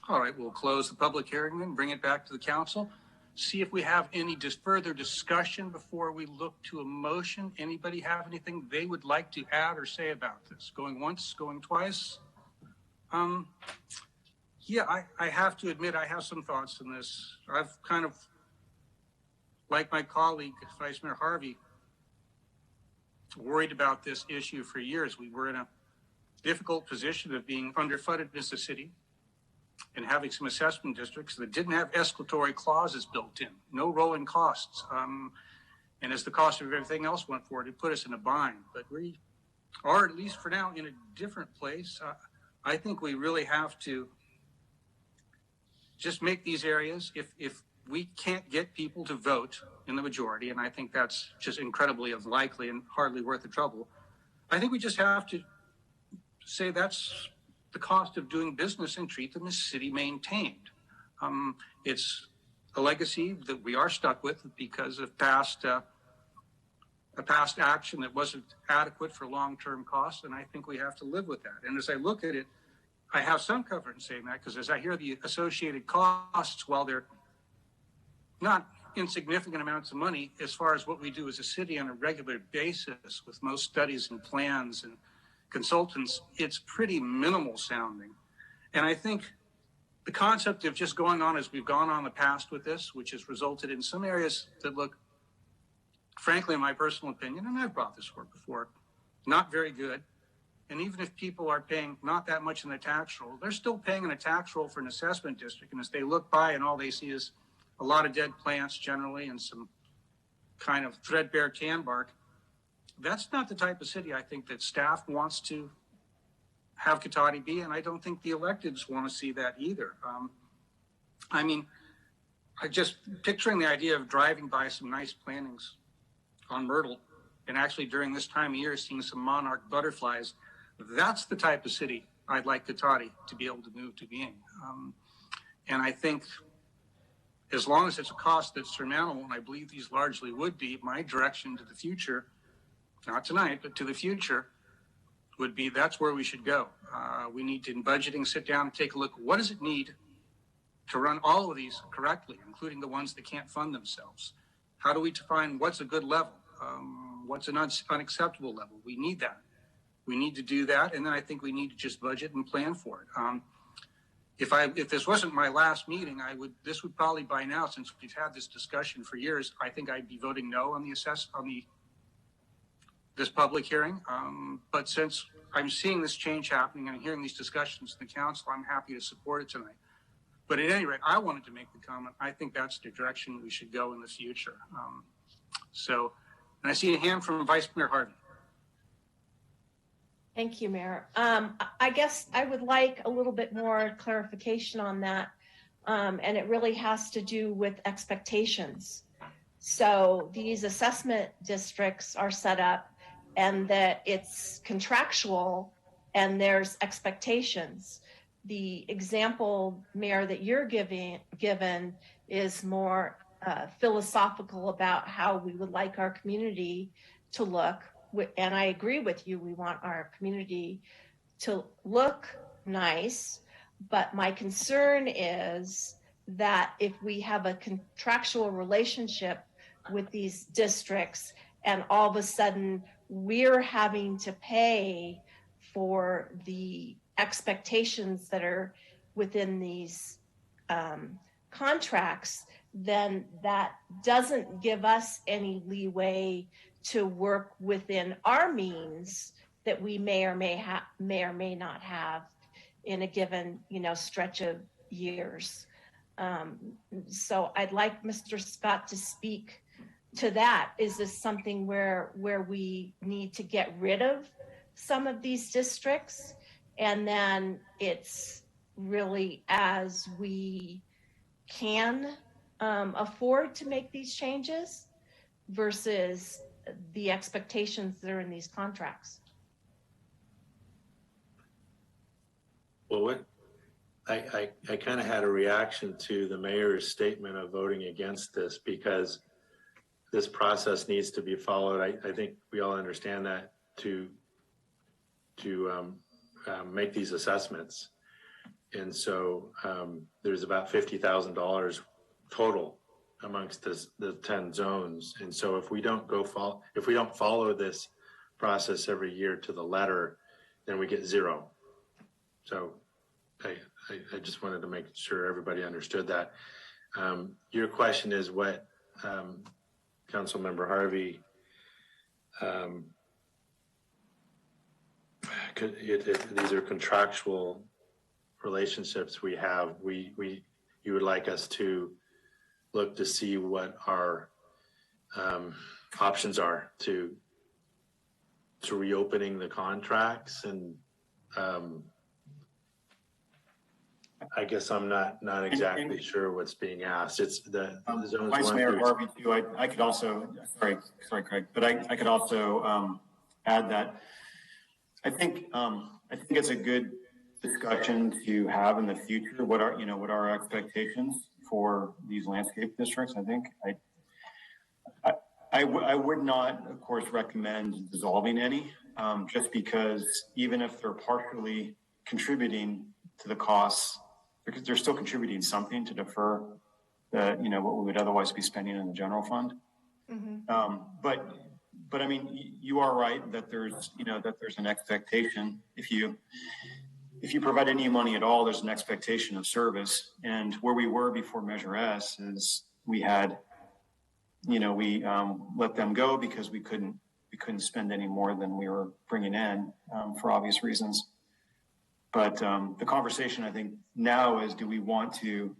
All right, we'll close the public hearing then, bring it back to the council. See if we have any further discussion before we look to a motion. Anybody have anything they would like to add or say about this? Going once, going twice? Yeah, I have to admit I have some thoughts on this. I've kind of, like my colleague, Vice Mayor Harvey, worried about this issue for years. We were in a difficult position of being underfunded as a city and having some assessment districts that didn't have escalatory clauses built in, no rolling costs. And as the cost of everything else went forward, it put us in a bind. But we are, at least for now, in a different place. I think we really have to just make these areas, if we can't get people to vote in the majority, and I think that's just incredibly unlikely and hardly worth the trouble, I think we just have to say that's the cost of doing business and treat them as city maintained. It's a legacy that we are stuck with because of a past action that wasn't adequate for long-term costs, and I think we have to live with that. And as I look at it, I have some comfort in saying that, because as I hear the associated costs, while they're not insignificant amounts of money as far as what we do as a city on a regular basis with most studies and plans and consultants, it's pretty minimal sounding. And I think the concept of just going on as we've gone on in the past with this, which has resulted in some areas that look, frankly, in my personal opinion, and I've brought this work before, not very good. And even if people are paying not that much in the tax roll, they're still paying in a tax roll for an assessment district. And as they look by and all they see is a lot of dead plants generally and some kind of threadbare tan bark, that's not the type of city I think that staff wants to have Cotati be. And I don't think the electeds want to see that either. I mean, I just picturing the idea of driving by some nice plantings on Myrtle and actually during this time of year seeing some monarch butterflies. That's the type of city I'd like Cotati to be able to move to being. And I think as long as it's a cost that's surmountable, and I believe these largely would be, my direction to the future, not tonight, but to the future, would be that's where we should go. We need to, in budgeting, sit down and take a look. What does it need to run all of these correctly, including the ones that can't fund themselves? How do we define what's a good level? What's an unacceptable level? We need that. We need to do that, and then I think we need to just budget and plan for it. If this wasn't my last meeting, this would probably by now, since we've had this discussion for years, I think I'd be voting no on this public hearing. But since I'm seeing this change happening and hearing these discussions in the council, I'm happy to support it tonight. But at any rate, I wanted to make the comment. I think that's the direction we should go in the future. And I see a hand from Vice Mayor Harvey. Thank you, Mayor. I guess I would like a little bit more clarification on that. And it really has to do with expectations. So these assessment districts are set up and that it's contractual and there's expectations. The example, Mayor, that you're given is more philosophical about how we would like our community to look. And I agree with you. We want our community to look nice. But my concern is that if we have a contractual relationship with these districts and all of a sudden we're having to pay for the expectations that are within these contracts, then that doesn't give us any leeway to work within our means that we may or may not have in a given, stretch of years. So I'd like Mr. Scott to speak to that. Is this something where we need to get rid of some of these districts, and then it's really as we can afford to make these changes versus the expectations that are in these contracts. Well, I kind of had a reaction to the mayor's statement of voting against this because this process needs to be followed. I think we all understand that to make these assessments. And so there's about $50,000 total amongst the 10 zones. And so if we don't follow this process every year to the letter, then we get zero. So I just wanted to make sure everybody understood that. Your question is what, Councilmember Harvey, these are contractual relationships we have. You would like us to look to see what our options are to reopening the contracts, and I guess I'm not exactly sure what's being asked. It's the zones. Vice Mayor Harvey too. I could also, sorry, Craig, but I could also add that I think it's a good discussion to have in the future. What are our expectations for these landscape districts? I think I would not, of course, recommend dissolving any, just because even if they're partially contributing to the costs, because they're still contributing something to defer what we would otherwise be spending in the general fund. Mm-hmm. But I mean, you are right that there's an expectation. If you provide any money at all, there's an expectation of service. And where we were before Measure S is we had, we let them go because we couldn't spend any more than we were bringing in for obvious reasons. But the conversation I think now is, do we want to,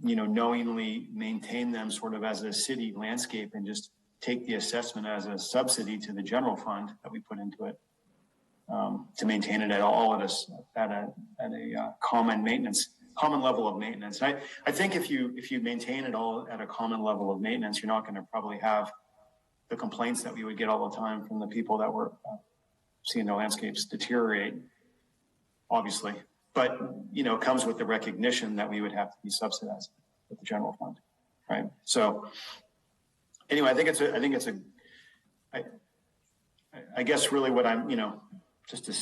knowingly maintain them sort of as a city landscape and just take the assessment as a subsidy to the general fund that we put into it, to maintain it at a common level of maintenance. And I think if you maintain it all at a common level of maintenance, you're not going to probably have the complaints that we would get all the time from the people that were seeing their landscapes deteriorate, obviously. But it comes with the recognition that we would have to be subsidized with the general fund, right? So anyway, I guess really what I'm, just to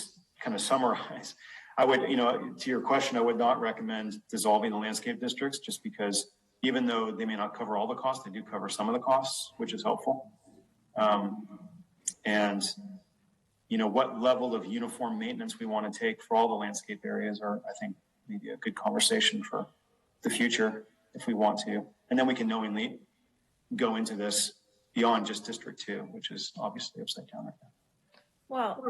kind of summarize, I would, to your question, I would not recommend dissolving the landscape districts, just because even though they may not cover all the costs, they do cover some of the costs, which is helpful. And what level of uniform maintenance we want to take for all the landscape areas are, I think, maybe a good conversation for the future if we want to. And then we can knowingly go into this beyond just District 2, which is obviously upside down right now. Well,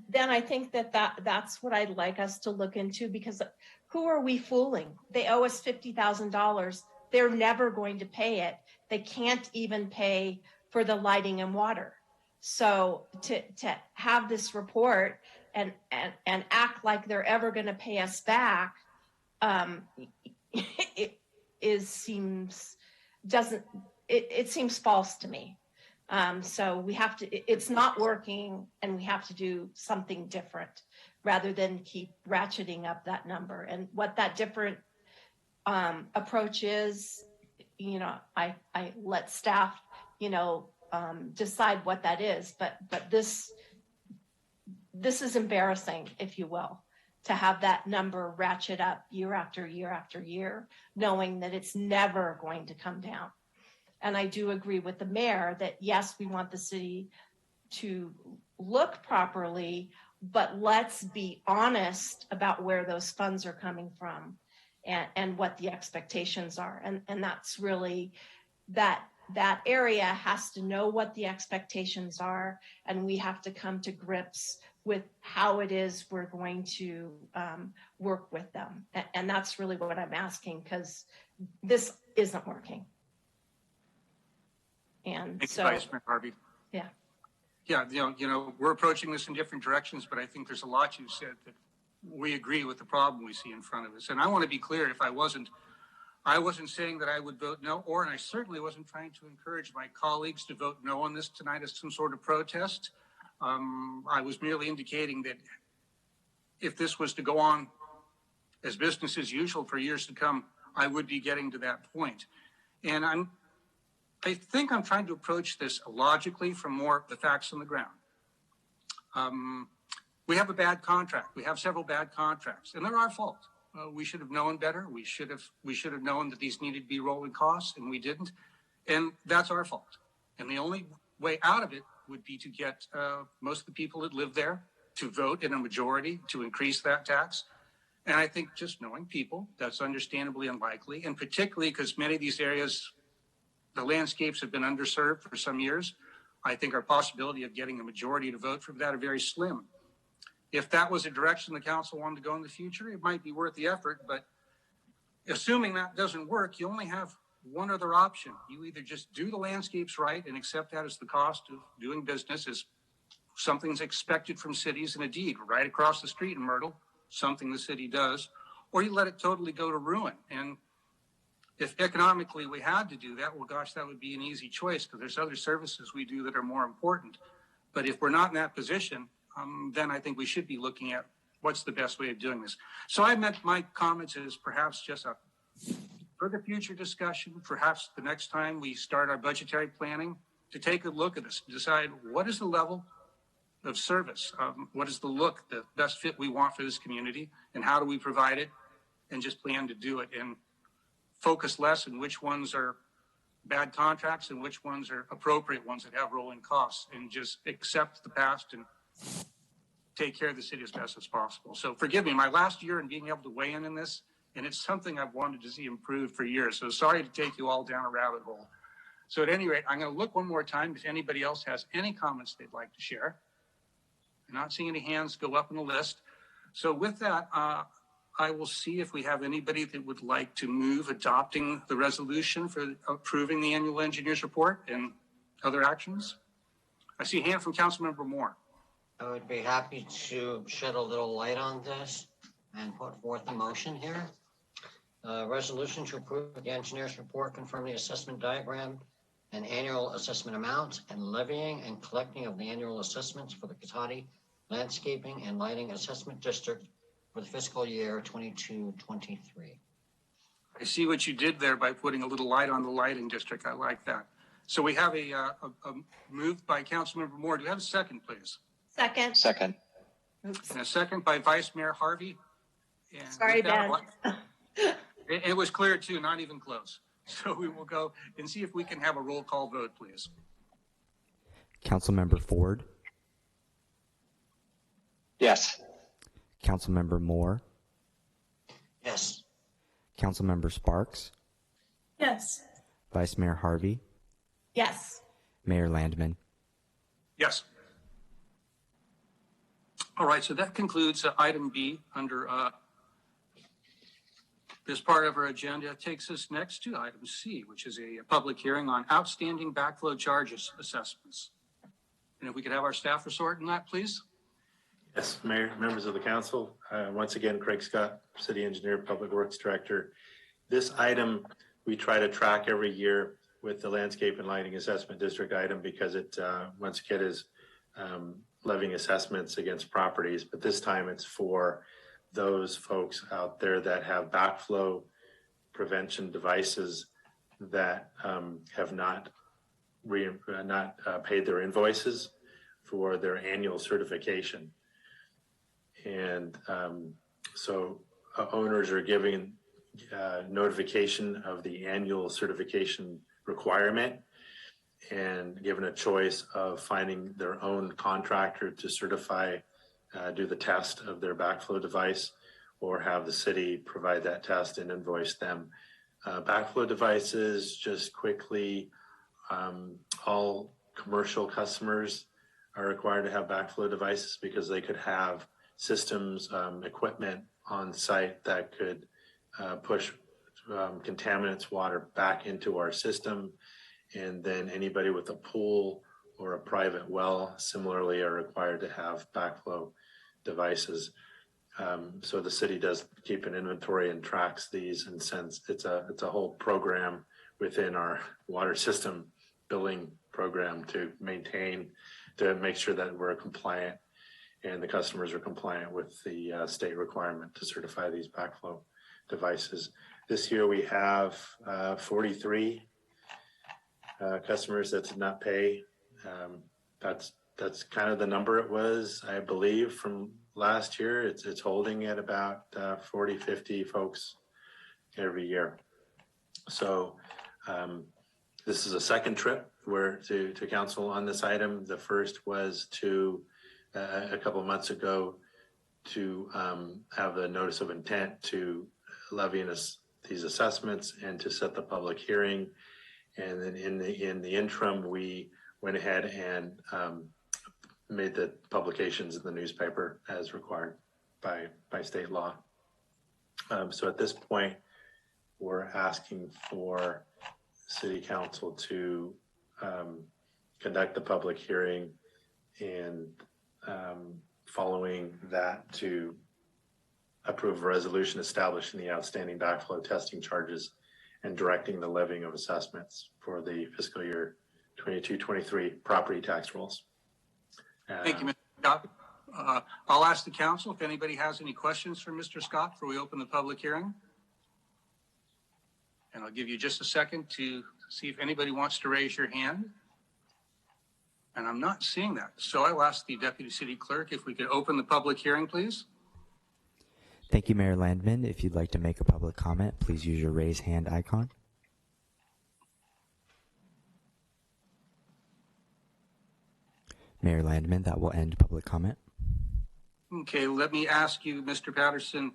then I think that's what I'd like us to look into, because who are we fooling? They owe us $50,000. They're never going to pay it. They can't even pay for the lighting and water. So to have this report and act like they're ever going to pay us back, it seems false to me. So we have to, it's not working, and we have to do something different rather than keep ratcheting up that number. And what that different approach is, I let staff, decide what that is. But this is embarrassing, if you will, to have that number ratchet up year after year after year, knowing that it's never going to come down. And I do agree with the mayor that, yes, we want the city to look properly, but let's be honest about where those funds are coming from and what the expectations are. And that's really that area has to know what the expectations are, and we have to come to grips with how it is we're going to work with them. And that's really what I'm asking, because this isn't working. And Thank so, you, Vice Mayor Harvey. Yeah, we're approaching this in different directions, but I think there's a lot you said that we agree with the problem we see in front of us. And I want to be clear, if I wasn't saying that I would vote no, and I certainly wasn't trying to encourage my colleagues to vote no on this tonight as some sort of protest. I was merely indicating that if this was to go on as business as usual for years to come, I would be getting to that point. And I think I'm trying to approach this logically from more of the facts on the ground. We have a bad contract. We have several bad contracts, and they're our fault. We should have known better. We should have known that these needed to be rolling costs, and we didn't. And that's our fault. And the only way out of it would be to get most of the people that live there to vote in a majority to increase that tax. And I think just knowing people, that's understandably unlikely. And particularly because many of these areas, the landscapes have been underserved for some years. I think our possibility of getting a majority to vote for that are very slim. If that was a direction the council wanted to go in the future, it might be worth the effort. But assuming that doesn't work, you only have one other option. You either just do the landscapes right and accept that as the cost of doing business, as something's expected from cities, and a deed right across the street in Myrtle, something the city does, or you let it totally go to ruin. And if economically we had to do that, well, gosh, that would be an easy choice because there's other services we do that are more important. But if we're not in that position, then I think we should be looking at what's the best way of doing this. So I meant my comments as perhaps just a further future discussion, perhaps the next time we start our budgetary planning, to take a look at this, decide what is the level of service, what is the look, the best fit we want for this community, and how do we provide it, and just plan to do it, and focus less on which ones are bad contracts and which ones are appropriate ones that have rolling costs, and just accept the past and take care of the city as best as possible. So forgive me, my last year in being able to weigh in this, and it's something I've wanted to see improved for years. So sorry to take you all down a rabbit hole. So at any rate, I'm going to look one more time if anybody else has any comments they'd like to share. I'm not seeing any hands go up on the list. So with that, I will see if we have anybody that would like to move adopting the resolution for approving the annual engineer's report and other actions. I see a hand from Councilmember Moore. I would be happy to shed a little light on this and put forth a motion here. Resolution to approve the engineer's report confirming the assessment diagram and annual assessment amounts and levying and collecting of the annual assessments for the Cotati Landscaping and Lighting Assessment District for the fiscal year 22-23. I see what you did there by putting a little light on the lighting district. I like that. So we have a move by Councilmember Moore. Do we have a second, please? Second. Second. Oops. And a second by Vice Mayor Harvey. And Sorry, Ben. It was clear too, not even close. So we will go and see if we can have a roll call vote, please. Councilmember Ford, Yes. Councilmember Moore, Yes. Councilmember Sparks, Yes. Vice Mayor Harvey, Yes. Mayor Landman. Yes. All right, so that concludes item B under this part of our agenda. It takes us next to item C, which is a public hearing on outstanding backflow charges assessments. And if we could have our staff resort in that, please. Yes, Mayor, members of the council. Once again, Craig Scott, City Engineer, Public Works Director. This item we try to track every year with the Landscape and Lighting Assessment District item because it once again is levying assessments against properties, but this time it's for those folks out there that have backflow prevention devices that have not paid their invoices for their annual certification. And so owners are giving notification of the annual certification requirement and given a choice of finding their own contractor to certify, do the test of their backflow device, or have the city provide that test and invoice them. Backflow devices, just quickly, all commercial customers are required to have backflow devices because they could have systems, equipment on site that could push contaminants, water back into our system. And then anybody with a pool or a private well similarly are required to have backflow devices. So the city does keep an inventory and tracks these, and sends. It's a whole program within our water system billing program to maintain, to make sure that we're compliant and the customers are compliant with the state requirement to certify these backflow devices. This year we have 43 customers that did not pay. That's kind of the number it was, I believe, from last year. It's holding at about 40, 50 folks every year. So this is a second trip to council on this item. The first was to a couple of months ago to have a notice of intent to levy these assessments and to set the public hearing. And then in the interim, we went ahead and made the publications in the newspaper as required by state law. So at this point, we're asking for City Council to conduct the public hearing and following that to approve a resolution establishing the outstanding backflow testing charges and directing the levying of assessments for the fiscal year 22-23 property tax rolls. Thank you, Mr. Scott. I'll ask the council if anybody has any questions for Mr. Scott before we open the public hearing. And I'll give you just a second to see if anybody wants to raise your hand. And I'm not seeing that. So I'll ask the Deputy City Clerk if we could open the public hearing, please. Thank you, Mayor Landman. If you'd like to make a public comment, please use your raise hand icon. Mayor Landman, that will end public comment. Okay, let me ask you, Mr. Patterson,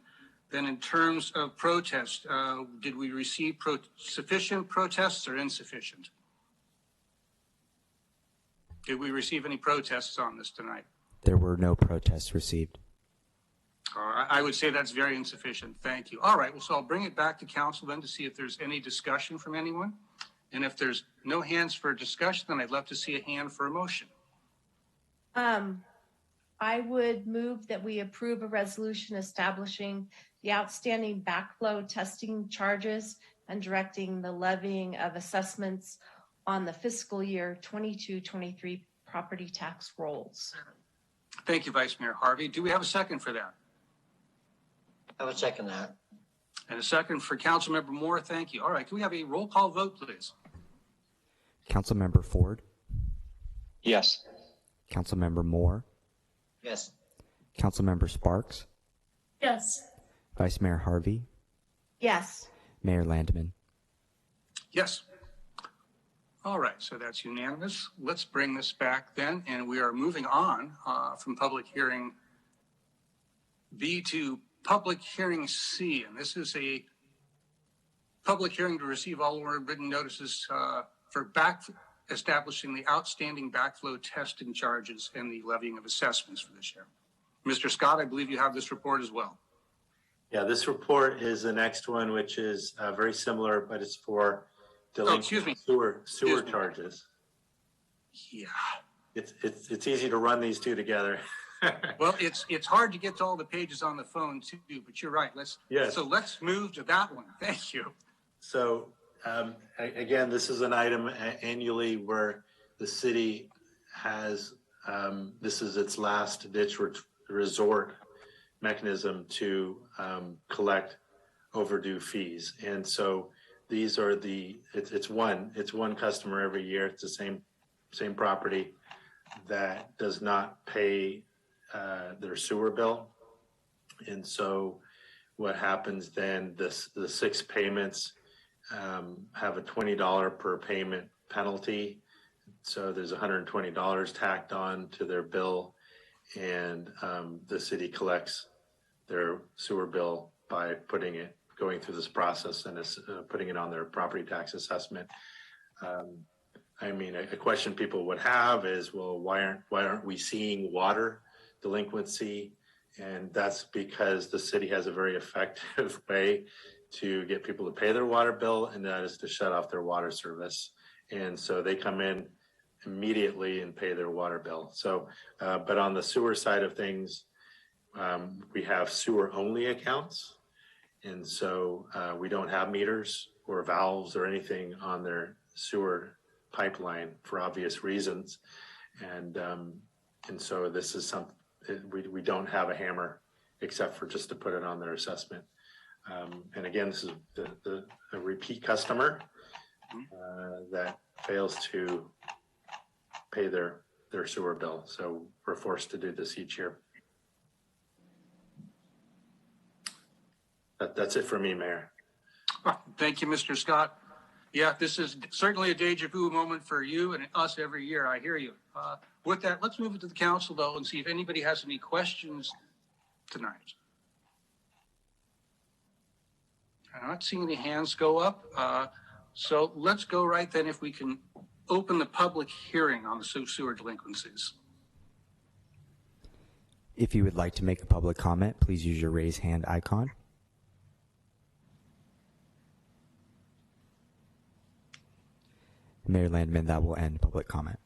then in terms of protest, did we receive sufficient protests or insufficient? Did we receive any protests on this tonight? There were no protests received. I would say that's very insufficient. Thank you. All right, well, so I'll bring it back to council then to see if there's any discussion from anyone. And if there's no hands for discussion, then I'd love to see a hand for a motion. I would move that we approve a resolution establishing the outstanding backflow testing charges and directing the levying of assessments on the fiscal year 22-23 property tax rolls. Thank you, Vice Mayor Harvey. Do we have a second for that? I would second that. And a second for Councilmember Moore. Thank you. All right, can we have a roll call vote, please? Councilmember Ford? Yes. Councilmember Moore? Yes. Councilmember Sparks? Yes. Vice Mayor Harvey? Yes. Mayor Landman? Yes. All right, so that's unanimous. Let's bring this back then, and we are moving on from public hearing B to public hearing C, and this is a public hearing to receive all written notices for establishing the outstanding backflow testing charges and the levying of assessments for this year. Mr. Scott, I believe you have this report as well. Yeah, this report is the next one, which is very similar, but it's for delinquent sewer charges. Yeah. It's easy to run these two together. Well, it's hard to get to all the pages on the phone too, but you're right. So let's move to that one. Thank you. So again, this is an item annually where the city has, this is its last ditch resort mechanism to collect overdue fees. And so these are it's one customer every year. It's the same property that does not pay their sewer bill. And so what happens then, the 6 payments have a $20 per payment penalty. So there's $120 tacked on to their bill, and the city collects their sewer bill by going through this process and putting it on their property tax assessment. I mean, a question people would have is, well, why aren't we seeing water delinquency? And that's because the city has a very effective way to get people to pay their water bill, and that is to shut off their water service. And so they come in immediately and pay their water bill. So, but on the sewer side of things, we have sewer only accounts. And so we don't have meters or valves or anything on their sewer pipeline for obvious reasons. And so this is something we don't have a hammer except for just to put it on their assessment. And again, this is a repeat customer that fails to pay their sewer bill. So we're forced to do this each year. That's it for me, Mayor. Thank you, Mr. Scott. Yeah, this is certainly a deja vu moment for you and us every year. I hear you. With that, let's move it to the council, though, and see if anybody has any questions tonight. I'm not seeing any hands go up. So let's go right then if we can open the public hearing on the sewer delinquencies. If you would like to make a public comment, please use your raise hand icon. Mayor Landman, that will end public comment.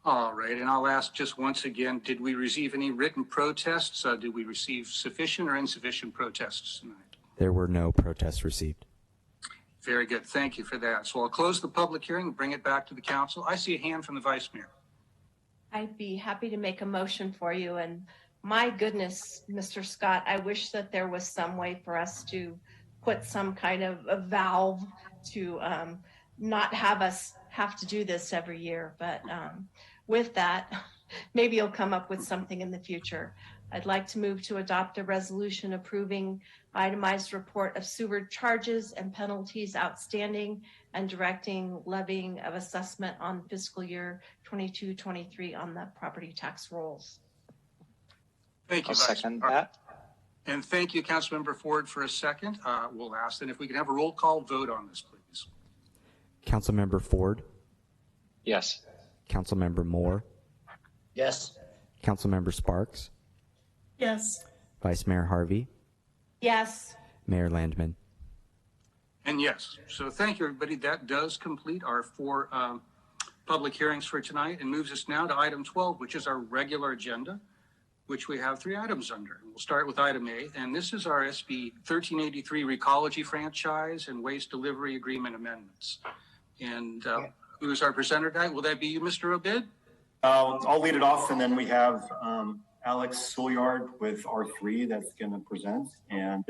All right, and I'll ask just once again, did we receive any written protests? Did we receive sufficient or insufficient protests tonight? There were no protests received. Very good, thank you for that. So I'll close the public hearing and bring it back to the council. I see a hand from the Vice Mayor. I'd be happy to make a motion for you. And my goodness, Mr. Scott, I wish that there was some way for us to put some kind of a valve to not have us have to do this every year. But with that, maybe you'll come up with something in the future. I'd like to move to adopt a resolution approving itemized report of sewer charges and penalties outstanding and directing levying of assessment on fiscal year 22-23 on the property tax rolls. Thank you, I'll second that. And thank you, Councilmember Ford, for a second. We'll ask then if we can have a roll call vote on this, please. Councilmember Ford, Yes. Councilmember Moore, Yes. Councilmember Sparks, Yes. Vice Mayor Harvey, Yes. Mayor Landman. And yes, so thank you, everybody. That does complete our 4 public hearings for tonight and moves us now to item 12, which is our regular agenda, which we have 3 items under. We'll start with item A, and this is our SB 1383 Recology franchise and waste delivery agreement amendments. And who is our presenter tonight? Will that be you, Mr. Obid? I'll lead it off, and then we have Alex Souliard with R3 that's going to present. And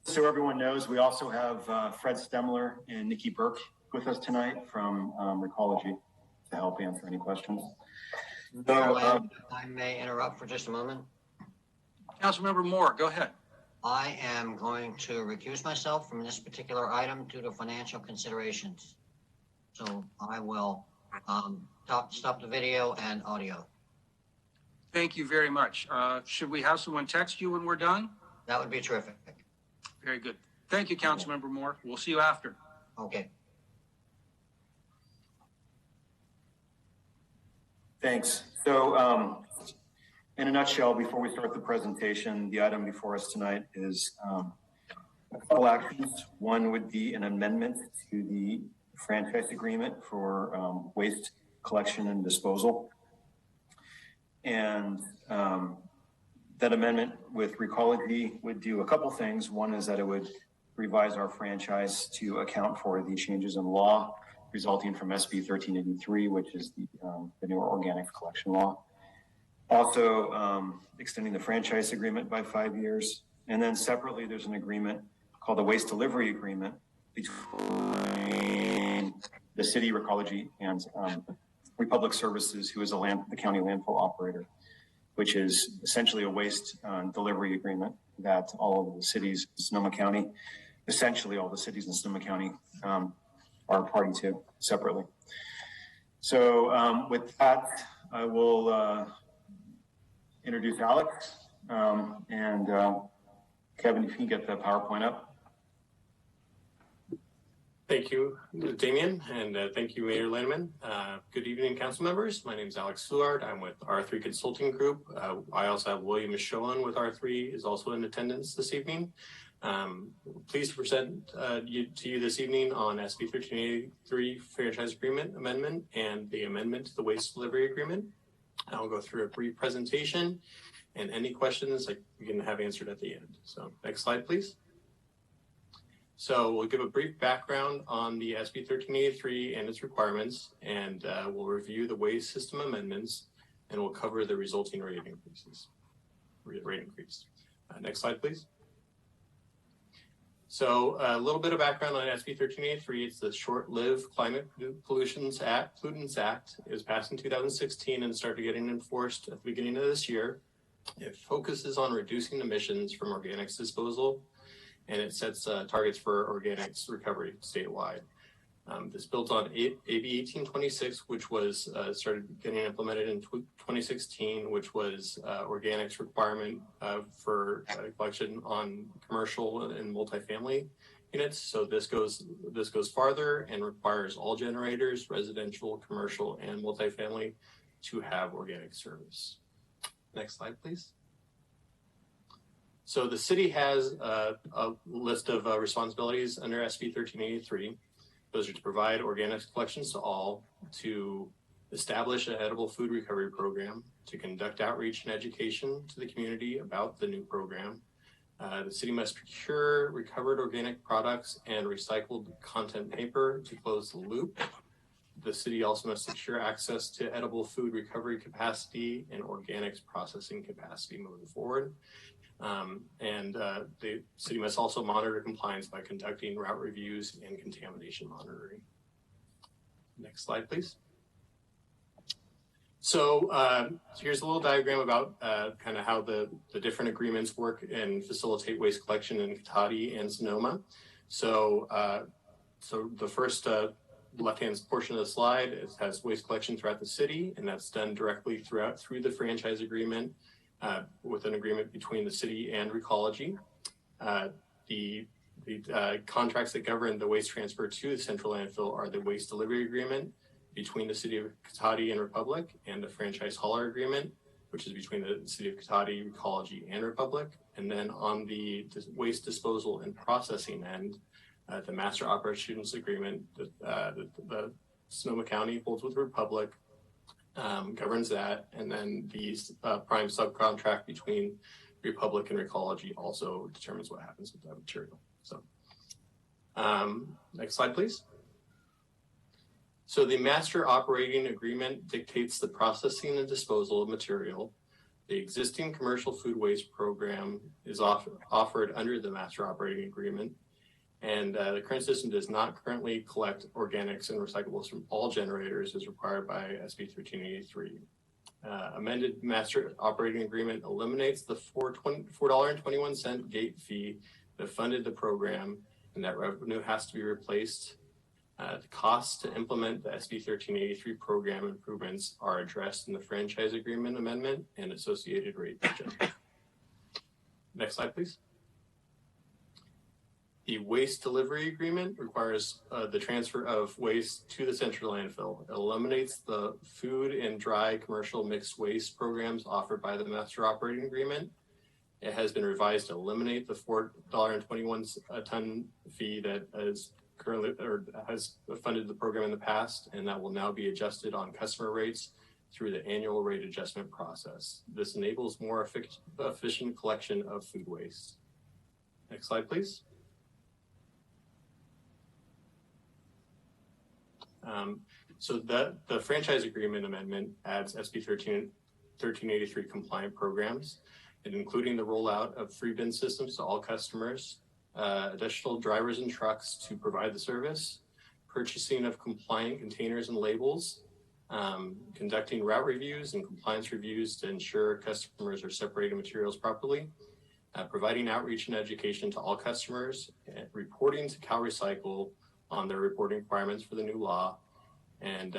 so everyone knows, we also have Fred Stemler and Nikki Burke with us tonight from Recology to help answer any questions. So, I may interrupt for just a moment. Councilmember Moore, go ahead. I am going to recuse myself from this particular item due to financial considerations. So I will stop the video and audio. Thank you very much. Should we have someone text you when we're done? That would be terrific. Very good. Thank you, Councilmember Moore. We'll see you after. Okay. Thanks. So in a nutshell, before we start the presentation, the item before us tonight is a couple actions. One would be an amendment to the franchise agreement for waste collection and disposal. And that amendment with Recology would do a couple things. One is that it would revise our franchise to account for the changes in law resulting from SB 1383, which is the newer organics collection law. Also extending the franchise agreement by 5 years. And then separately, there's an agreement called the Waste Delivery Agreement between the city, Recology, and Republic Services, who is the county landfill operator, which is essentially a waste delivery agreement that all of the cities in Sonoma County, essentially all the cities in Sonoma County are a party to separately. So with that, I will introduce Alex and Kevin, if you can get the PowerPoint up. Thank you, Damien, and thank you, Mayor Landman. Good evening, council members. My name is Alex Soulard. I'm with R3 Consulting Group. I also have William Michaud with R3 is also in attendance this evening. Pleased to present to you this evening on SB 1383 Franchise Agreement Amendment and the amendment to the Waste Delivery Agreement. I'll go through a brief presentation, and any questions we can have answered at the end. So next slide, please. So we'll give a brief background on the SB 1383 and its requirements, and we'll review the waste system amendments, and we'll cover the resulting rate increase. Next slide, please. So a little bit of background on SB 1383. It's the short-lived Climate Pollutants Act. It was passed in 2016 and started getting enforced at the beginning of this year. It focuses on reducing emissions from organics disposal, and it sets targets for organics recovery statewide. This builds on AB 1826, which was started getting implemented in 2016, which was organics requirement for collection on commercial and multifamily units. So this goes farther and requires all generators, residential, commercial, and multifamily, to have organic service. Next slide, please. So the city has a list of responsibilities under SB 1383. Those are to provide organics collections to all, to establish an edible food recovery program, to conduct outreach and education to the community about the new program. The city must procure recovered organic products and recycled content paper to close the loop. The city also must secure access to edible food recovery capacity and organics processing capacity moving forward. The city must also monitor compliance by conducting route reviews and contamination monitoring. Next slide, please. So here's a little diagram about kind of how the different agreements work and facilitate waste collection in Cotati and Sonoma. So the first left-hand portion of the slide, it has waste collection throughout the city, and that's done directly through the franchise agreement with an agreement between the city and Recology. The contracts that govern the waste transfer to the central landfill are the waste delivery agreement between the city of Cotati and Republic, and the franchise hauler agreement, which is between the city of Cotati, Recology, and Republic. And then on the waste disposal and processing end, the master operations agreement that the Sonoma County holds with Republic governs that, and then the prime subcontract between Republic and Recology also determines what happens with that material. So next slide, please. So the master operating agreement dictates the processing and disposal of material. The existing commercial food waste program is offered under the master operating agreement, and the current system does not currently collect organics and recyclables from all generators as required by SB 1383. Amended master operating agreement eliminates the $4.21 gate fee that funded the program, and that revenue has to be replaced. The costs to implement the SB 1383 program improvements are addressed in the franchise agreement amendment and associated rate adjustment. Next slide, please. The waste delivery agreement requires the transfer of waste to the central landfill. It eliminates the food and dry commercial mixed waste programs offered by the master operating agreement. It has been revised to eliminate the $4.21 a ton fee that is currently or has funded the program in the past, and that will now be adjusted on customer rates through the annual rate adjustment process. This enables more efficient collection of food waste. Next slide, please. So the franchise agreement amendment adds SB 1383 compliant programs, and including the rollout of free bin systems to all customers, additional drivers and trucks to provide the service, purchasing of compliant containers and labels, conducting route reviews and compliance reviews to ensure customers are separating materials properly, providing outreach and education to all customers, reporting to CalRecycle on their reporting requirements for the new law. And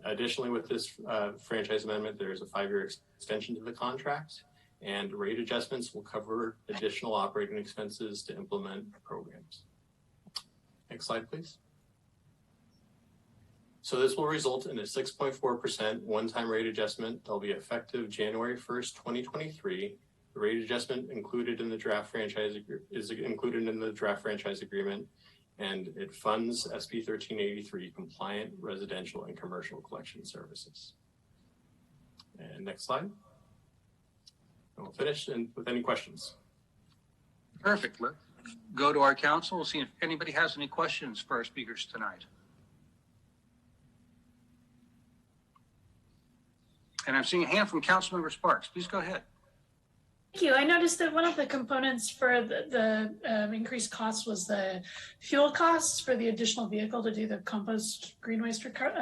additionally, with this franchise amendment, there's a 5-year extension to the contract, and rate adjustments will cover additional operating expenses to implement programs. Next slide, please. So this will result in a 6.4% one-time rate adjustment that'll be effective January 1st, 2023. The rate adjustment included in the draft franchise is included in the draft franchise agreement, and it funds SB 1383 compliant residential and commercial collection services. And next slide. And we'll finish with any questions. Perfect. Let's go to our council. We'll see if anybody has any questions for our speakers tonight. And I'm seeing a hand from Councilmember Sparks. Please go ahead. Thank you. I noticed that one of the components for the increased cost was the fuel costs for the additional vehicle to do the compost green waste pickup.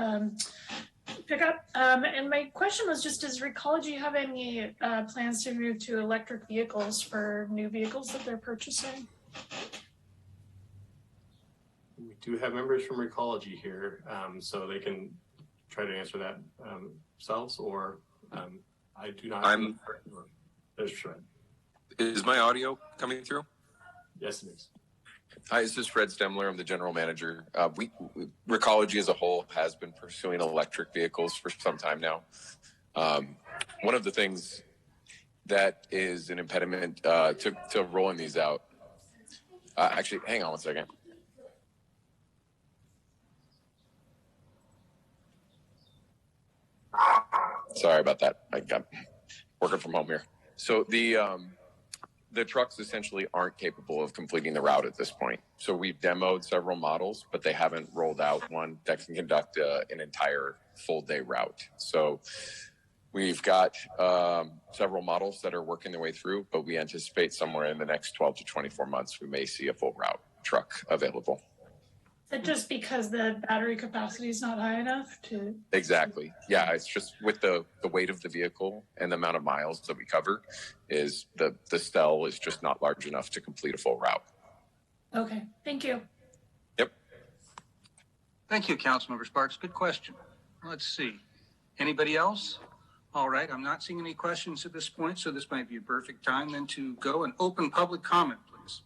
And my question was just, does Recology have any plans to move to electric vehicles for new vehicles that they're purchasing? We do have members from Recology here, so they can try to answer that themselves, or I do not. There's Fred. Is my audio coming through? Yes, it is. Hi, this is Fred Stemler. I'm the general manager. Recology as a whole has been pursuing electric vehicles for some time now. One of the things that is an impediment to rolling these out. Actually, hang on one second. Sorry about that. I'm working from home here. So the trucks essentially aren't capable of completing the route at this point. So we've demoed several models, but they haven't rolled out one that can conduct an entire full day route. So we've got several models that are working their way through, but we anticipate somewhere in the next 12 to 24 months, we may see a full route truck available. Is that just because the battery capacity is not high enough to? Exactly. Yeah, it's just with the weight of the vehicle and the amount of miles that we cover, is the cell is just not large enough to complete a full route. Okay, thank you. Yep. Thank you, Councilmember Sparks. Good question. Let's see. Anybody else? All right, I'm not seeing any questions at this point, so this might be a perfect time then to go and open public comment, please.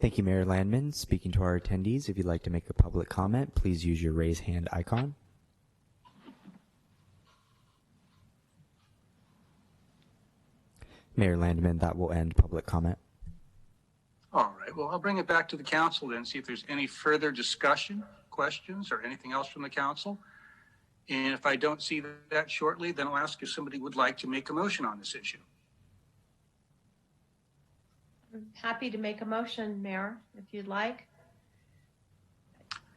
Thank you, Mayor Landman. Speaking to our attendees, if you'd like to make a public comment, please use your raise hand icon. Mayor Landman, that will end public comment. All right, well, I'll bring it back to the council then, see if there's any further discussion, questions, or anything else from the council. And if I don't see that shortly, then I'll ask if somebody would like to make a motion on this issue. I'm happy to make a motion, Mayor, if you'd like.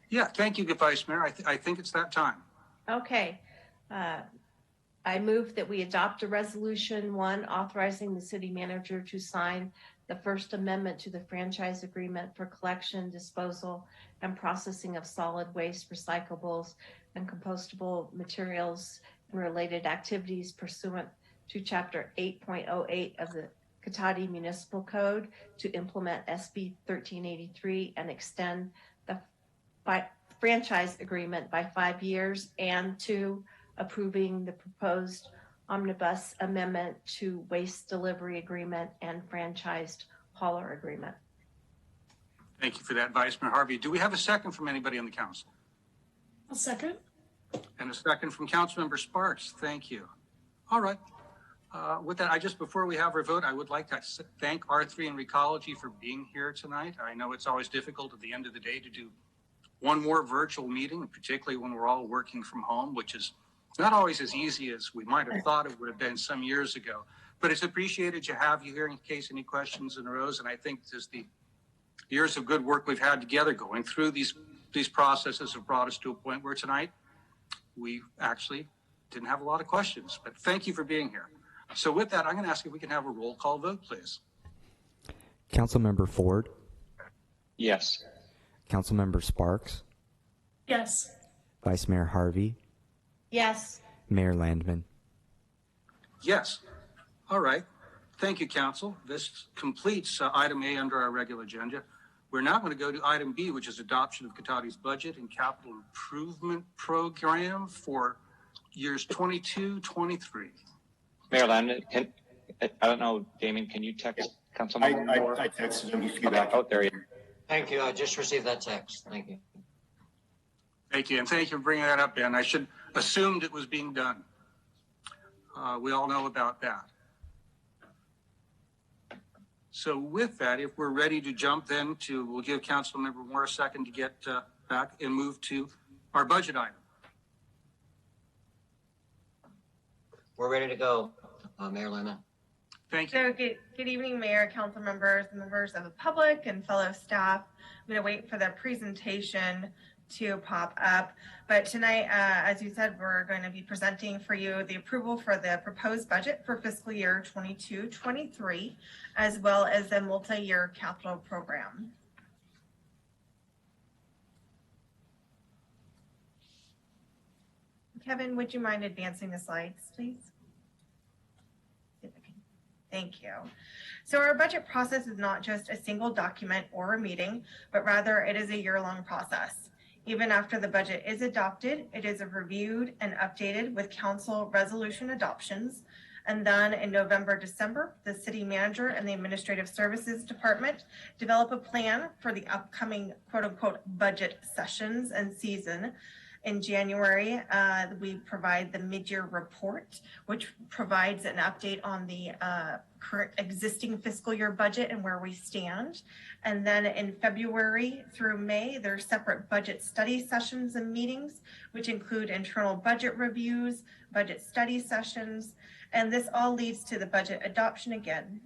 Yeah, thank you, Vice Mayor. I think it's that time. Okay. I move that we adopt a resolution 1 authorizing the city manager to sign the First Amendment to the franchise agreement for collection, disposal, and processing of solid waste, recyclables, and compostable materials and related activities pursuant to Chapter 8.08 of the Cotati Municipal Code to implement SB 1383 and extend the franchise agreement by 5 years, and 2, approving the proposed omnibus amendment to waste delivery agreement and franchised hauler agreement. Thank you for that, Vice Mayor Harvey. Do we have a second from anybody on the council? A second. And a second from Councilmember Sparks. Thank you. All right. With that, before we have our vote, I would like to thank R3 and Recology for being here tonight. I know it's always difficult at the end of the day to do one more virtual meeting, particularly when we're all working from home, which is not always as easy as we might have thought it would have been some years ago. But it's appreciated to have you here in case any questions arose. And I think just the years of good work we've had together going through these processes have brought us to a point where tonight we actually didn't have a lot of questions. But thank you for being here. So with that, I'm going to ask if we can have a roll call vote, please. Councilmember Ford? Yes. Councilmember Sparks? Yes. Vice Mayor Harvey? Yes. Mayor Landman? Yes. All right. Thank you, Council. This completes item A under our regular agenda. We're now going to go to item B, which is adoption of Cotati's budget and capital improvement program for years 22-23. Mayor Landman, I don't know, Damien, can you text Councilman? I texted him. He should be back. Oh, there you are. Thank you. I just received that text. Thank you. Thank you, and thank you for bringing that up, Ben. I should assumed it was being done. We all know about that. So with that, if we're ready to jump then we'll give Councilmember Moore a second to get back and move to our budget item. We're ready to go, Mayor Lemon. Thank you. So good evening, Mayor, council members, members of the public, and fellow staff. I'm going to wait for the presentation to pop up. But tonight, as you said, we're going to be presenting for you the approval for the proposed budget for fiscal year 22-23, as well as the multi-year capital program. Kevin, would you mind advancing the slides, please? Thank you. So our budget process is not just a single document or a meeting, but rather it is a year-long process. Even after the budget is adopted, it is reviewed and updated with council resolution adoptions. And then in November, December, the city manager and the administrative services department develop a plan for the upcoming quote unquote budget sessions and season. In January, we provide the mid-year report, which provides an update on the current existing fiscal year budget and where we stand. And then in February through May, there are separate budget study sessions and meetings, which include internal budget reviews, budget study sessions, and this all leads to the budget adoption again.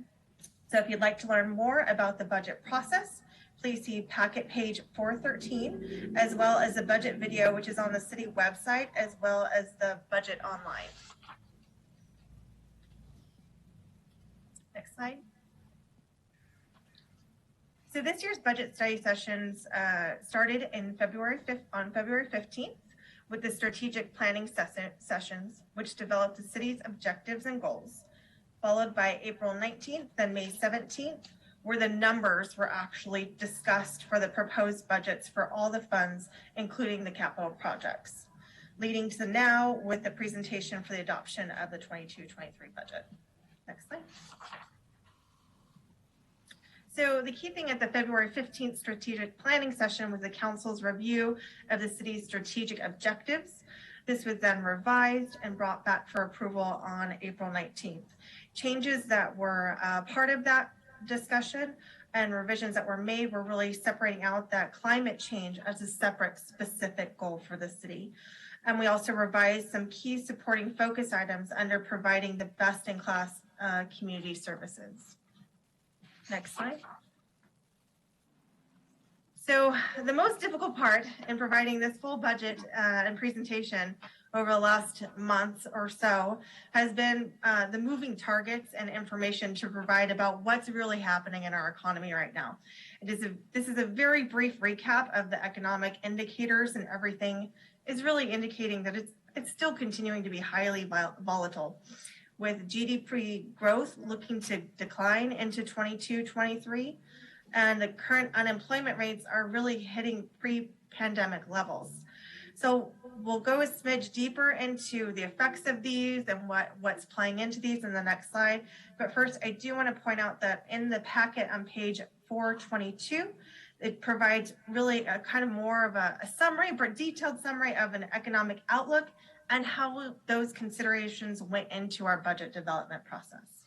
So if you'd like to learn more about the budget process, please see packet page 413, as well as the budget video, which is on the city website, as well as the budget online. Next slide. So this year's budget study sessions started in on February 15th with the strategic planning sessions, which developed the city's objectives and goals, followed by April 19th and May 17th, where the numbers were actually discussed for the proposed budgets for all the funds, including the capital projects, leading to now with the presentation for the adoption of the 22-23 budget. Next slide. So the key thing at the February 15th strategic planning session was the council's review of the city's strategic objectives. This was then revised and brought back for approval on April 19th. Changes that were part of that discussion and revisions that were made were really separating out that climate change as a separate specific goal for the city. And we also revised some key supporting focus items under providing the best-in-class community services. Next slide. So the most difficult part in providing this full budget and presentation over the last month or so has been the moving targets and information to provide about what's really happening in our economy right now. This is a very brief recap of the economic indicators, and everything is really indicating that it's still continuing to be highly volatile, with GDP growth looking to decline into 22-23, and the current unemployment rates are really hitting pre-pandemic levels. So we'll go a smidge deeper into the effects of these and what's playing into these in the next slide. But first, I do want to point out that in the packet on page 422, it provides really a kind of more of a summary, but detailed summary of an economic outlook and how those considerations went into our budget development process.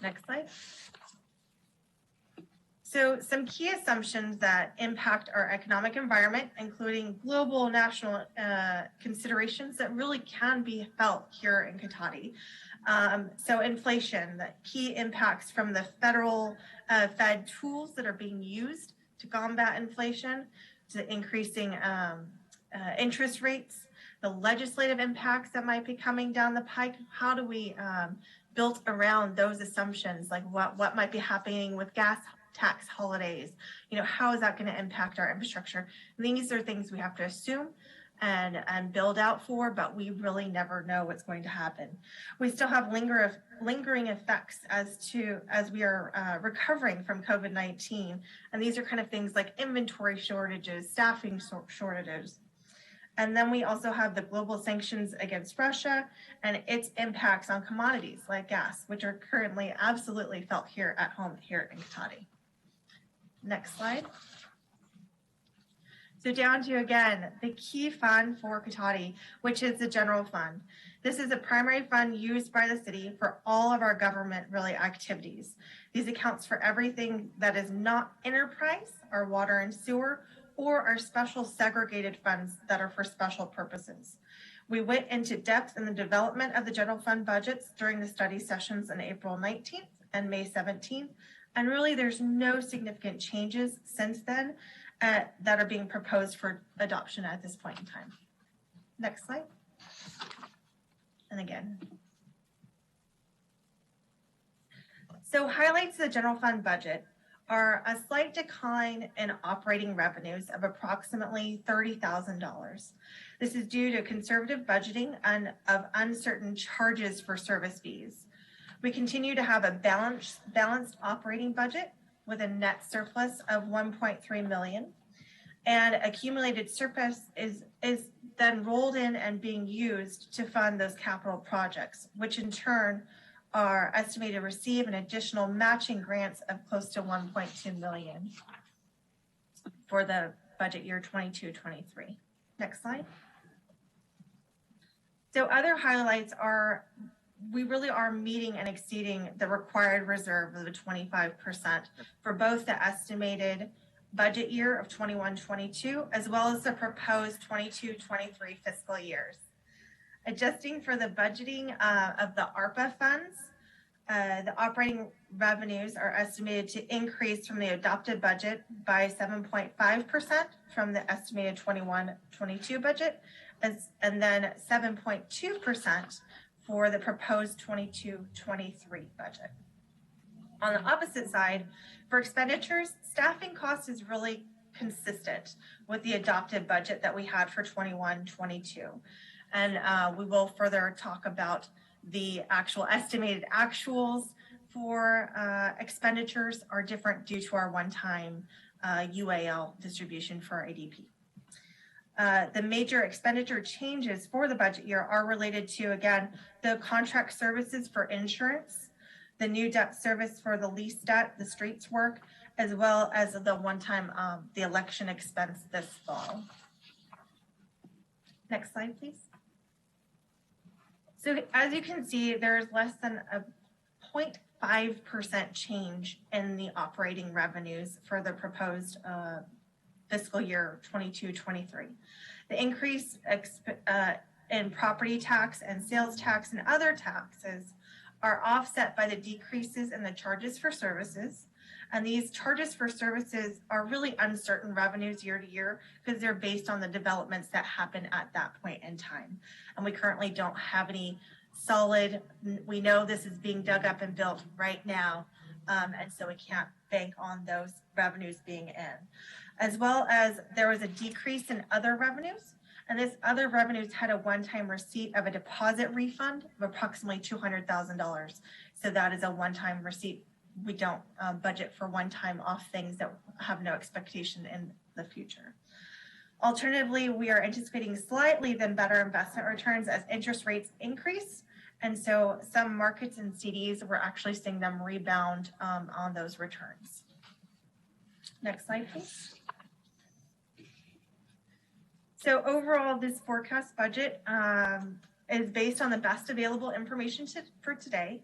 Next slide. So some key assumptions that impact our economic environment, including global national considerations that really can be felt here in Cotati. So inflation, the key impacts from the federal Fed tools that are being used to combat inflation, to increasing interest rates, the legislative impacts that might be coming down the pike. How do we build around those assumptions? Like what might be happening with gas tax holidays? How is that going to impact our infrastructure? And these are things we have to assume and build out for, but we really never know what's going to happen. We still have lingering effects as we are recovering from COVID-19. And these are kind of things like inventory shortages, staffing shortages. And then we also have the global sanctions against Russia and its impacts on commodities like gas, which are currently absolutely felt here at home here in Cotati. Next slide. So down to, again, the key fund for Cotati, which is the general fund. This is a primary fund used by the city for all of our government really activities. These accounts for everything that is not enterprise, our water and sewer, or our special segregated funds that are for special purposes. We went into depth in the development of the general fund budgets during the study sessions on April 19th and May 17th. And really, there's no significant changes since then that are being proposed for adoption at this point in time. Next slide. And again. So highlights of the general fund budget are a slight decline in operating revenues of approximately $30,000. This is due to conservative budgeting and of uncertain charges for service fees. We continue to have a balanced operating budget with a net surplus of 1.3 million, and accumulated surplus is then rolled in and being used to fund those capital projects, which in turn are estimated to receive an additional matching grants of close to 1.2 million for the budget year 22-23. Next slide. So other highlights are we really are meeting and exceeding the required reserve of the 25% for both the estimated budget year of 21-22 as well as the proposed 22-23 fiscal years. Adjusting for the budgeting of the ARPA funds, the operating revenues are estimated to increase from the adopted budget by 7.5% from the estimated 21-22 budget, and then 7.2% for the proposed 22-23 budget. On the opposite side, for expenditures, staffing cost is really consistent with the adopted budget that we had for 21-22. And we will further talk about the actual estimated actuals for expenditures are different due to our one-time UAL distribution for ADP. The major expenditure changes for the budget year are related to, again, the contract services for insurance, the new debt service for the lease debt, the streets work, as well as the one-time, the election expense this fall. Next slide, please. So as you can see, there's less than a 0.5% change in the operating revenues for the proposed fiscal year 22-23. The increase in property tax and sales tax and other taxes are offset by the decreases in the charges for services. And these charges for services are really uncertain revenues year to year because they're based on the developments that happen at that point in time. And we currently don't have any solid, we know this is being dug up and built right now. And so we can't bank on those revenues being in. As well as there was a decrease in other revenues. And this other revenues had a one-time receipt of a deposit refund of approximately $200,000. So that is a one-time receipt. We don't budget for one-time off things that have no expectation in the future. Alternatively, we are anticipating slightly then better investment returns as interest rates increase. And so some markets and CDs, we're actually seeing them rebound on those returns. Next slide, please. So overall, this forecast budget is based on the best available information for today.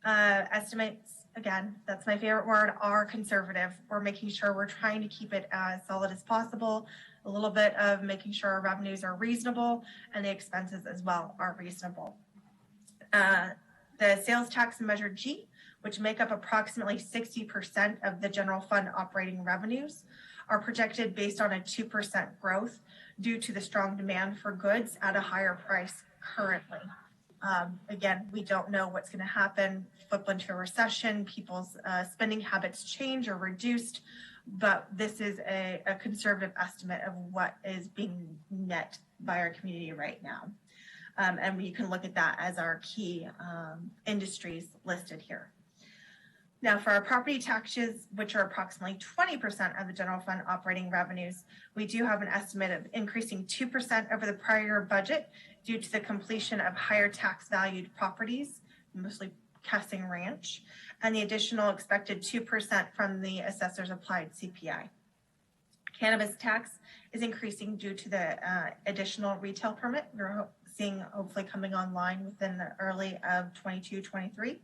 Estimates, again, that's my favorite word, are conservative. We're making sure we're trying to keep it as solid as possible. A little bit of making sure our revenues are reasonable and the expenses as well are reasonable. The sales tax and Measure G, which make up approximately 60% of the general fund operating revenues, are projected based on a 2% growth due to the strong demand for goods at a higher price currently. Again, we don't know what's going to happen, flip into a recession, people's spending habits change or reduced, but this is a conservative estimate of what is being met by our community right now. And you can look at that as our key industries listed here. Now for our property taxes, which are approximately 20% of the general fund operating revenues, we do have an estimate of increasing 2% over the prior year budget due to the completion of higher tax valued properties, mostly Cassing Ranch, and the additional expected 2% from the assessor's applied CPI. Cannabis tax is increasing due to the additional retail permit we're seeing hopefully coming online within the early of 22-23.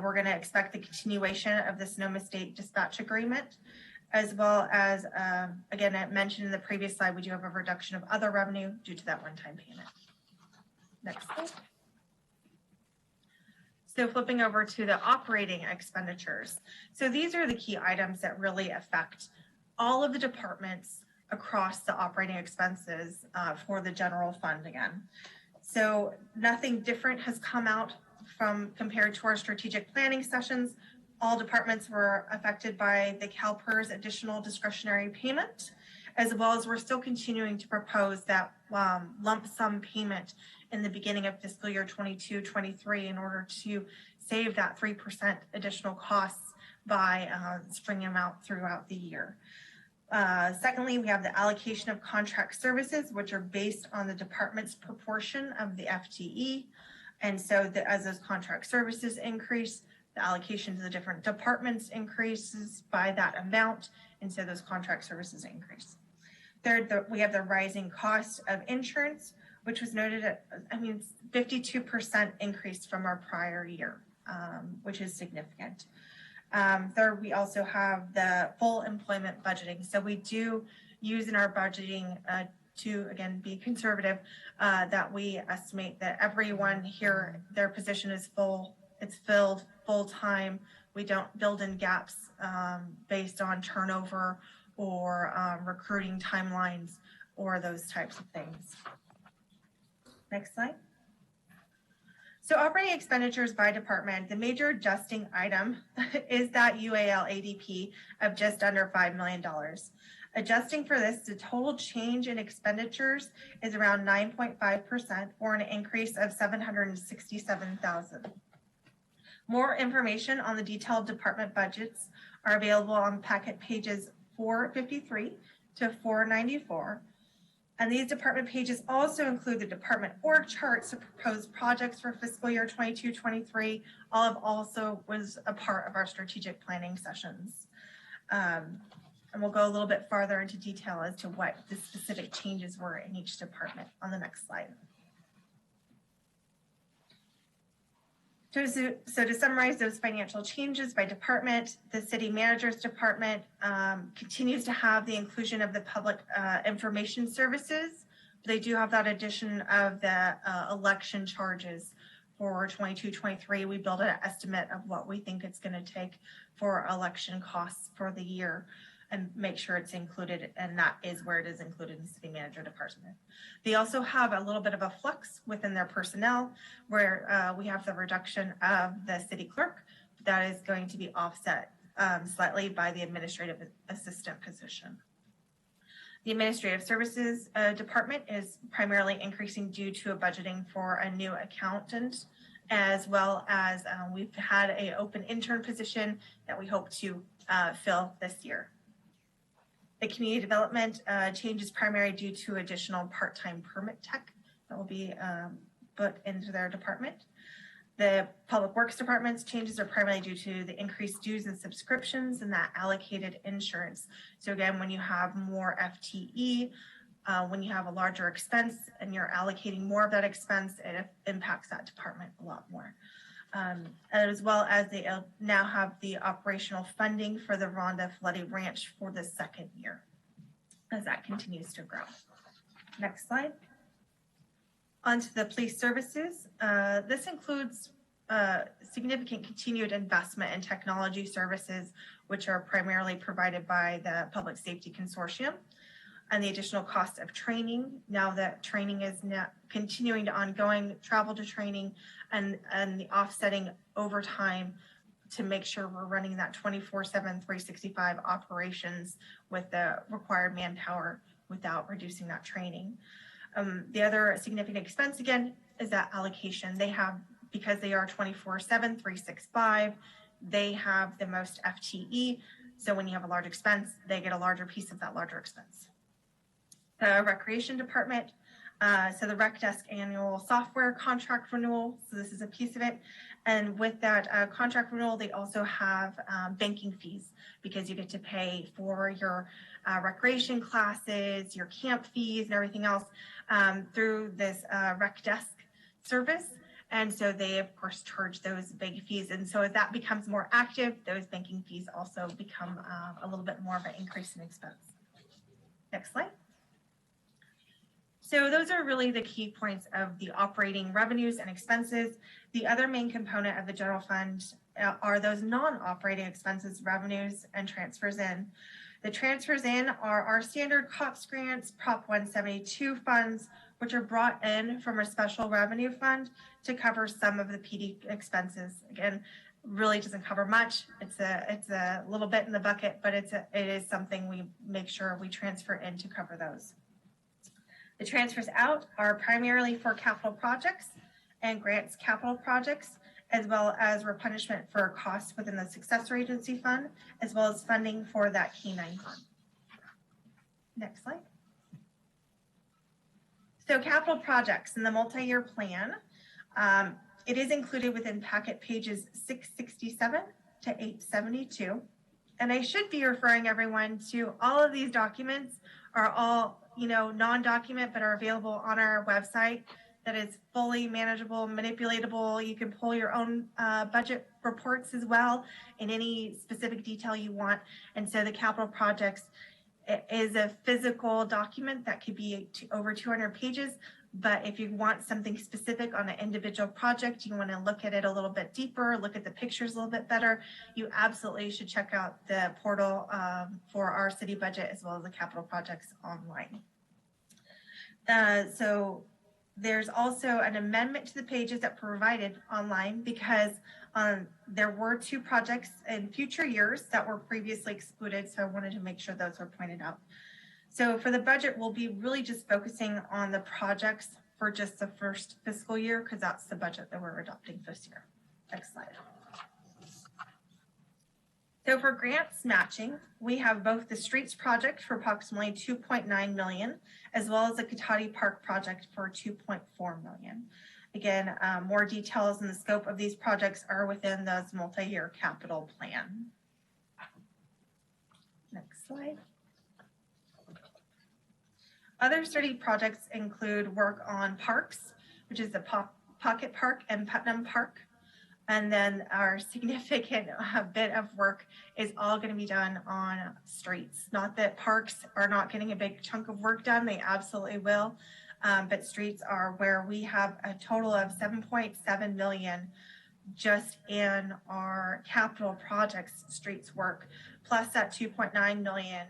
We're going to expect the continuation of the Sonoma State dispatch agreement, as well as, again, I mentioned in the previous slide, we do have a reduction of other revenue due to that one-time payment. Next slide. So flipping over to the operating expenditures. So these are the key items that really affect all of the departments across the operating expenses for the general fund again. So nothing different has come out from compared to our strategic planning sessions. All departments were affected by the CalPERS additional discretionary payment, as well as we're still continuing to propose that lump sum payment in the beginning of fiscal year 22-23 in order to save that 3% additional costs by stringing them out throughout the year. Secondly, we have the allocation of contract services, which are based on the department's proportion of the FTE. And so as those contract services increase, the allocation to the different departments increases by that amount. And so those contract services increase. Third, we have the rising cost of insurance, which was noted at, 52% increase from our prior year, which is significant. Third, we also have the full employment budgeting. So we do use in our budgeting to, again, be conservative, that we estimate that everyone here, their position is full, it's filled full time. We don't build in gaps based on turnover or recruiting timelines or those types of things. Next slide. So operating expenditures by department, the major adjusting item is that UAL ADP of just under $5 million. Adjusting for this, the total change in expenditures is around 9.5% or an increase of $767,000. More information on the detailed department budgets are available on packet pages 453 to 494. And these department pages also include the department org charts of proposed projects for fiscal year 22-23. All of also was a part of our strategic planning sessions. And we'll go a little bit farther into detail as to what the specific changes were in each department on the next slide. So to summarize those financial changes by department, the city manager's department continues to have the inclusion of the public information services. They do have that addition of the election charges for 22-23. We built an estimate of what we think it's going to take for election costs for the year and make sure it's included, and that is where it is included in the city manager department. They also have a little bit of a flux within their personnel where we have the reduction of the city clerk. That is going to be offset slightly by the administrative assistant position. The administrative services department is primarily increasing due to a budgeting for a new accountant, as well as we've had an open intern position that we hope to fill this year. The community development change is primarily due to additional part-time permit tech that will be put into their department. The public works department's changes are primarily due to the increased dues and subscriptions and that allocated insurance. So again, when you have more FTE, when you have a larger expense and you're allocating more of that expense, it impacts that department a lot more. As well as they now have the operational funding for the Rhonda Floody Ranch for the second year as that continues to grow. Next slide. Onto the police services. This includes significant continued investment in technology services, which are primarily provided by the Public Safety Consortium, and the additional cost of training. Now that training is now continuing to ongoing travel to training and the offsetting overtime to make sure we're running that 24/7, 365 operations with the required manpower without reducing that training. The other significant expense again is that allocation. They have, because they are 24/7, 365, they have the most FTE. So when you have a large expense, they get a larger piece of that larger expense. The recreation department, so the rec desk annual software contract renewal, so this is a piece of it. And with that contract renewal, they also have banking fees because you get to pay for your recreation classes, your camp fees and everything else through this rec desk service. And so they of course charge those big fees. And so as that becomes more active, those banking fees also become a little bit more of an increase in expense. Next slide. So those are really the key points of the operating revenues and expenses. The other main component of the general fund are those non-operating expenses, revenues, and transfers in. The transfers in are our standard COPS grants, Prop 172 funds, which are brought in from a special revenue fund to cover some of the PD expenses. Again, really doesn't cover much. It's a little bit in the bucket, but it is something we make sure we transfer in to cover those. The transfers out are primarily for capital projects and grants capital projects, as well as replenishment for costs within the successor agency fund, as well as funding for that K-9 fund. Next slide. So capital projects in the multi-year plan, it is included within packet pages 667 to 872. And I should be referring everyone to all of these documents are all, non-document, but are available on our website. That is fully manageable, manipulatable. You can pull your own budget reports as well in any specific detail you want. And so the capital projects is a physical document that could be over 200 pages. But if you want something specific on an individual project, you want to look at it a little bit deeper, look at the pictures a little bit better, you absolutely should check out the portal for our city budget as well as the capital projects online. So there's also an amendment to the pages that were provided online because there were 2 projects in future years that were previously excluded. So I wanted to make sure those were pointed out. So for the budget, we'll be really just focusing on the projects for just the first fiscal year because that's the budget that we're adopting this year. Next slide. So for grants matching, we have both the streets project for approximately 2.9 million, as well as the Cotati Park project for 2.4 million. Again, more details in the scope of these projects are within those multi-year capital plan. Next slide. Other city projects include work on parks, which is the Pocket Park and Putnam Park. And then our significant bit of work is all going to be done on streets. Not that parks are not getting a big chunk of work done, they absolutely will. But streets are where we have a total of 7.7 million just in our capital projects streets work, plus that 2.9 million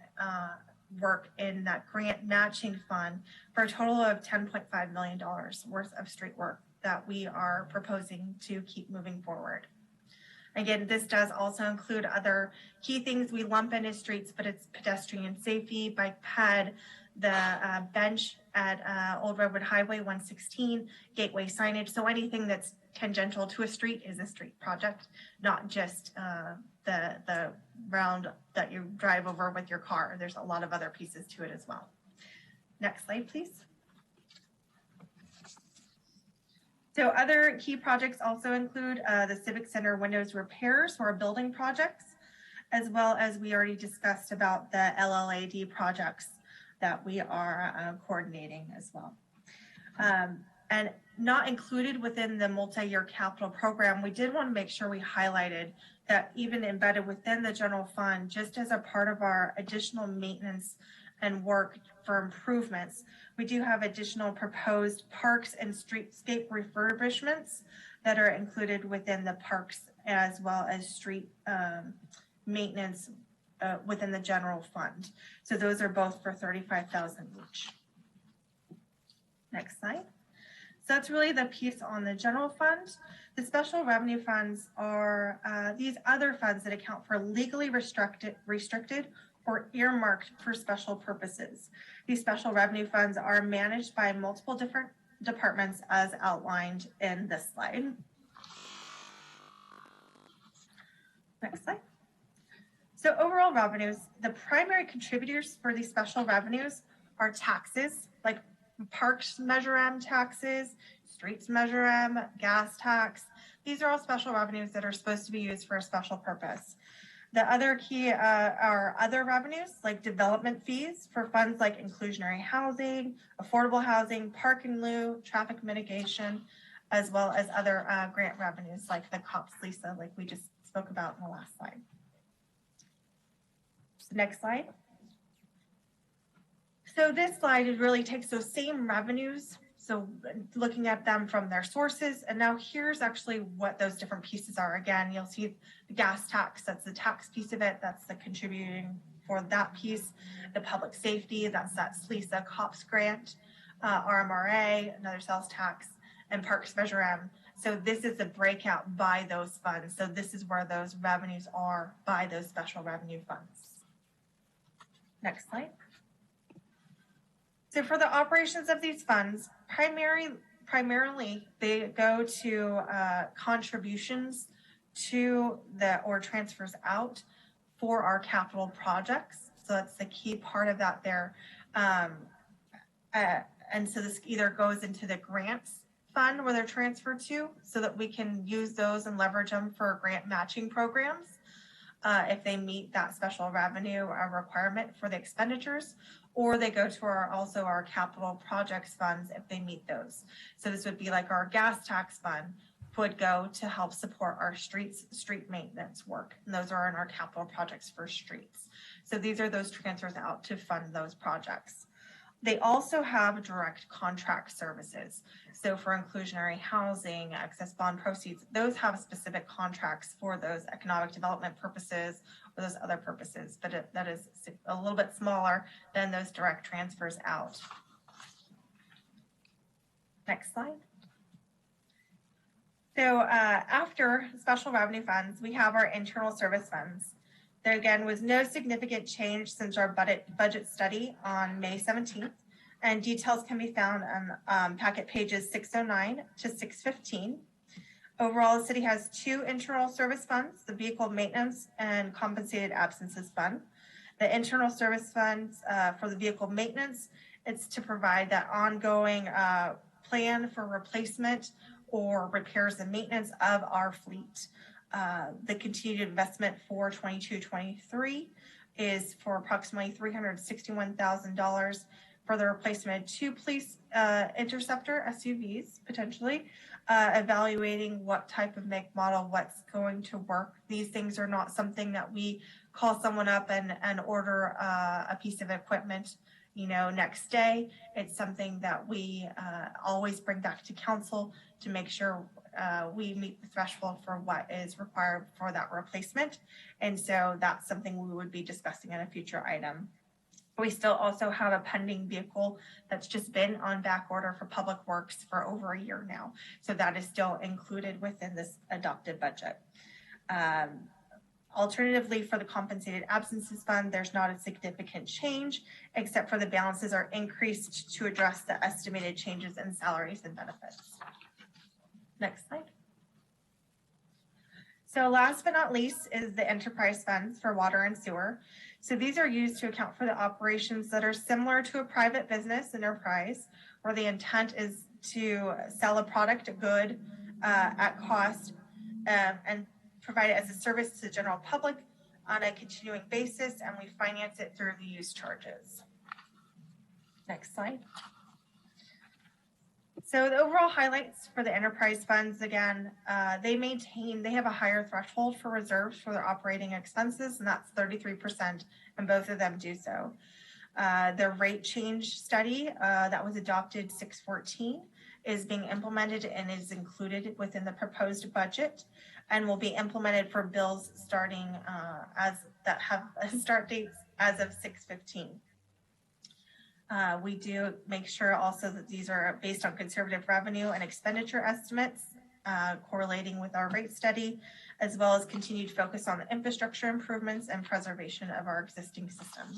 work in that grant matching fund for a total of $10.5 million worth of street work that we are proposing to keep moving forward. Again, this does also include other key things we lump into streets, but it's pedestrian safety, bike ped, the bench at Old Redwood Highway 116, gateway signage. So anything that's tangential to a street is a street project, not just the round that you drive over with your car. There's a lot of other pieces to it as well. Next slide, please. So other key projects also include the Civic Center windows repairs or building projects, as well as we already discussed about the LLAD projects that we are coordinating as well. And not included within the multi-year capital program, we did want to make sure we highlighted that even embedded within the general fund, just as a part of our additional maintenance and work for improvements, we do have additional proposed parks and streetscape refurbishments that are included within the parks as well as street maintenance within the general fund. So those are both for $35,000 each. Next slide. So that's really the piece on the general fund. The special revenue funds are these other funds that account for legally restricted or earmarked for special purposes. These special revenue funds are managed by multiple different departments as outlined in this slide. Next slide. So overall revenues, the primary contributors for these special revenues are taxes, like parks Measure M taxes, streets Measure M, gas tax. These are all special revenues that are supposed to be used for a special purpose. The other key are other revenues like development fees for funds like inclusionary housing, affordable housing, park and lieu, traffic mitigation, as well as other grant revenues like the COPS LISA, like we just spoke about in the last slide. So next slide. So this slide, it really takes those same revenues, so looking at them from their sources, and now here's actually what those different pieces are. Again, you'll see the gas tax, that's the tax piece of it, that's the contributing for that piece. The public safety, that's that SLESA COPS grant, RMRA, another sales tax, and Parks Measure M. So this is the breakout by those funds. So this is where those revenues are by those special revenue funds. Next slide. So for the operations of these funds, primarily they go to contributions to or transfers out for our capital projects. So that's the key part of that there. And so this either goes into the grants fund where they're transferred to, so that we can use those and leverage them for grant matching programs if they meet that special revenue requirement for the expenditures, or they go to our capital projects funds if they meet those. So this would be like our gas tax fund would go to help support our street maintenance work. And those are in our capital projects for streets. So these are those transfers out to fund those projects. They also have direct contract services. So for inclusionary housing, excess bond proceeds, those have specific contracts for those economic development purposes or those other purposes, but that is a little bit smaller than those direct transfers out. Next slide. So after special revenue funds, we have our internal service funds. There again was no significant change since our budget study on May 17th, and details can be found on packet pages 609 to 615. Overall, the city has 2 internal service funds, the Vehicle Maintenance and Compensated Absences Fund. The internal service funds for the vehicle maintenance, it's to provide that ongoing plan for replacement or repairs and maintenance of our fleet. The continued investment for 22-23 is for approximately $361,000 for the replacement of 2 police interceptor SUVs, potentially, evaluating what type of make model, what's going to work. These things are not something that we call someone up and order a piece of equipment, next day. It's something that we always bring back to council to make sure we meet the threshold for what is required for that replacement. And so that's something we would be discussing in a future item. We still also have a pending vehicle that's just been on back order for Public Works for over a year now. So that is still included within this adopted budget. Alternatively, for the Compensated Absences Fund, there's not a significant change, except for the balances are increased to address the estimated changes in salaries and benefits. Next slide. So last but not least is the enterprise funds for water and sewer. So these are used to account for the operations that are similar to a private business enterprise, where the intent is to sell a product, a good at cost, and provide it as a service to the general public on a continuing basis, and we finance it through the use charges. Next slide. So the overall highlights for the enterprise funds, again, they have a higher threshold for reserves for their operating expenses, and that's 33%, and both of them do so. The rate change study that was adopted 6/14 is being implemented and is included within the proposed budget, and will be implemented for bills starting that have start dates as of 6/15. We do make sure also that these are based on conservative revenue and expenditure estimates, correlating with our rate study, as well as continued focus on the infrastructure improvements and preservation of our existing system.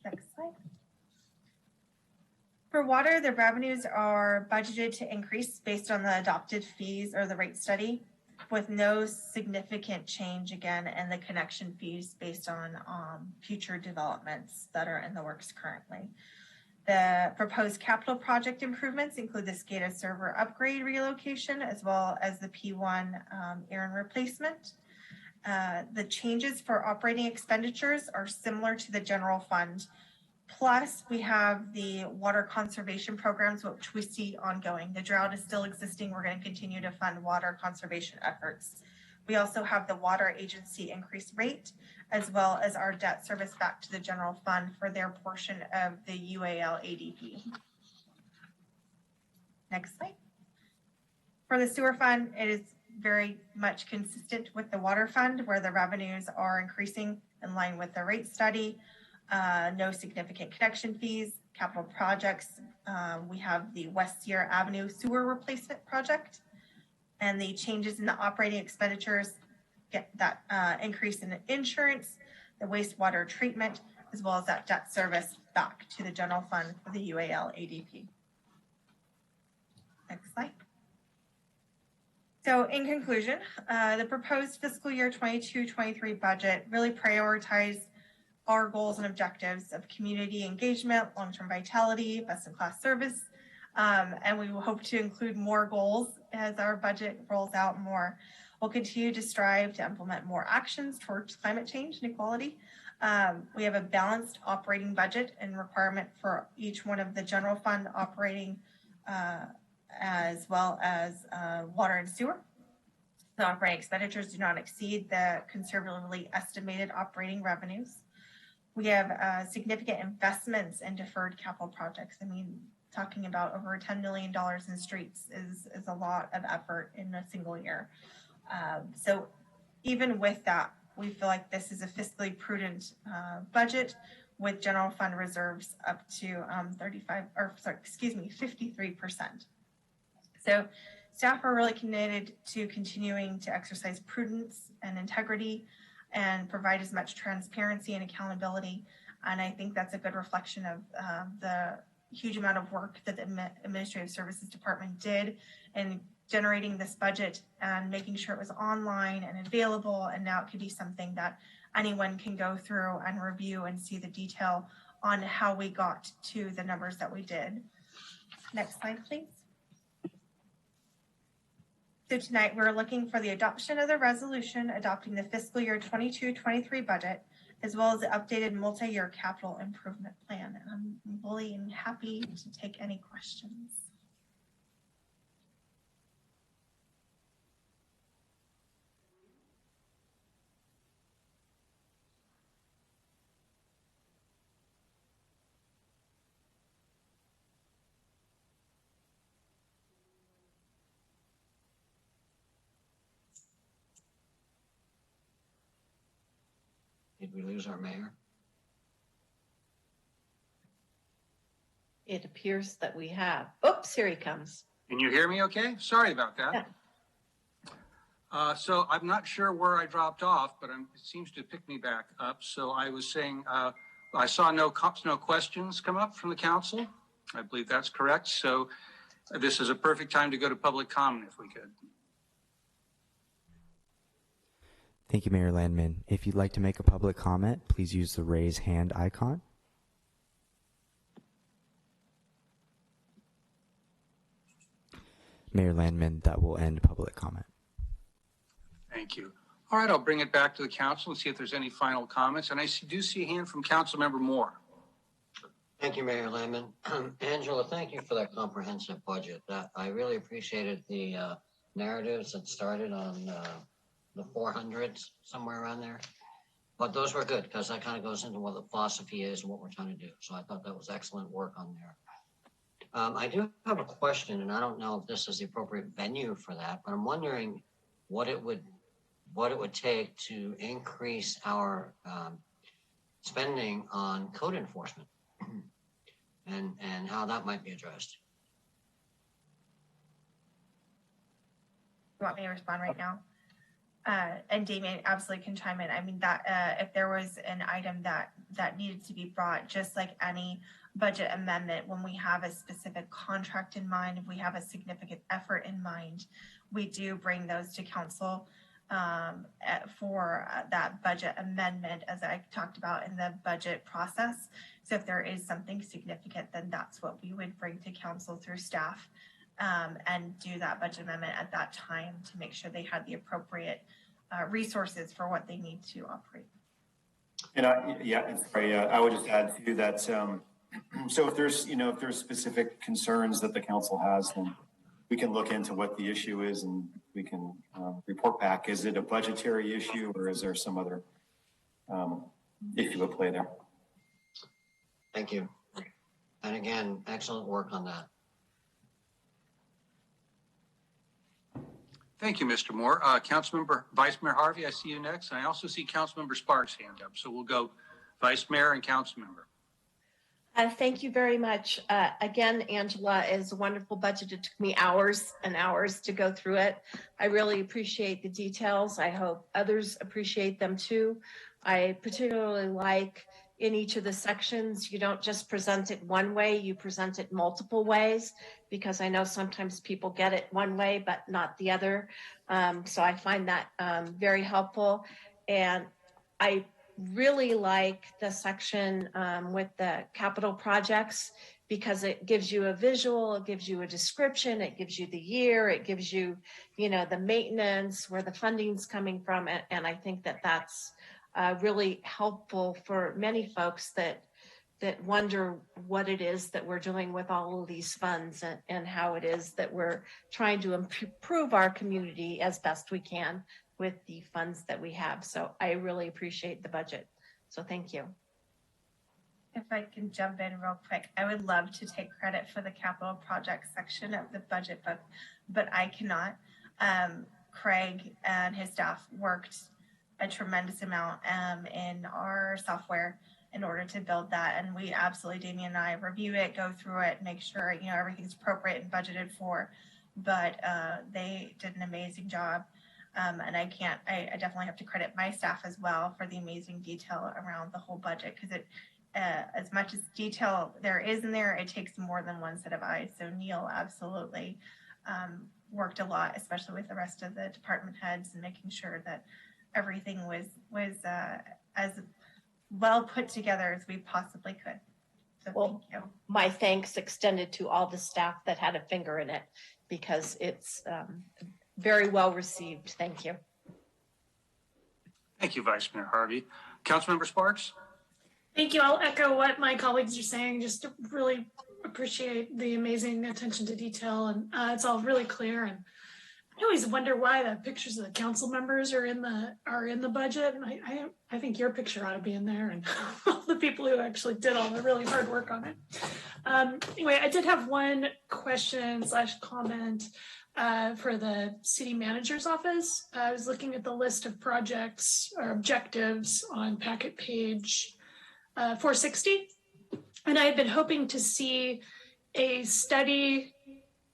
Next slide. For water, the revenues are budgeted to increase based on the adopted fees or the rate study, with no significant change again in the connection fees based on future developments that are in the works currently. The proposed capital project improvements include the SCADA server upgrade relocation, as well as the P1 Aaron replacement. The changes for operating expenditures are similar to the general fund. Plus, we have the water conservation programs, which we see ongoing. The drought is still existing. We're going to continue to fund water conservation efforts We also have the water agency increased rate, as well as our debt service back to the general fund for their portion of the UAL ADP. Next slide. For the sewer fund, it is very much consistent with the water fund, where the revenues are increasing in line with the rate study. No significant connection fees, capital projects. We have the West Sierra Avenue sewer replacement project, and the changes in the operating expenditures get that increase in insurance, the wastewater treatment, as well as that debt service back to the general fund for the UAL ADP. Next slide. So in conclusion, the proposed fiscal year 22-23 budget really prioritized our goals and objectives of community engagement, long-term vitality, best-in-class service, and we will hope to include more goals as our budget rolls out more. We'll continue to strive to implement more actions towards climate change and equality. We have a balanced operating budget and requirement for each one of the general fund operating as well as water and sewer. The operating expenditures do not exceed the conservatively estimated operating revenues. We have significant investments in deferred capital projects. I mean, talking about over $10 million in streets is a lot of effort in a single year. So even with that, we feel like this is a fiscally prudent budget with general fund reserves up to 53%. So staff are really committed to continuing to exercise prudence and integrity and provide as much transparency and accountability. And I think that's a good reflection of the huge amount of work that the Administrative Services Department did in generating this budget and making sure it was online and available. And now it could be something that anyone can go through and review and see the detail on how we got to the numbers that we did. Next slide, please. So tonight we're looking for the adoption of the resolution adopting the fiscal year 22-23 budget, as well as the updated multi-year capital improvement plan. And I'm really happy to take any questions. Did we lose our mayor? It appears that we have. Oops, here he comes. Can you hear me okay? Sorry about that. Yeah. So I'm not sure where I dropped off, but it seems to pick me back up. So I was saying I saw no questions come up from the council. I believe that's correct. So this is a perfect time to go to public comment if we could. Thank you, Mayor Landman. If you'd like to make a public comment, please use the raise hand icon. Mayor Landman, that will end public comment. Thank you. All right, I'll bring it back to the council and see if there's any final comments. And I do see a hand from Councilmember Moore. Thank you, Mayor Landman. Angela, thank you for that comprehensive budget. I really appreciated the narratives that started on the 400s, somewhere around there. But those were good because that kind of goes into what the philosophy is and what we're trying to do. So I thought that was excellent work on there. I do have a question, and I don't know if this is the appropriate venue for that, but I'm wondering what it would take to increase our spending on code enforcement and how that might be addressed. You want me to respond right now? And Damien absolutely can chime in. I mean, that if there was an item that needed to be brought, just like any budget amendment, when we have a specific contract in mind, if we have a significant effort in mind, we do bring those to council for that budget amendment, as I talked about in the budget process. So if there is something significant, then that's what we would bring to council through staff and do that budget amendment at that time to make sure they had the appropriate resources for what they need to operate. And I would just add to that. So if there's specific concerns that the council has, then we can look into what the issue is and we can report back. Is it a budgetary issue or is there some other issue at play there? Thank you. And again, excellent work on that. Thank you, Mr. Moore. Councilmember Vice Mayor Harvey, I see you next. And I also see Councilmember Sparks' hand up. So we'll go Vice Mayor and Councilmember. Thank you very much. Again, Angela, is a wonderful budget. It took me hours and hours to go through it. I really appreciate the details. I hope others appreciate them too. I particularly like in each of the sections, you don't just present it one way, you present it multiple ways, because I know sometimes people get it one way, but not the other. So I find that very helpful. And I really like the section with the capital projects, because it gives you a visual, it gives you a description, it gives you the year, it gives you, the maintenance, where the funding's coming from. And I think that that's really helpful for many folks that wonder what it is that we're doing with all of these funds and how it is that we're trying to improve our community as best we can with the funds that we have. So I really appreciate the budget. So thank you. If I can jump in real quick, I would love to take credit for the capital project section of the budget book, but I cannot. Craig and his staff worked a tremendous amount in our software in order to build that. And we absolutely, Damien and I, review it, go through it, make sure, everything's appropriate and budgeted for. But they did an amazing job. And I definitely have to credit my staff as well for the amazing detail around the whole budget, because it, as much as detail there is in there, it takes more than one set of eyes. So Neil absolutely worked a lot, especially with the rest of the department heads, and making sure that everything was as well put together as we possibly could. So thank you. My thanks extended to all the staff that had a finger in it, because it's very well received. Thank you. Thank you, Vice Mayor Harvey. Councilmember Sparks? Thank you. I'll echo what my colleagues are saying. Just to really appreciate the amazing attention to detail, and it's all really clear. And I always wonder why the pictures of the council members are in the budget. And I think your picture ought to be in there, and all the people who actually did all the really hard work on it. Anyway, I did have one question/comment for the city manager's office. I was looking at the list of projects or objectives on packet page 460, and I had been hoping to see a study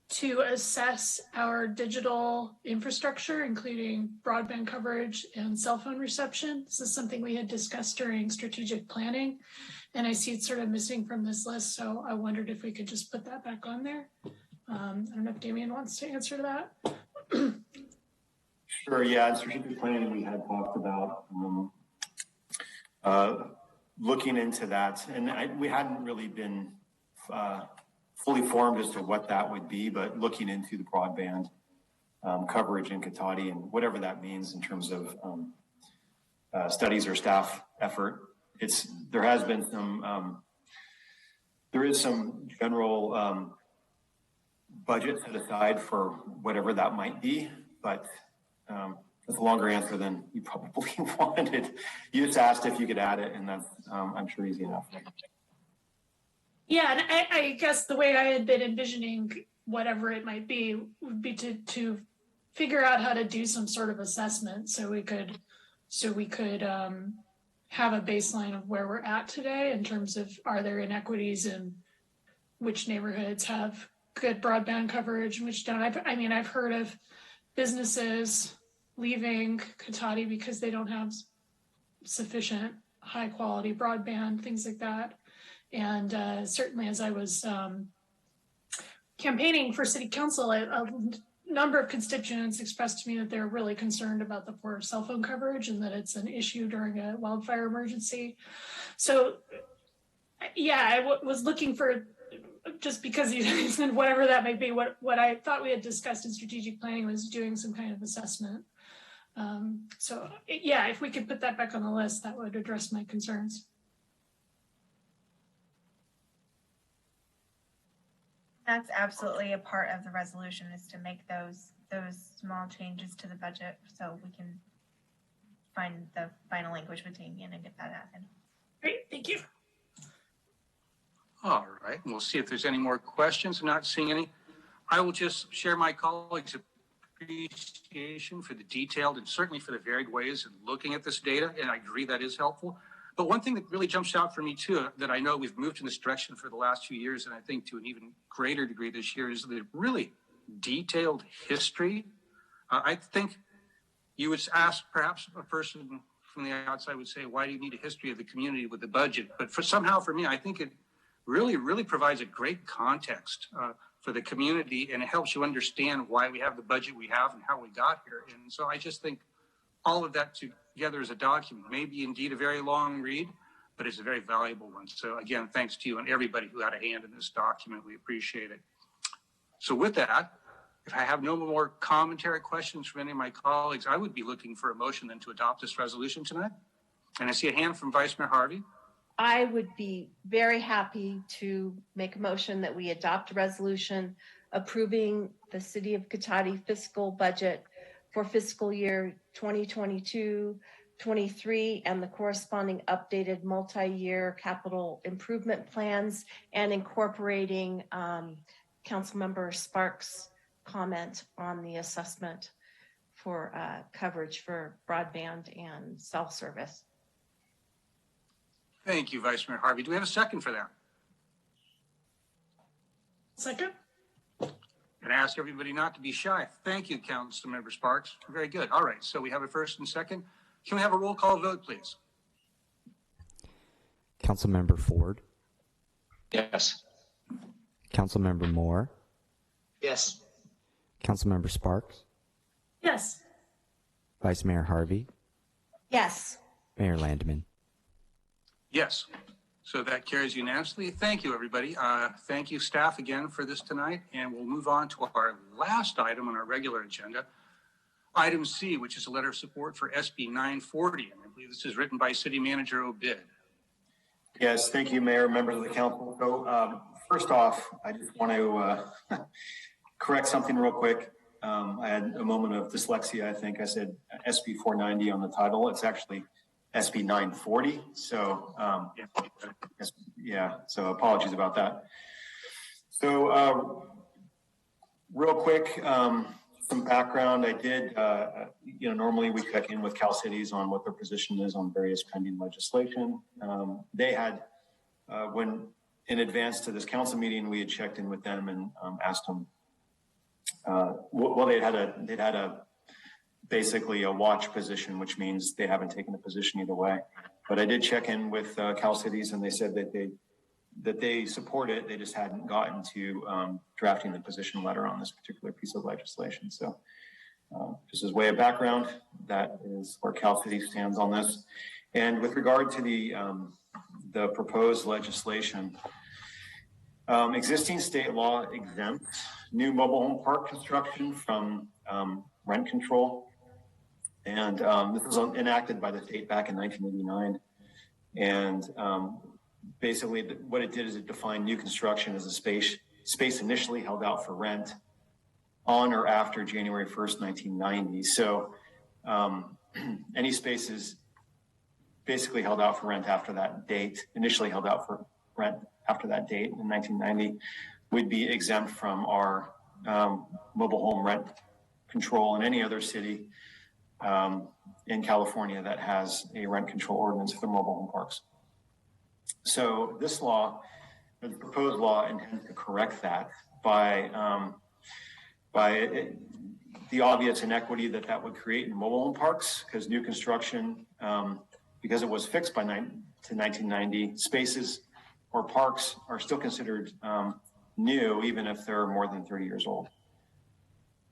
to assess our digital infrastructure, including broadband coverage and cell phone reception. This is something we had discussed during strategic planning, and I see it's sort of missing from this list. So I wondered if we could just put that back on there. I don't know if Damien wants to answer to that. Sure, yeah, in strategic planning, we had talked about looking into that, and we hadn't really been fully formed as to what that would be, but looking into the broadband coverage in Cotati and whatever that means in terms of studies or staff effort. There has been there is some general budget set aside for whatever that might be, but that's a longer answer than you probably wanted. You just asked if you could add it, and that's I'm sure easy enough. Yeah, and I guess the way I had been envisioning whatever it might be would be to figure out how to do some sort of assessment so we could have a baseline of where we're at today in terms of, are there inequities in which neighborhoods have good broadband coverage and which don't. I've heard of businesses leaving Cotati because they don't have sufficient high quality broadband, things like that. And certainly as I was campaigning for city council, a number of constituents expressed to me that they're really concerned about the poor cell phone coverage and that it's an issue during a wildfire emergency. So yeah, I was looking for, just because you said whatever that might be, what I thought we had discussed in strategic planning was doing some kind of assessment. So yeah, if we could put that back on the list, that would address my concerns. That's absolutely a part of the resolution, is to make those small changes to the budget so we can find the final language with Damien and get that added. Great, thank you. All right, and we'll see if there's any more questions. I'm not seeing any. I will just share my colleagues' appreciation for the detailed and certainly for the varied ways of looking at this data, and I agree that is helpful. But one thing that really jumps out for me too, that I know we've moved in this direction for the last few years, and I think to an even greater degree this year, is the really detailed history. I think you would ask, perhaps a person from the outside would say, why do you need a history of the community with the budget? But for me, I think it really provides a great context for the community, and it helps you understand why we have the budget we have and how we got here. And so I just think all of that together as a document may be indeed a very long read, but it's a very valuable one. So again, thanks to you and everybody who had a hand in this document. We appreciate it. So with that, if I have no more commentary questions from any of my colleagues, I would be looking for a motion then to adopt this resolution tonight. And I see a hand from Vice Mayor Harvey. I would be very happy to make a motion that we adopt a resolution approving the City of Cotati fiscal budget for fiscal year 2022-23 and the corresponding updated multi-year capital improvement plans, and incorporating Councilmember Sparks' comment on the assessment for coverage for broadband and cell service. Thank you, Vice Mayor Harvey. Do we have a second for that? Second. And I ask everybody not to be shy. Thank you, Councilmember Sparks. Very good. All right, so we have a first and second. Can we have a roll call vote, please? Councilmember Ford. Yes. Councilmember Moore. Yes. Councilmember Sparks. Yes. Vice Mayor Harvey. Yes. Mayor Landman. Yes. So that carries unanimously. Thank you, everybody. Thank you, staff, again for this tonight. And we'll move on to our last item on our regular agenda, item C, which is a letter of support for SB 940. And I believe this is written by City Manager Obid. Yes, thank you, Mayor, members of the council. So first off, I just want to correct something real quick. I had a moment of dyslexia. I think I said SB 490 on the title. It's actually SB 940. So so apologies about that. So real quick, some background. I did, normally we check in with Cal Cities on what their position is on various pending legislation. They had, when in advance to this council meeting, we had checked in with them and asked them, they'd had a basically a watch position, which means they haven't taken a position either way. But I did check in with Cal Cities, and they said that they support it. They just hadn't gotten to drafting the position letter on this particular piece of legislation. So just as way of background, that is where Cal Cities stands on this. And with regard to the proposed legislation, existing state law exempts new mobile home park construction from rent control. And this was enacted by the state back in 1989. And basically what it did is it defined new construction as a space initially held out for rent on or after January 1st, 1990. So any spaces basically held out for rent after that date, initially held out for rent after that date in 1990, would be exempt from our mobile home rent control in any other city in California that has a rent control ordinance for mobile home parks. So this law, the proposed law, intends to correct that by the obvious inequity that would create in mobile home parks, because new construction, because it was fixed to 1990, spaces or parks are still considered new, even if they're more than 30 years old.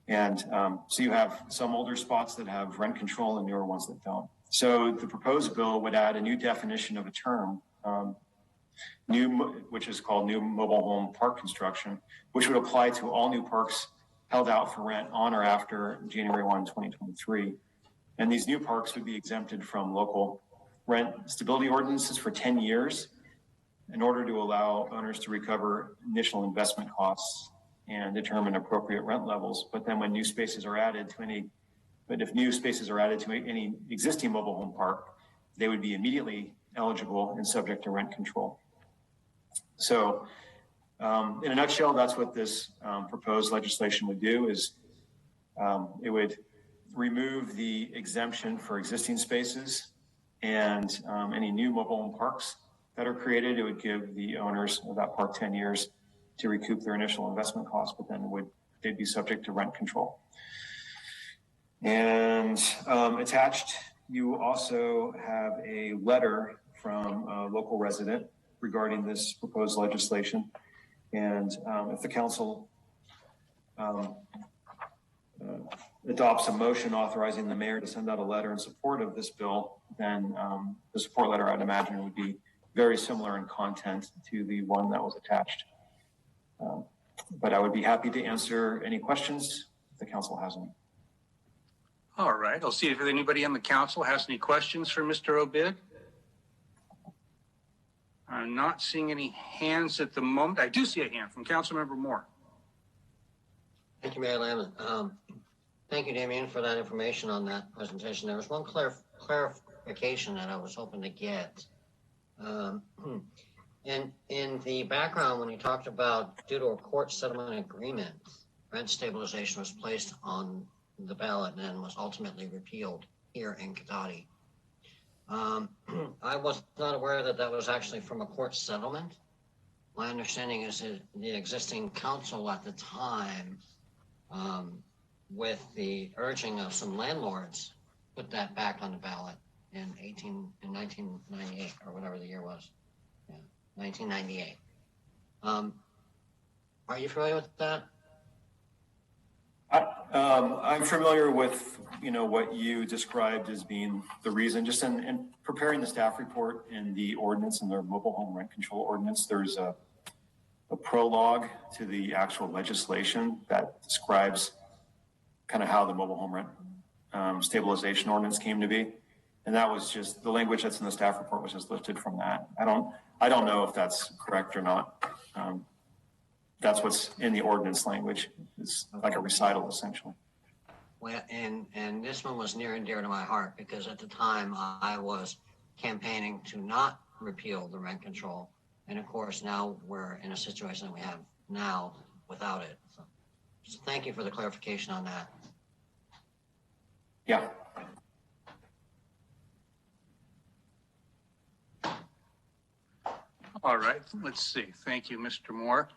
And so you have some older spots that have rent control and newer ones that don't. So the proposed bill would add a new definition of a term, which is called new mobile home park construction, which would apply to all new parks held out for rent on or after January 1, 2023. And these new parks would be exempted from local rent stability ordinances for 10 years. in order to allow owners to recover initial investment costs and determine appropriate rent levels. But then when new spaces are added to any existing mobile home park, they would be immediately eligible and subject to rent control. So in a nutshell, that's what this proposed legislation would do is it would remove the exemption for existing spaces and any new mobile home parks that are created. It would give the owners of that park 10 years to recoup their initial investment costs, but then they'd be subject to rent control. And attached, you also have a letter from a local resident regarding this proposed legislation. And if the council adopts a motion authorizing the mayor to send out a letter in support of this bill, then the support letter, I'd imagine, would be very similar in content to the one that was attached. But I would be happy to answer any questions if the council has any. All right, I'll see if anybody on the council has any questions for Mr. Obid. I'm not seeing any hands at the moment. I do see a hand from Councilmember Moore. Thank you, Mayor Lamb. Thank you, Damien, for that information on that presentation. There was one clarification that I was hoping to get. In the background, when you talked about due to a court settlement agreement, rent stabilization was placed on the ballot and then was ultimately repealed here in Cotati. I was not aware that that was actually from a court settlement. My understanding is that the existing council at the time, with the urging of some landlords, put that back on the ballot in 1998 or whatever the year was. Yeah, 1998. Are you familiar with that? I'm familiar with, what you described as being the reason. Just in preparing the staff report in the ordinance and the mobile home rent control ordinance, there's a prologue to the actual legislation that describes kind of how the mobile home rent stabilization ordinance came to be. And that was just the language that's in the staff report was just lifted from that. I don't know if that's correct or not. That's what's in the ordinance language. It's like a recital, essentially. Well, and this one was near and dear to my heart because at the time I was campaigning to not repeal the rent control. And of course, now we're in a situation that we have now without it. So thank you for the clarification on that. Yeah. All right, let's see. Thank you, Mr. Moore.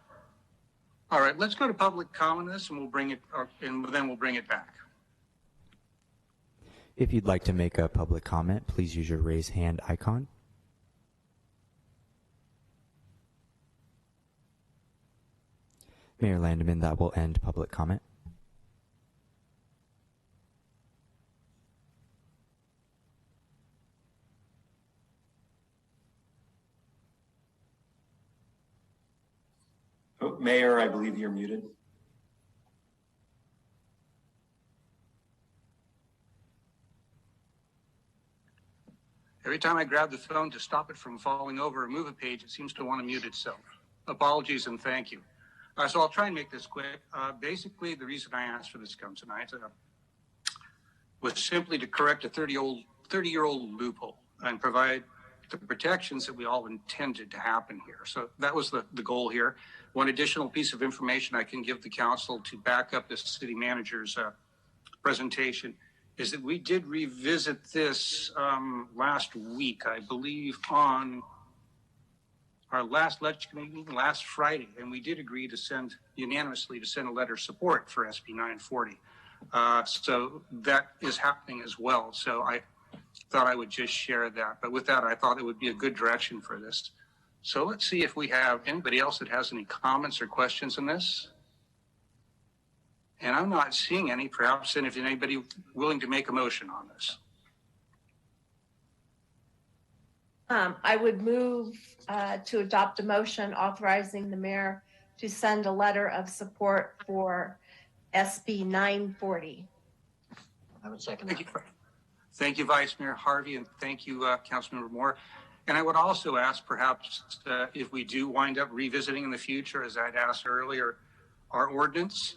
All right, let's go to public comment on this and we'll bring it, and then we'll bring it back. If you'd like to make a public comment, please use your raise hand icon. Mayor Landman, that will end public comment. Oh, Mayor, I believe you're muted. Every time I grab the phone to stop it from falling over or move a page, it seems to want to mute itself. Apologies and thank you. So I'll try and make this quick. Basically, the reason I asked for this come tonight was simply to correct a 30-year-old loophole and provide the protections that we all intended to happen here. So that was the goal here. One additional piece of information I can give the council to back up this city manager's presentation is that we did revisit this last week, I believe, on our last legislative meeting last Friday, and we did agree to unanimously to send a letter of support for SB 940. So that is happening as well. So I thought I would just share that. But with that, I thought it would be a good direction for this. So let's see if we have anybody else that has any comments or questions on this. And I'm not seeing any, perhaps, and if anybody willing to make a motion on this. I would move to adopt a motion authorizing the mayor to send a letter of support for SB 940. I would second that. Thank you, Vice Mayor Harvey, and thank you, Councilmember Moore. And I would also ask perhaps if we do wind up revisiting in the future, as I'd asked earlier, our ordinance,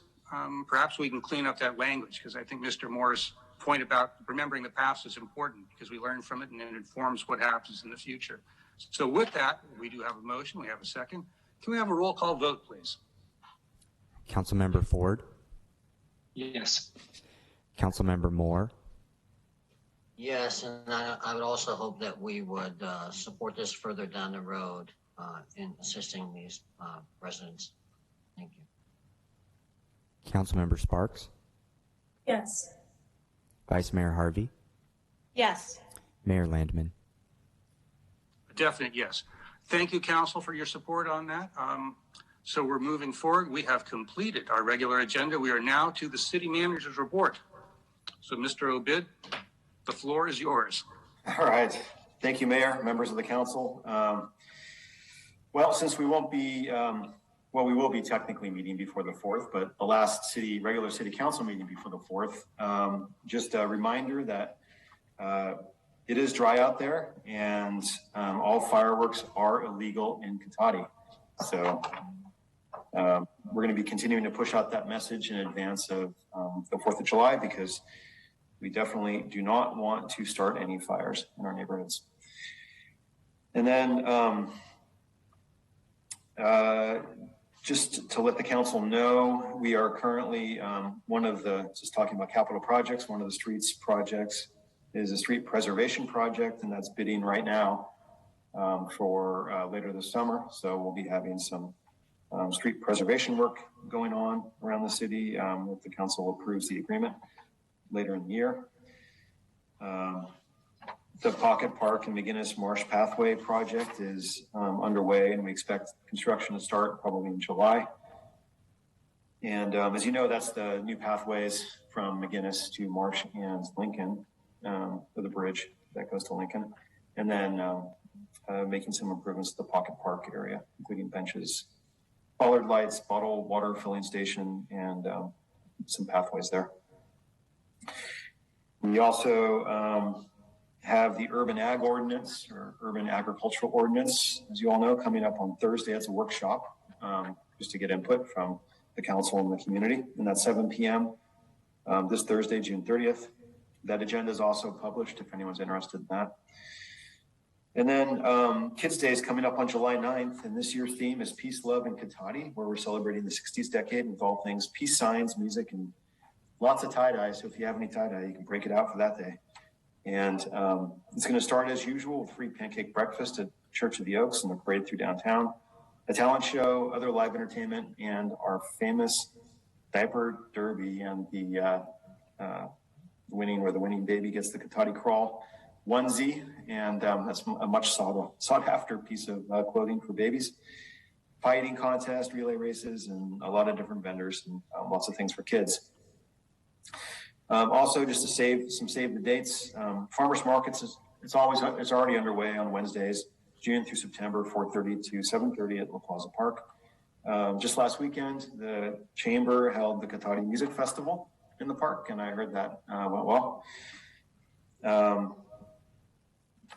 perhaps we can clean up that language, because I think Mr. Moore's point about remembering the past is important because we learn from it and it informs what happens in the future. So with that, we do have a motion. We have a second. Can we have a roll call vote, please? Councilmember Ford, Yes. Councilmember Moore, Yes, and I would also hope that we would support this further down the road in assisting these residents. Thank you. Councilmember Sparks, Yes. Vice Mayor Harvey, Yes. Mayor Landman. A definite yes. Thank you, Council, for your support on that. So we're moving forward. We have completed our regular agenda. We are now to the City Manager's report. So Mr. Obid, the floor is yours. All right. Thank you, Mayor, members of the council. Well, since we won't be, we will be technically meeting before the 4th, but the last regular city council meeting before the 4th, just a reminder that it is dry out there and all fireworks are illegal in Cotati. So we're going to be continuing to push out that message in advance of the 4th of July, because we definitely do not want to start any fires in our neighborhoods. And then just to let the council know, we are currently just talking about capital projects, one of the streets projects is a street preservation project, and that's bidding right now for later this summer. So we'll be having some street preservation work going on around the city if the council approves the agreement later in the year. The Pocket Park and McGinnis Marsh Pathway project is underway, and we expect construction to start probably in July. And as you know, that's the new pathways from McGinnis to Marsh and Lincoln, for the bridge that goes to Lincoln. And then making some improvements to the Pocket Park area, including benches, bollard lights, bottled water filling station, and some pathways there. We also have the urban ag ordinance, or urban agricultural ordinance, as you all know, coming up on Thursday as a workshop, just to get input from the council and the community. And that's 7 p.m. This Thursday, June 30th. That agenda is also published if anyone's interested in that. And then Kids Day is coming up on July 9th, and this year's theme is Peace, Love, and Cotati, where we're celebrating the 60s decade with all things peace signs, music, and lots of tie-dye. So if you have any tie-dye, you can break it out for that day. And it's going to start as usual with free pancake breakfast at Church of the Oaks and the parade through downtown, a talent show, other live entertainment, and our famous diaper derby and the winning baby gets the Cotati crawl onesie, and that's a much sought after piece of clothing for babies. Pie eating contest, relay races, and a lot of different vendors, and lots of things for kids. Also, just to save the dates, farmers markets it's already underway on Wednesdays, June through September, 4:30 to 7:30 at La Plaza Park. Just last weekend, the Chamber held the Cotati Music Festival in the park, and I heard that went well.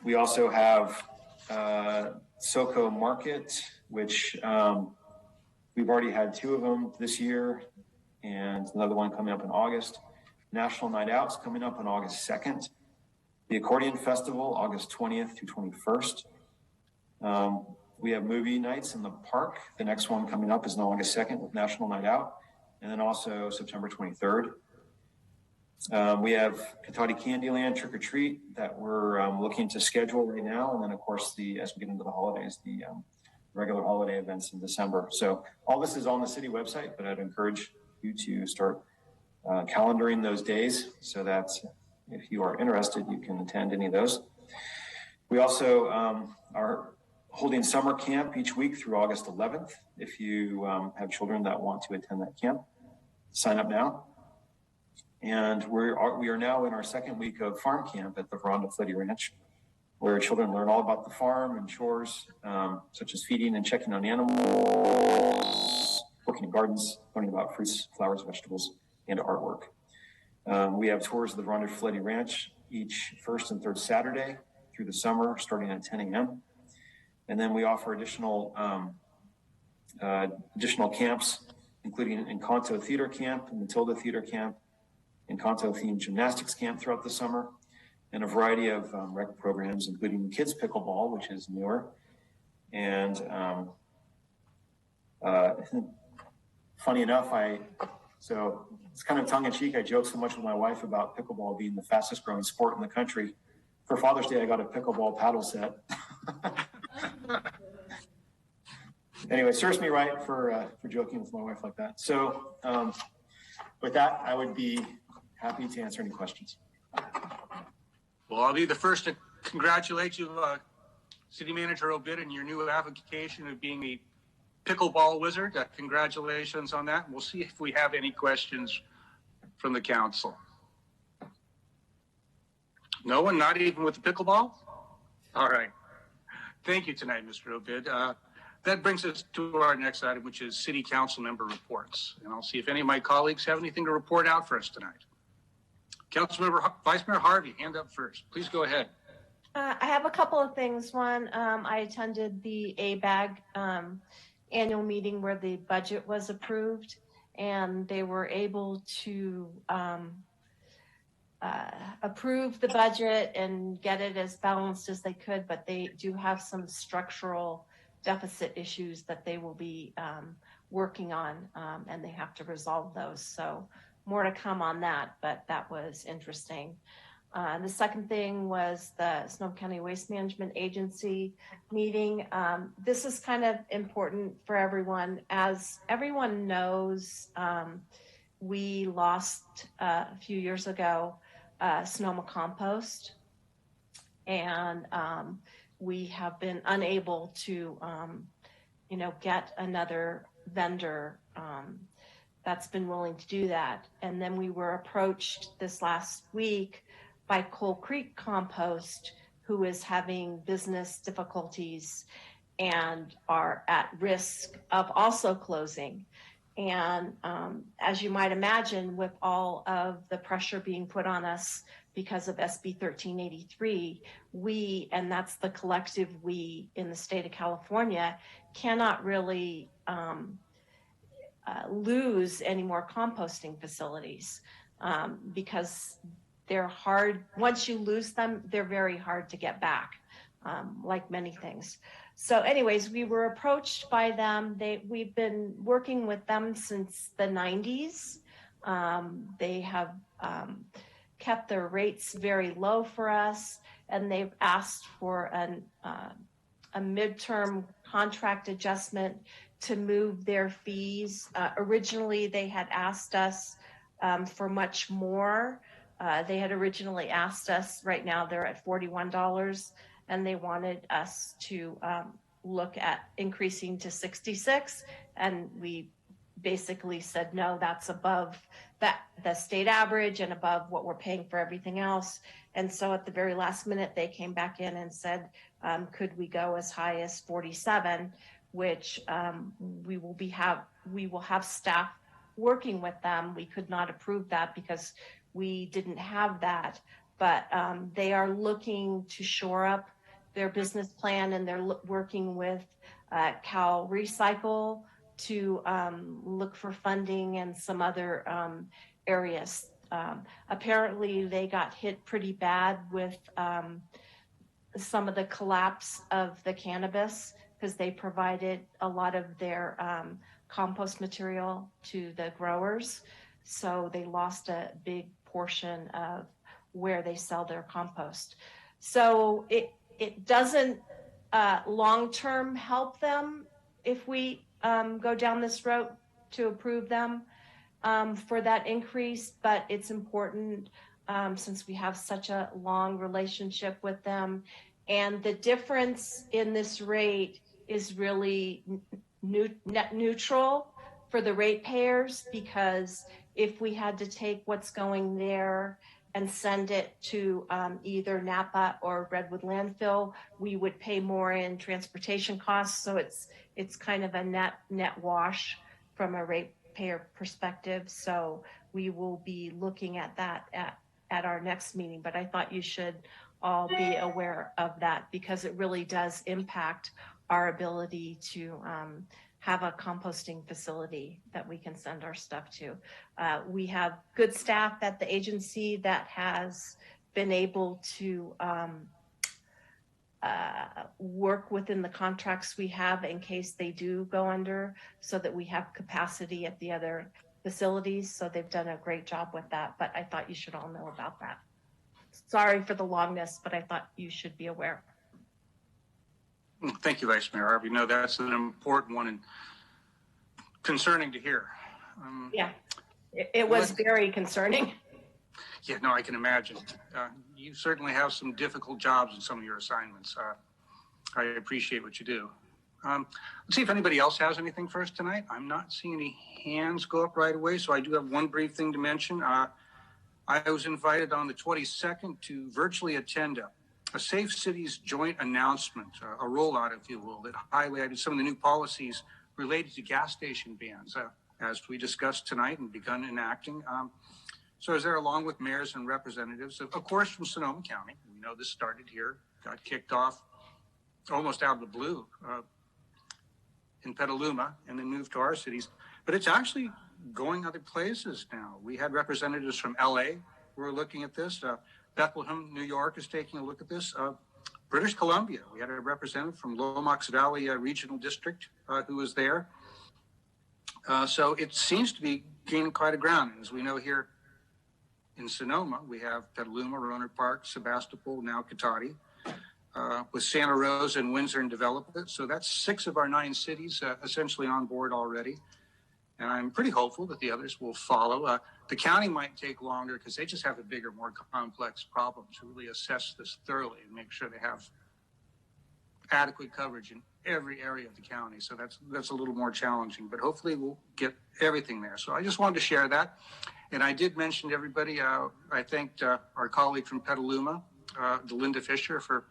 We also have SoCo Market, which we've already had 2 of them this year, and another one coming up in August. National Night Out's coming up on August 2nd. The Accordion Festival, August 20th to 21st. We have movie nights in the park. The next one coming up is on August 2nd with National Night Out, and then also September 23rd. We have Cotati Candyland Trick or Treat that we're looking to schedule right now. And then, of course, as we get into the holidays, the regular holiday events in December. So all this is on the city website, but I'd encourage you to start calendaring those days so that if you are interested, you can attend any of those. We also are holding summer camp each week through August 11th. If you have children that want to attend that camp, sign up now. And we are now in our second week of farm camp at the Veranda Fleddy Ranch, where children learn all about the farm and chores, such as feeding and checking on animals, working in gardens, learning about fruits, flowers, vegetables, and artwork. We have tours of the Veranda Fleddy Ranch each first and third Saturday through the summer, starting at 10 a.m. And then we offer additional camps, including Encanto Theater Camp, Matilda Theater Camp, Encanto Themed Gymnastics Camp throughout the summer, and a variety of rec programs, including Kids Pickleball, which is newer. And funny enough, so it's kind of tongue in cheek. I joke so much with my wife about pickleball being the fastest growing sport in the country. For Father's Day, I got a pickleball paddle set. Anyway, serves me right for joking with my wife like that. So with that, I would be happy to answer any questions. Well, I'll be the first to congratulate you, City Manager Obid, and your new avocation of being a pickleball wizard. Congratulations on that. We'll see if we have any questions from the council. No one, not even with the pickleball? All right. Thank you tonight, Mr. Obid. That brings us to our next item, which is City Council member reports. And I'll see if any of my colleagues have anything to report out for us tonight. Councilmember Vice Mayor Harvey, hand up first. Please go ahead. I have a couple of things. One, I attended the ABAG annual meeting where the budget was approved, and they were able to approve the budget and get it as balanced as they could, but they do have some structural deficit issues that they will be working on, and they have to resolve those. So more to come on that, but that was interesting. The second thing was the Sonoma County Waste Management Agency meeting. This is kind of important for everyone. As everyone knows, we lost a few years ago Sonoma Compost, and we have been unable to, get another vendor that's been willing to do that. And then we were approached this last week by Coal Creek Compost, who is having business difficulties and are at risk of also closing. And as you might imagine, with all of the pressure being put on us because of SB 1383, we, and that's the collective we in the state of California, cannot really lose any more composting facilities because they're hard. Once you lose them, they're very hard to get back, like many things. So anyways, we were approached by them. We've been working with them since the 90s. They have kept their rates very low for us, and they've asked for a midterm contract adjustment to move their fees. Originally, they had asked us for much more. They had originally asked us, right now they're at $41, and they wanted us to look at increasing to $66. And we basically said, no, that's above the state average and above what we're paying for everything else. And so at the very last minute, they came back in and said, could we go as high as 47, which we will have staff working with them. We could not approve that because we didn't have that, but they are looking to shore up their business plan, and they're working with Cal Recycle to look for funding and some other areas. Apparently they got hit pretty bad with some of the collapse of the cannabis because they provided a lot of their compost material to the growers. So they lost a big portion of where they sell their compost. So it doesn't long-term help them if we go down this route to approve them for that increase, but it's important since we have such a long relationship with them. And the difference in this rate is really net neutral for the ratepayers, because if we had to take what's going there and send it to either Napa or Redwood landfill, we would pay more in transportation costs. So it's kind of a net wash from a ratepayer perspective. So we will be looking at that at our next meeting. But I thought you should all be aware of that, because it really does impact our ability to have a composting facility that we can send our stuff to. We have good staff at the agency that has been able to work within the contracts we have in case they do go under, so that we have capacity at the other facilities. So they've done a great job with that, but I thought you should all know about that. Sorry for the longness, but I thought you should be aware. Thank you, Vice Mayor Harvey. No, that's an important one and concerning to hear. Yeah, it was very concerning. Yeah, no, I can imagine. You certainly have some difficult jobs in some of your assignments. I appreciate what you do. Let's see if anybody else has anything for us tonight. I'm not seeing any hands go up right away, so I do have one brief thing to mention. I was invited on the 22nd to virtually attend a Safe Cities joint announcement, a rollout, if you will, that highlighted some of the new policies related to gas station bans, as we discussed tonight and begun enacting. So I was there along with mayors and representatives, of course, from Sonoma County. We know this started here, got kicked off almost out of the blue in Petaluma, and then moved to our cities. But it's actually going other places now. We had representatives from LA who are looking at this. Bethlehem, New York is taking a look at this. British Columbia, we had a representative from Lomax Valley Regional District who was there. So it seems to be gaining quite a ground. As we know here in Sonoma, we have Petaluma, Rohnert Park, Sebastopol, now Cotati, with Santa Rosa and Windsor in development. So that's 6 of our 9 cities essentially on board already. And I'm pretty hopeful that the others will follow. The county might take longer because they just have a bigger, more complex problem to really assess this thoroughly and make sure they have adequate coverage in every area of the county. So that's a little more challenging, but hopefully we'll get everything there. So I just wanted to share that. And I did mention to everybody, I thanked our colleague from Petaluma, Delinda Fisher, for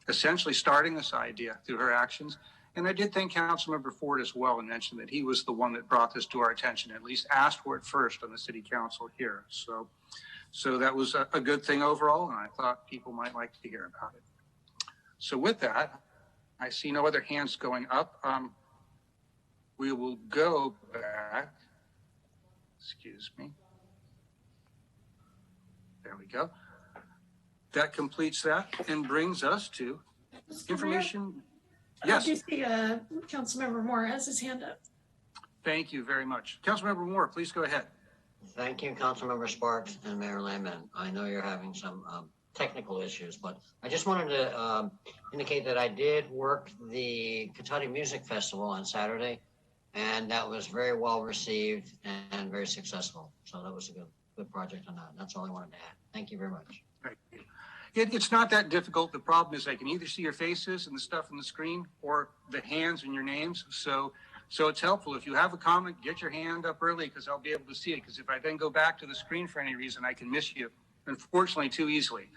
essentially starting this idea through her actions. And I did thank Councilmember Ford as well and mentioned that he was the one that brought this to our attention, at least asked for it first on the city council here. So that was a good thing overall, and I thought people might like to hear about it. So with that, I see no other hands going up. We will go back. Excuse me. There we go. That completes that and brings us to information. Yes. I do see Councilmember Moore has his hand up. Thank you very much. Councilmember Moore, please go ahead. Thank you, Councilmember Sparks and Mayor Landman. I know you're having some technical issues, but I just wanted to indicate that I did work the Cotati Music Festival on Saturday, and that was very well received and very successful. So that was a good project on that. That's all I wanted to add. Thank you very much. Thank you. It's not that difficult. The problem is I can either see your faces and the stuff on the screen or the hands and your names. So it's helpful. If you have a comment, get your hand up early because I'll be able to see it. Because if I then go back to the screen for any reason, I can miss you, unfortunately, too easily.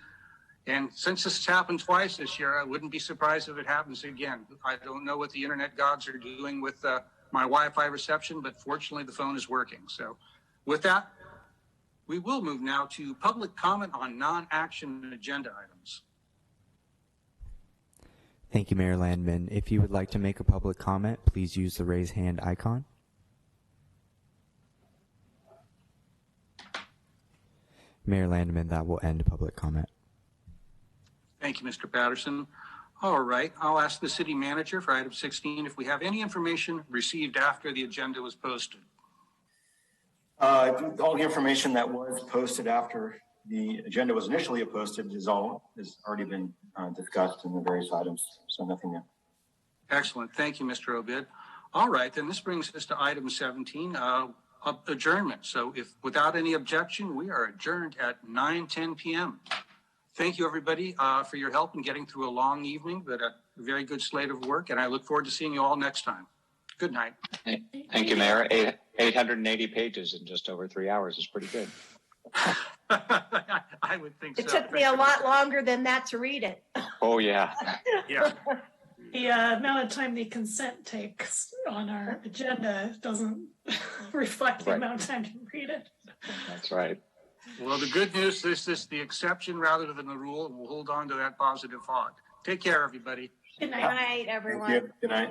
And since this has happened twice this year, I wouldn't be surprised if it happens again. I don't know what the internet gods are doing with my Wi-Fi reception, but fortunately the phone is working. So with that, we will move now to public comment on non-action agenda items. Thank you, Mayor Landman. If you would like to make a public comment, please use the raise hand icon. Mayor Landman, that will end public comment. Thank you, Mr. Patterson. All right, I'll ask the city manager for item 16 if we have any information received after the agenda was posted. All the information that was posted after the agenda was initially posted has already been discussed in the various items, so nothing new. Excellent. Thank you, Mr. Obid. All right, then this brings us to item 17, adjournment. So if without any objection, we are adjourned at 9:10 p.m. Thank you, everybody, for your help in getting through a long evening, but a very good slate of work, and I look forward to seeing you all next time. Good night. Thank you, Mayor. 880 pages in just over 3 hours is pretty good. I would think so. It took me a lot longer than that to read it. Oh, yeah. Yeah. The amount of time the consent takes on our agenda doesn't reflect the amount of time to read it. That's right. Well, the good news is this the exception rather than the rule, and we'll hold on to that positive thought. Take care, everybody. Good night. Good night, everyone. Thank you. Good night.